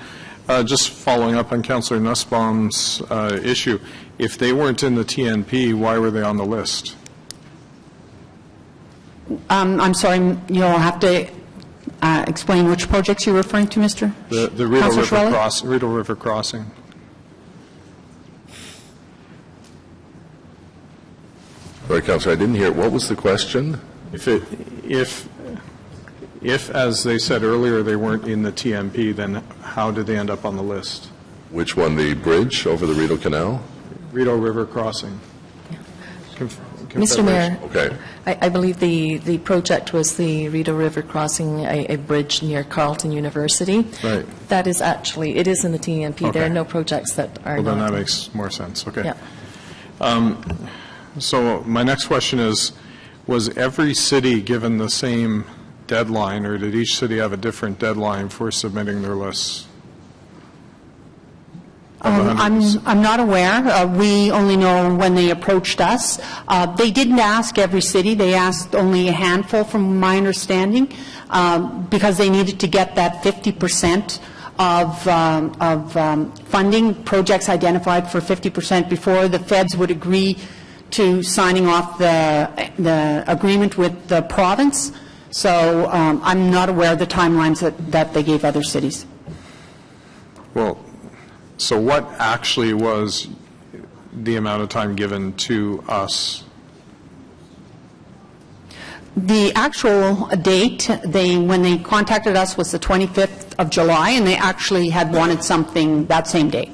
Just following up on Councillor Nussbaum's issue, if they weren't in the TNP, why were they on the list? I'm sorry, you'll have to explain which projects you're referring to, Mr. The Rideau River Crossing. Sorry, Councillor, I didn't hear. What was the question? If, as they said earlier, they weren't in the TMP, then how did they end up on the list? Which one, the bridge over the Rideau Canal? Rideau River Crossing. Mr. Mayor, okay. I believe the project was the Rideau River Crossing, a bridge near Carleton University. Right. That is actually, it is in the TNP. Okay. There are no projects that are Well, then not. that makes more sense. Okay. Yeah. So my next question is, was every city given the same deadline, or did each city have a different deadline for submitting their lists? I'm not aware. We only know when they approached us. They didn't ask every city. They asked only a handful, from my understanding, because they needed to get that 50% of funding, projects identified for 50% before the feds would agree to signing off the agreement with the province. So I'm not aware of the timelines that they gave other cities. Well, so what actually was the amount of time given to us? The actual date, when they contacted us, was the 25th of July, and they actually had wanted something that same day.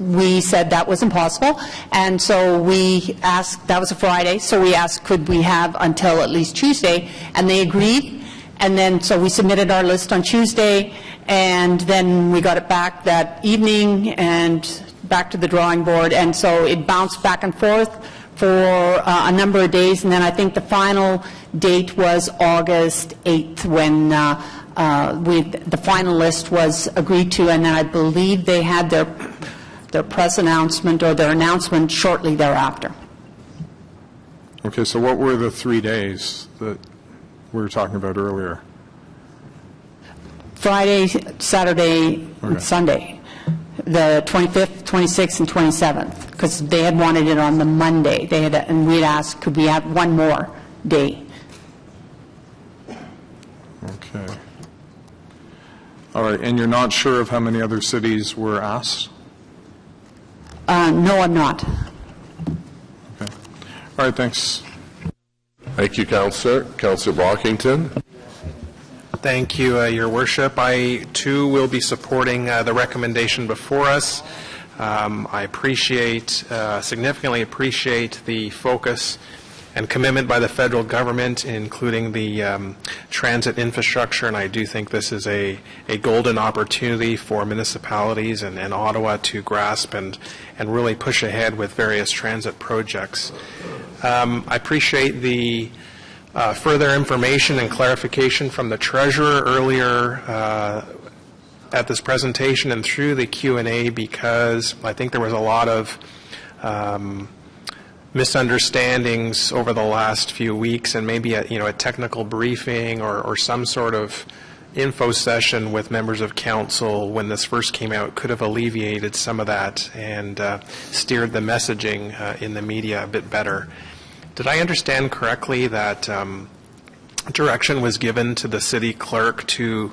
We said that was impossible, and so we asked, that was a Friday, so we asked could we have until at least Tuesday, and they agreed. And then so we submitted our list on Tuesday, and then we got it back that evening and back to the drawing board, and so it bounced back and forth for a number of days, and then I think the final date was August 8th when the final list was agreed to, and then I believe they had their press announcement or their announcement shortly thereafter. Okay, so what were the 3 days that we were talking about earlier? Friday, Saturday, and Sunday, the 25th, 26th, and 27th, because they had wanted it on the Monday. They had, and we had asked, could we have one more day? Okay. All right, and you're not sure of how many other cities were asked? No, I'm not. Okay. All right, thanks. Thank you, Councillor. Councillor Brockington. Thank you, Your Worship. I, too, will be supporting the recommendation before us. I significantly appreciate the focus and commitment by the federal government, including the transit infrastructure, and I do think this is a golden opportunity for municipalities and Ottawa to grasp and really push ahead with various transit projects. I appreciate the further information and clarification from the Treasurer earlier at this presentation and through the Q&A, because I think there was a lot of misunderstandings over the last few weeks, and maybe a technical briefing or some sort of info session with members of council when this first came out could have alleviated some of that and steered the messaging in the media a bit better. Did I understand correctly that direction was given to the city clerk to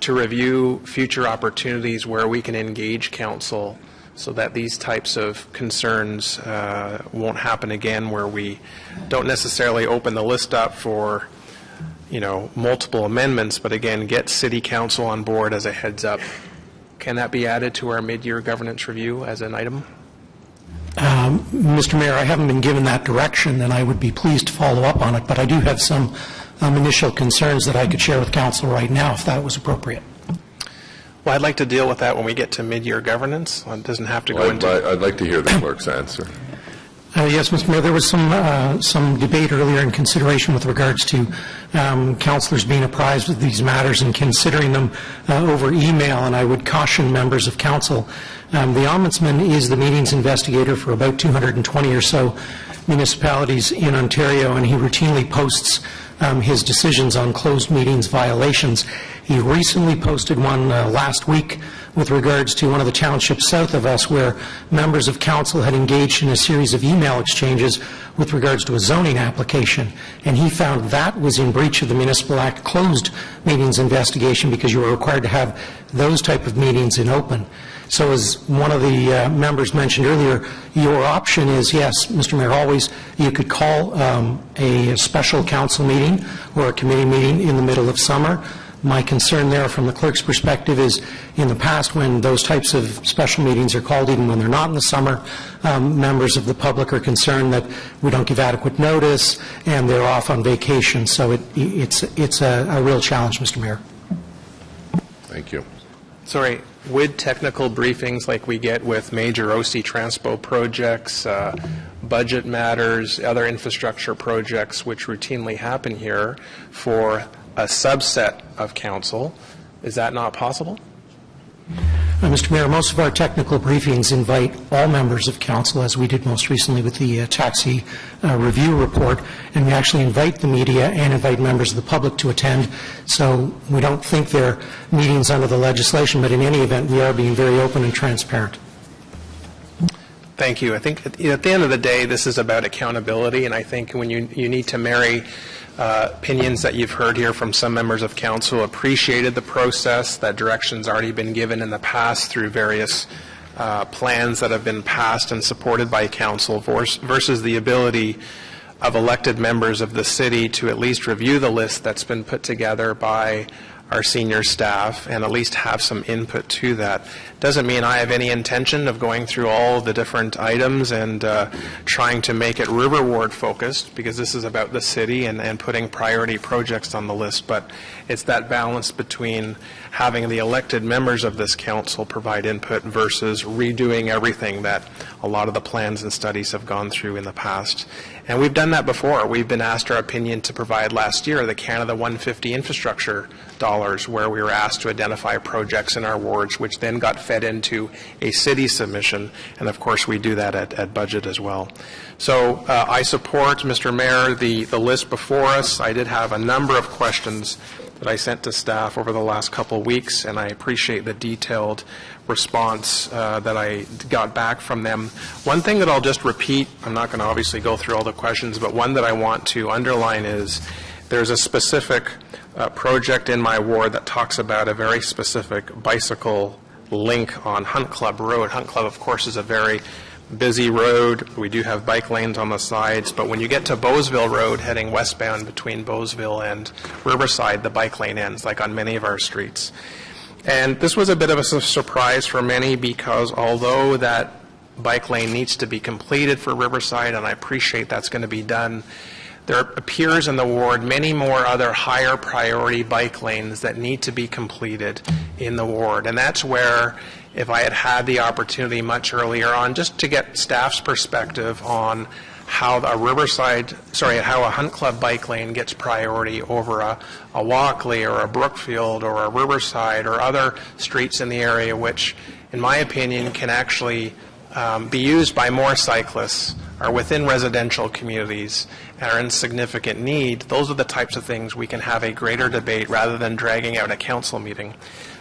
review future opportunities where we can engage council so that these types of concerns won't happen again, where we don't necessarily open the list up for, multiple amendments, but again, get city council on board as a heads up? Can that be added to our mid-year governance review as an item? Mr. Mayor, I haven't been given that direction, and I would be pleased to follow up on it, but I do have some initial concerns that I could share with council right now, if that was appropriate. Well, I'd like to deal with that when we get to mid-year governance. It doesn't have to go into... I'd like to hear the clerk's answer. Yes, Mr. Mayor, there was some debate earlier in consideration with regards to councillors being apprised of these matters and considering them over email, and I would caution members of council. The Ombudsman is the meetings investigator for about 220 or so municipalities in Ontario, and he routinely posts his decisions on closed meetings violations. He recently posted one last week with regards to one of the townships south of us where members of council had engaged in a series of email exchanges with regards to a zoning application, and he found that was in breach of the Municipal Act closed meetings investigation because you were required to have those type of meetings in open. So as one of the members mentioned earlier, your option is, yes, Mr. Mayor, always you could call a special council meeting or a committee meeting in the middle of summer. My concern there from the clerk's perspective is in the past when those types of special meetings are called, even when they're not in the summer, members of the public are concerned that we don't give adequate notice and they're off on vacation. So it's a real challenge, Mr. Mayor. Thank you. Sorry, would technical briefings like we get with major OC Transpo projects, budget matters, other infrastructure projects which routinely happen here for a subset of council, is that not possible? Mr. Mayor, most of our technical briefings invite all members of council, as we did most recently with the taxi review report, and we actually invite the media and invite members of the public to attend. So we don't think they're meetings under the legislation, but in any event, we are being very open and transparent. Thank you. I think at the end of the day, this is about accountability, and I think when you need to marry opinions that you've heard here from some members of council, appreciated the process, that direction's already been given in the past through various plans that have been passed and supported by council versus the ability of elected members of the city to at least review the list that's been put together by our senior staff and at least have some input to that. Doesn't mean I have any intention of going through all the different items and trying to make it River Ward focused, because this is about the city and putting priority projects on the list, but it's that balance between having the elected members of this council provide input versus redoing everything that a lot of the plans and studies have gone through in the past. And we've done that before. We've been asked our opinion to provide last year the Canada 150 infrastructure dollars, where we were asked to identify projects in our wards, which then got fed into a city submission, and of course we do that at budget as well. So I support, Mr. Mayor, the list before us. I did have a number of questions that I sent to staff over the last couple of weeks, and I appreciate the detailed response that I got back from them. One thing that I'll just repeat, I'm not going to obviously go through all the questions, but one that I want to underline is there's a specific project in my ward that talks about a very specific bicycle link on Hunt Club Road. Hunt Club, of course, is a very busy road. We do have bike lanes on the sides, but when you get to Bowesville Road heading westbound between Bowesville and Riverside, the bike lane ends, like on many of our streets. And this was a bit of a surprise for many because although that bike lane needs to be completed for Riverside, and I appreciate that's going to be done, there appears in the ward many more other higher priority bike lanes that need to be completed in the ward. And that's where, if I had had the opportunity much earlier on, just to get staff's perspective on how how a Hunt Club bike lane gets priority over a Walkley or a Brookfield or a Riverside or other streets in the area, which, in my opinion, can actually be used by more cyclists, are within residential communities, and are in significant need. Those are the types of things we can have a greater debate rather than dragging out a council meeting.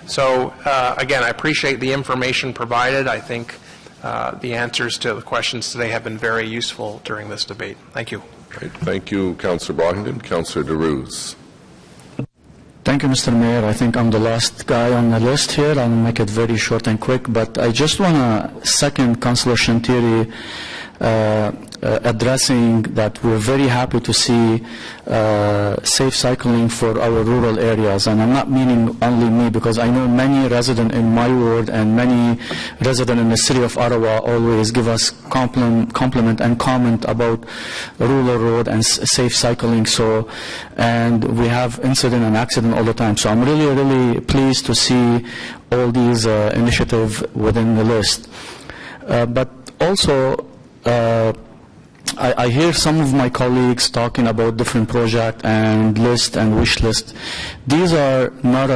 So, again, I appreciate the information provided. I think the answers to the questions today have been very useful during this debate. Thank you. Great. Thank you, Councillor Brockington. Councillor DeRose. Thank you, Mr. Mayor. I think I'm the last guy on the list here. I'll make it very short and quick, but I just want to second Councillor Shantiri addressing that we're very happy to see safe cycling for our rural areas. And I'm not meaning only me, because I know many residents in my ward and many residents in the city of Ottawa always give us compliment and comment about rural road and safe cycling. So, and we have incident and accident all the time. So I'm really, really pleased to see all these initiatives within the list. But also, I hear some of my colleagues talking about different projects and list and wish list. These are not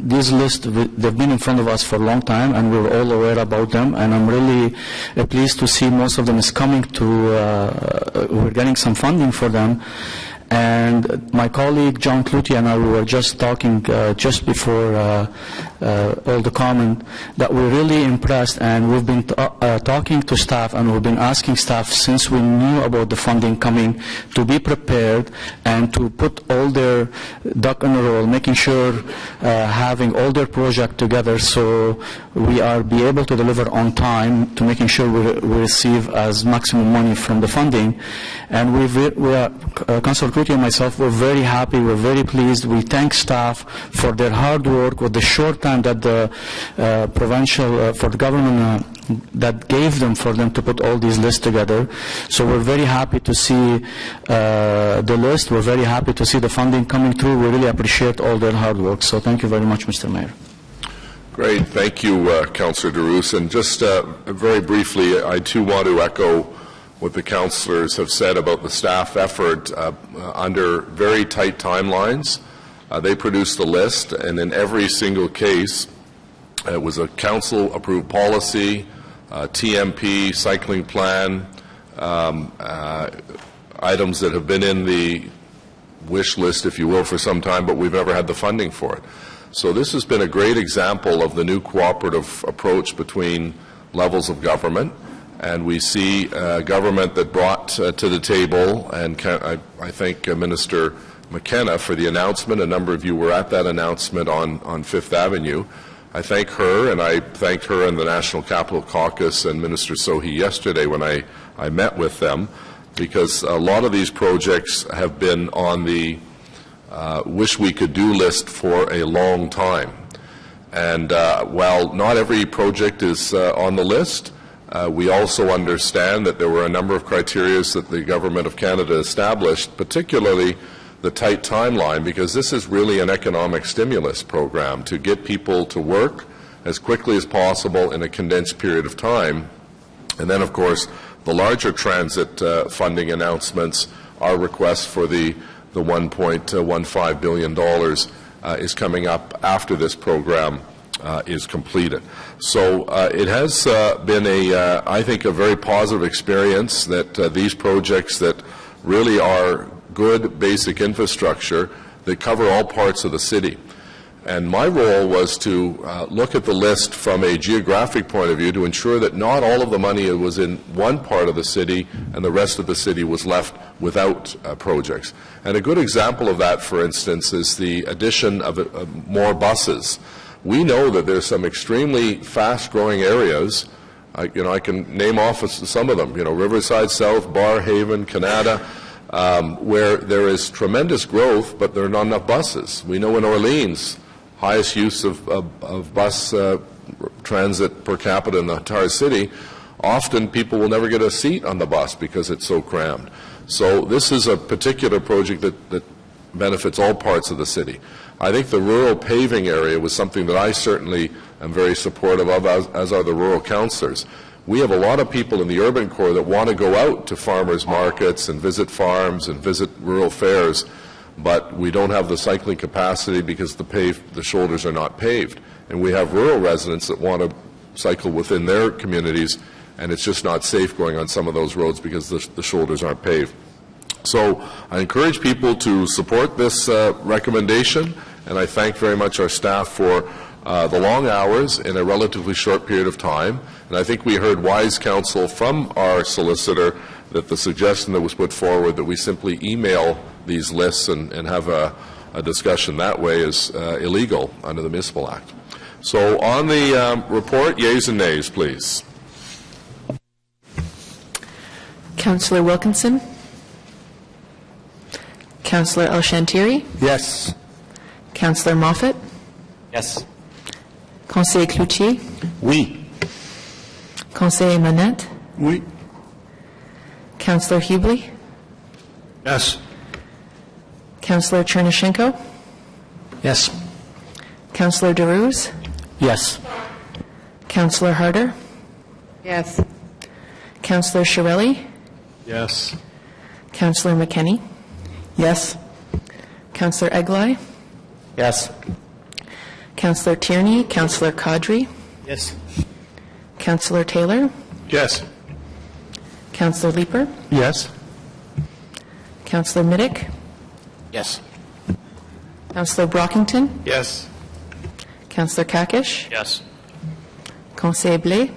these lists, they've been in front of us for a long time, and we're all aware about them, and I'm really pleased to see most of them is coming to, we're getting some funding for them. And my colleague John Cloutier and I, we were just talking just before all the comment, that we're really impressed, and we've been talking to staff, and we've been asking staff since we knew about the funding coming to be prepared and to put all their duck in a row, making sure having all their project together so we are be able to deliver on time, to making sure we receive as maximum money from the funding. And Councillor Cloutier and myself, we're very happy, we're very pleased. We thank staff for their hard work with the short time that the provincial, for the government that gave them for them to put all these lists together. So we're very happy to see the list. We're very happy to see the funding coming through. We really appreciate all their hard work. So thank you very much, Mr. Mayor. Great. Thank you, Councillor DeRose. And just very briefly, I too want to echo what the councillors have said about the staff effort under very tight timelines. They produced the list, and in every single case, it was a council-approved policy, TMP, cycling plan, items that have been in the wish list, if you will, for some time, but we've never had the funding for it. So this has been a great example of the new cooperative approach between levels of government. And we see government that brought to the table, and I thank Minister McKenna for the announcement. A number of you were at that announcement on Fifth Avenue. I thank her, and I thanked her and the National Capital Caucus and Minister Sohi yesterday when I met with them, because a lot of these projects have been on the wish we could do list for a long time. And while not every project is on the list, we also understand that there were a number of criteria that the Government of Canada established, particularly the tight timeline, because this is really an economic stimulus program to get people to work as quickly as possible in a condensed period of time. And then, of course, the larger transit funding announcements, our request for the $1.15 billion is coming up after this program is completed. So it has been I think, a very positive experience that these projects that really are good basic infrastructure that cover all parts of the city. And my role was to look at the list from a geographic point of view to ensure that not all of the money was in one part of the city and the rest of the city was left without projects. And a good example of that, for instance, is the addition of more buses. We know that there's some extremely fast-growing areas. I can name off some of them. Riverside South, Barrhaven, Canada, where there is tremendous growth, but there are not enough buses. We know in Orleans, highest use of bus transit per capita in the entire city, often people will never get a seat on the bus because it's so crammed. So this is a particular project that benefits all parts of the city. I think the rural paving area was something that I certainly am very supportive of, as are the rural councillors. We have a lot of people in the urban core that want to go out to farmers markets and visit farms and visit rural fairs, but we don't have the cycling capacity because the shoulders are not paved. And we have rural residents that want to cycle within their communities, and it's just not safe going on some of those roads because the shoulders aren't paved. So I encourage people to support this recommendation, and I thank very much our staff for the long hours in a relatively short period of time. And I think we heard wise counsel from our solicitor that the suggestion that was put forward that we simply email these lists and have a discussion that way is illegal under the Municipal Act. So on the report, yeas and nays, please. Councillor Wilkinson? Councillor El Shantiri? Yes. Councillor Moffat? Yes. Conseiller Cloutier? Oui. Conseiller Manette? Oui. Councillor Hubley? Yes. Councillor Chernyshenko? Yes. Councillor DeRose? Yes. Councillor Harder? Yes. Councillor Shirelli? Yes. Councillor McKenney? Yes. Councillor Eglai? Yes. Councillor Tierney? Councillor Kadri? Yes. Councillor Taylor? Yes. Councillor Leeper? Yes. Councillor Middick? Yes. Councillor Brockington? Yes. Councillor Kakish? Yes. Conseiller Blais?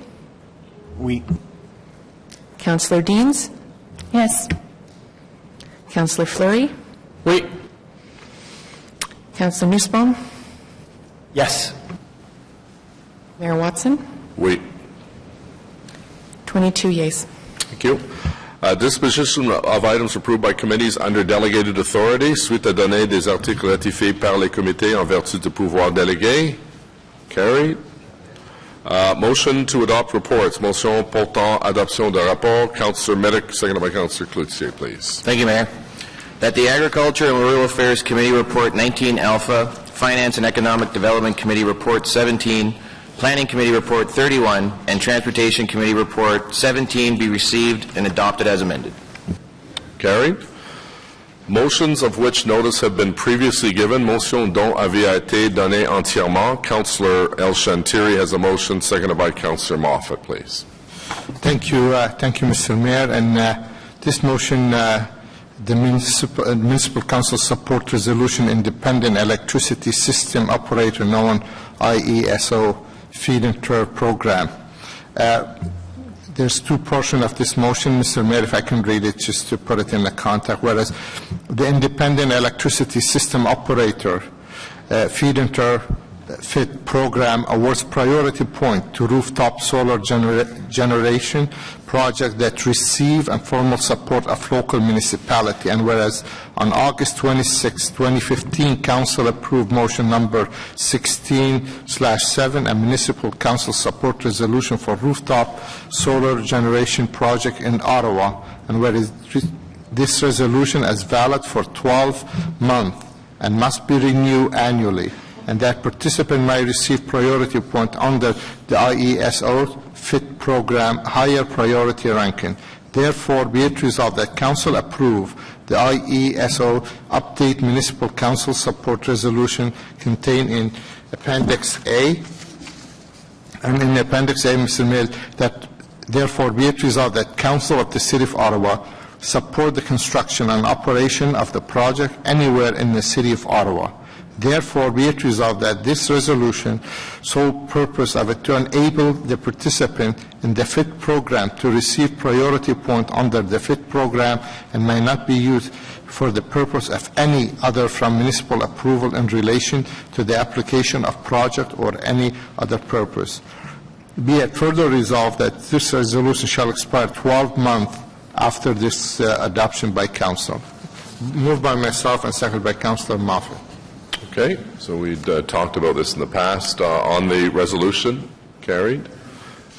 Oui. Councillor Deans? Yes. Councillor Fleury? Oui. Councillor Nussbaum? Yes. Mayor Watson? Oui. 22 yeas. Thank you. Disposition of items approved by committees under delegated authority, suite à donner des articles ratifiés par les comités en vertu de pouvoirs délégués. Carried. Motion to adopt reports. Motion portant adoption de rapport. Councillor Middick, seconded by Councillor Cloutier, please. Thank you, Mayor. That the Agriculture and Rural Affairs Committee Report 19 Alpha, Finance and Economic Development Committee Report 17, Planning Committee Report 31, and Transportation Committee Report 17 be received and adopted as amended. Carried. Motions of which notice have been previously given. Motion dont avait été donnée entièrement. Councillor El Shantiri has a motion, seconded by Councillor Moffat, please. Thank you, Mr. Mayor. And this motion, the Municipal Council Support Resolution Independent Electricity System Operator, known IESO feed-in-turn program. There's two portions of this motion, Mr. Mayor, if I can read it just to put it in the context. Whereas the Independent Electricity System Operator feed-in-turn FIT program awards priority point to rooftop solar generation projects that receive and formal support of local municipality. And whereas on August 26, 2015, Council approved motion number 16/7, a municipal council support resolution for rooftop solar generation project in Ottawa. And whereas this resolution is valid for 12 months and must be renewed annually, and that participant may receive priority point under the IESO FIT program higher priority ranking. Therefore, be it resolved that Council approve the IESO update municipal council support resolution contained in Appendix A. And in Appendix A, Mr. Mayor, that therefore be it resolved that Council of the City of Ottawa support the construction and operation of the project anywhere in the City of Ottawa. Therefore, be it resolved that this resolution, sole purpose of it to enable the participant in the FIT program to receive priority point under the FIT program and may not be used for the purpose of any other from municipal approval in relation to the application of project or any other purpose. Be it further resolved that this resolution shall expire 12 months after this adoption by Council. Moved by myself and seconded by Councillor Moffat. Okay, so we'd talked about this in the past. On the resolution, carried.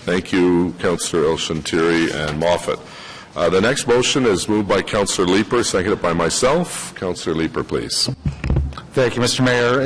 Thank you, Councillor El-Shantiri and Moffat. The next motion is moved by Councillor Leeper, seconded by myself. Councillor Leeper, please. Thank you, Mr. Mayor.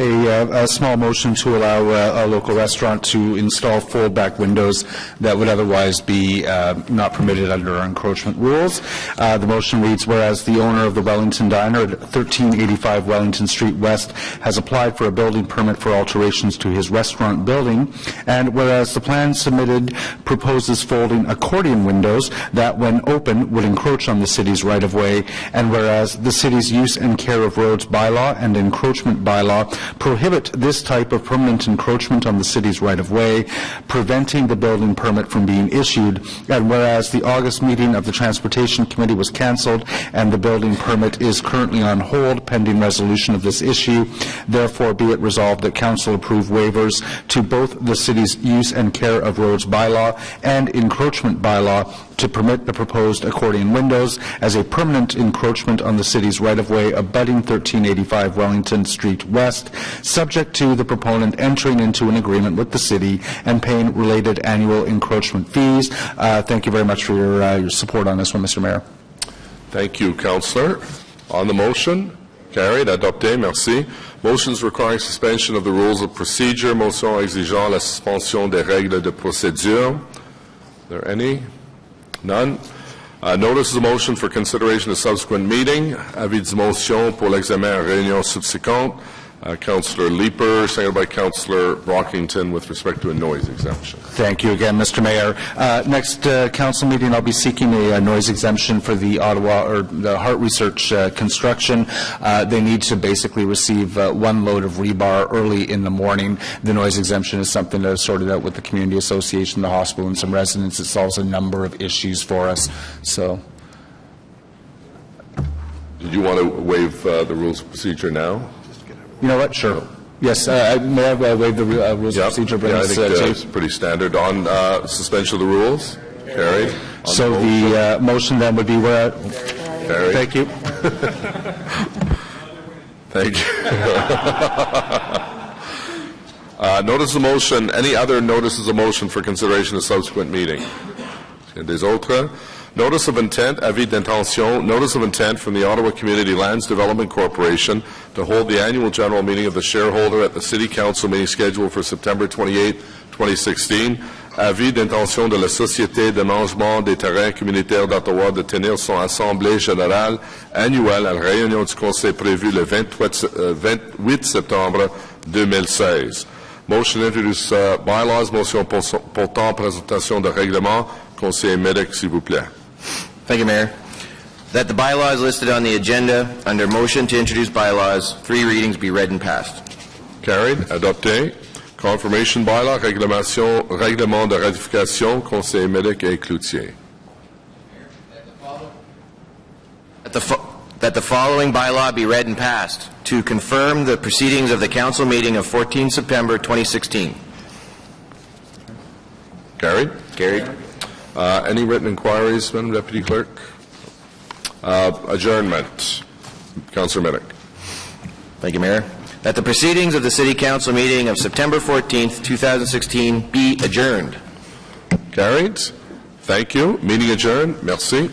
A small motion to allow a local restaurant to install fold-back windows that would otherwise be not permitted under our encroachment rules. The motion reads, whereas the owner of the Wellington Diner at 1385 Wellington Street West has applied for a building permit for alterations to his restaurant building, and whereas the plan submitted proposes folding accordion windows that, when open, would encroach on the city's right-of-way, and whereas the city's use and care of roads bylaw and encroachment bylaw prohibit this type of permanent encroachment on the city's right-of-way, preventing the building permit from being issued, and whereas the August meeting of the Transportation Committee was cancelled and the building permit is currently on hold pending resolution of this issue, therefore be it resolved that Council approve waivers to both the city's use and care of roads bylaw and encroachment bylaw to permit the proposed accordion windows as a permanent encroachment on the city's right-of-way abutting 1385 Wellington Street West, subject to the proponent entering into an agreement with the city and paying related annual encroachment fees. Thank you very much for your support on this one, Mr. Mayor. Thank you, Councillor. On the motion, carried. Adopté. Merci. Motions requiring suspension of the rules of procedure. Motion exigeant la suspension des règles de procédure. Are there any? None. Notice of motion for consideration of subsequent meeting. Avis de motion pour l'examen en réunion subséquente. Councillor Leeper, seconded by Councillor Brockington with respect to a noise exemption. Thank you again, Mr. Mayor. Next council meeting, I'll be seeking a noise exemption for the Ottawa or the Heart Research construction. They need to basically receive one load of rebar early in the morning. The noise exemption is something that is sorted out with the community association, the hospital, and some residents. It solves a number of issues for us. So, did you want to waive the rules of procedure now? You know what? Sure. Yes, may I waive the rules of procedure? I think it's pretty standard. On suspension of the rules, carried. So the motion then would be where? Carried. Thank you. Thank you. Notice of motion. Any other notices of motion for consideration of subsequent meeting? Des autres? Notice of intent, avis d'intention, notice of intent from the Ottawa Community Lands Development Corporation to hold the annual general meeting of the shareholder at the City Council meeting scheduled for September 28, 2016. Avis d'intention de la Société de Mangement des Terrains Communautaires d'Ottawa de tenir son assemblée générale annuelle à la réunion du Conseil prévue le 28 septembre 2016. Motion to introduce bylaws, motion portant présentation de règlement. Conseiller Medic, s'il vous plaît. Thank you, Mayor. That the bylaws listed on the agenda under motion to introduce bylaws, 3 readings, be read and passed. Carried. Adopté. Confirmation bylaw, règlement de ratification, Conseiller Medic et Cloutier. That the following bylaw be read and passed to confirm the proceedings of the council meeting of 14 September 2016. Carried. Carried. Any written inquiries, Madam Deputy Clerk? Adjournment. Councillor Medic. Thank you, Mayor. That the proceedings of the City Council meeting of September 14th, 2016 be adjourned. Carried. Thank you. Meeting adjourned. Merci.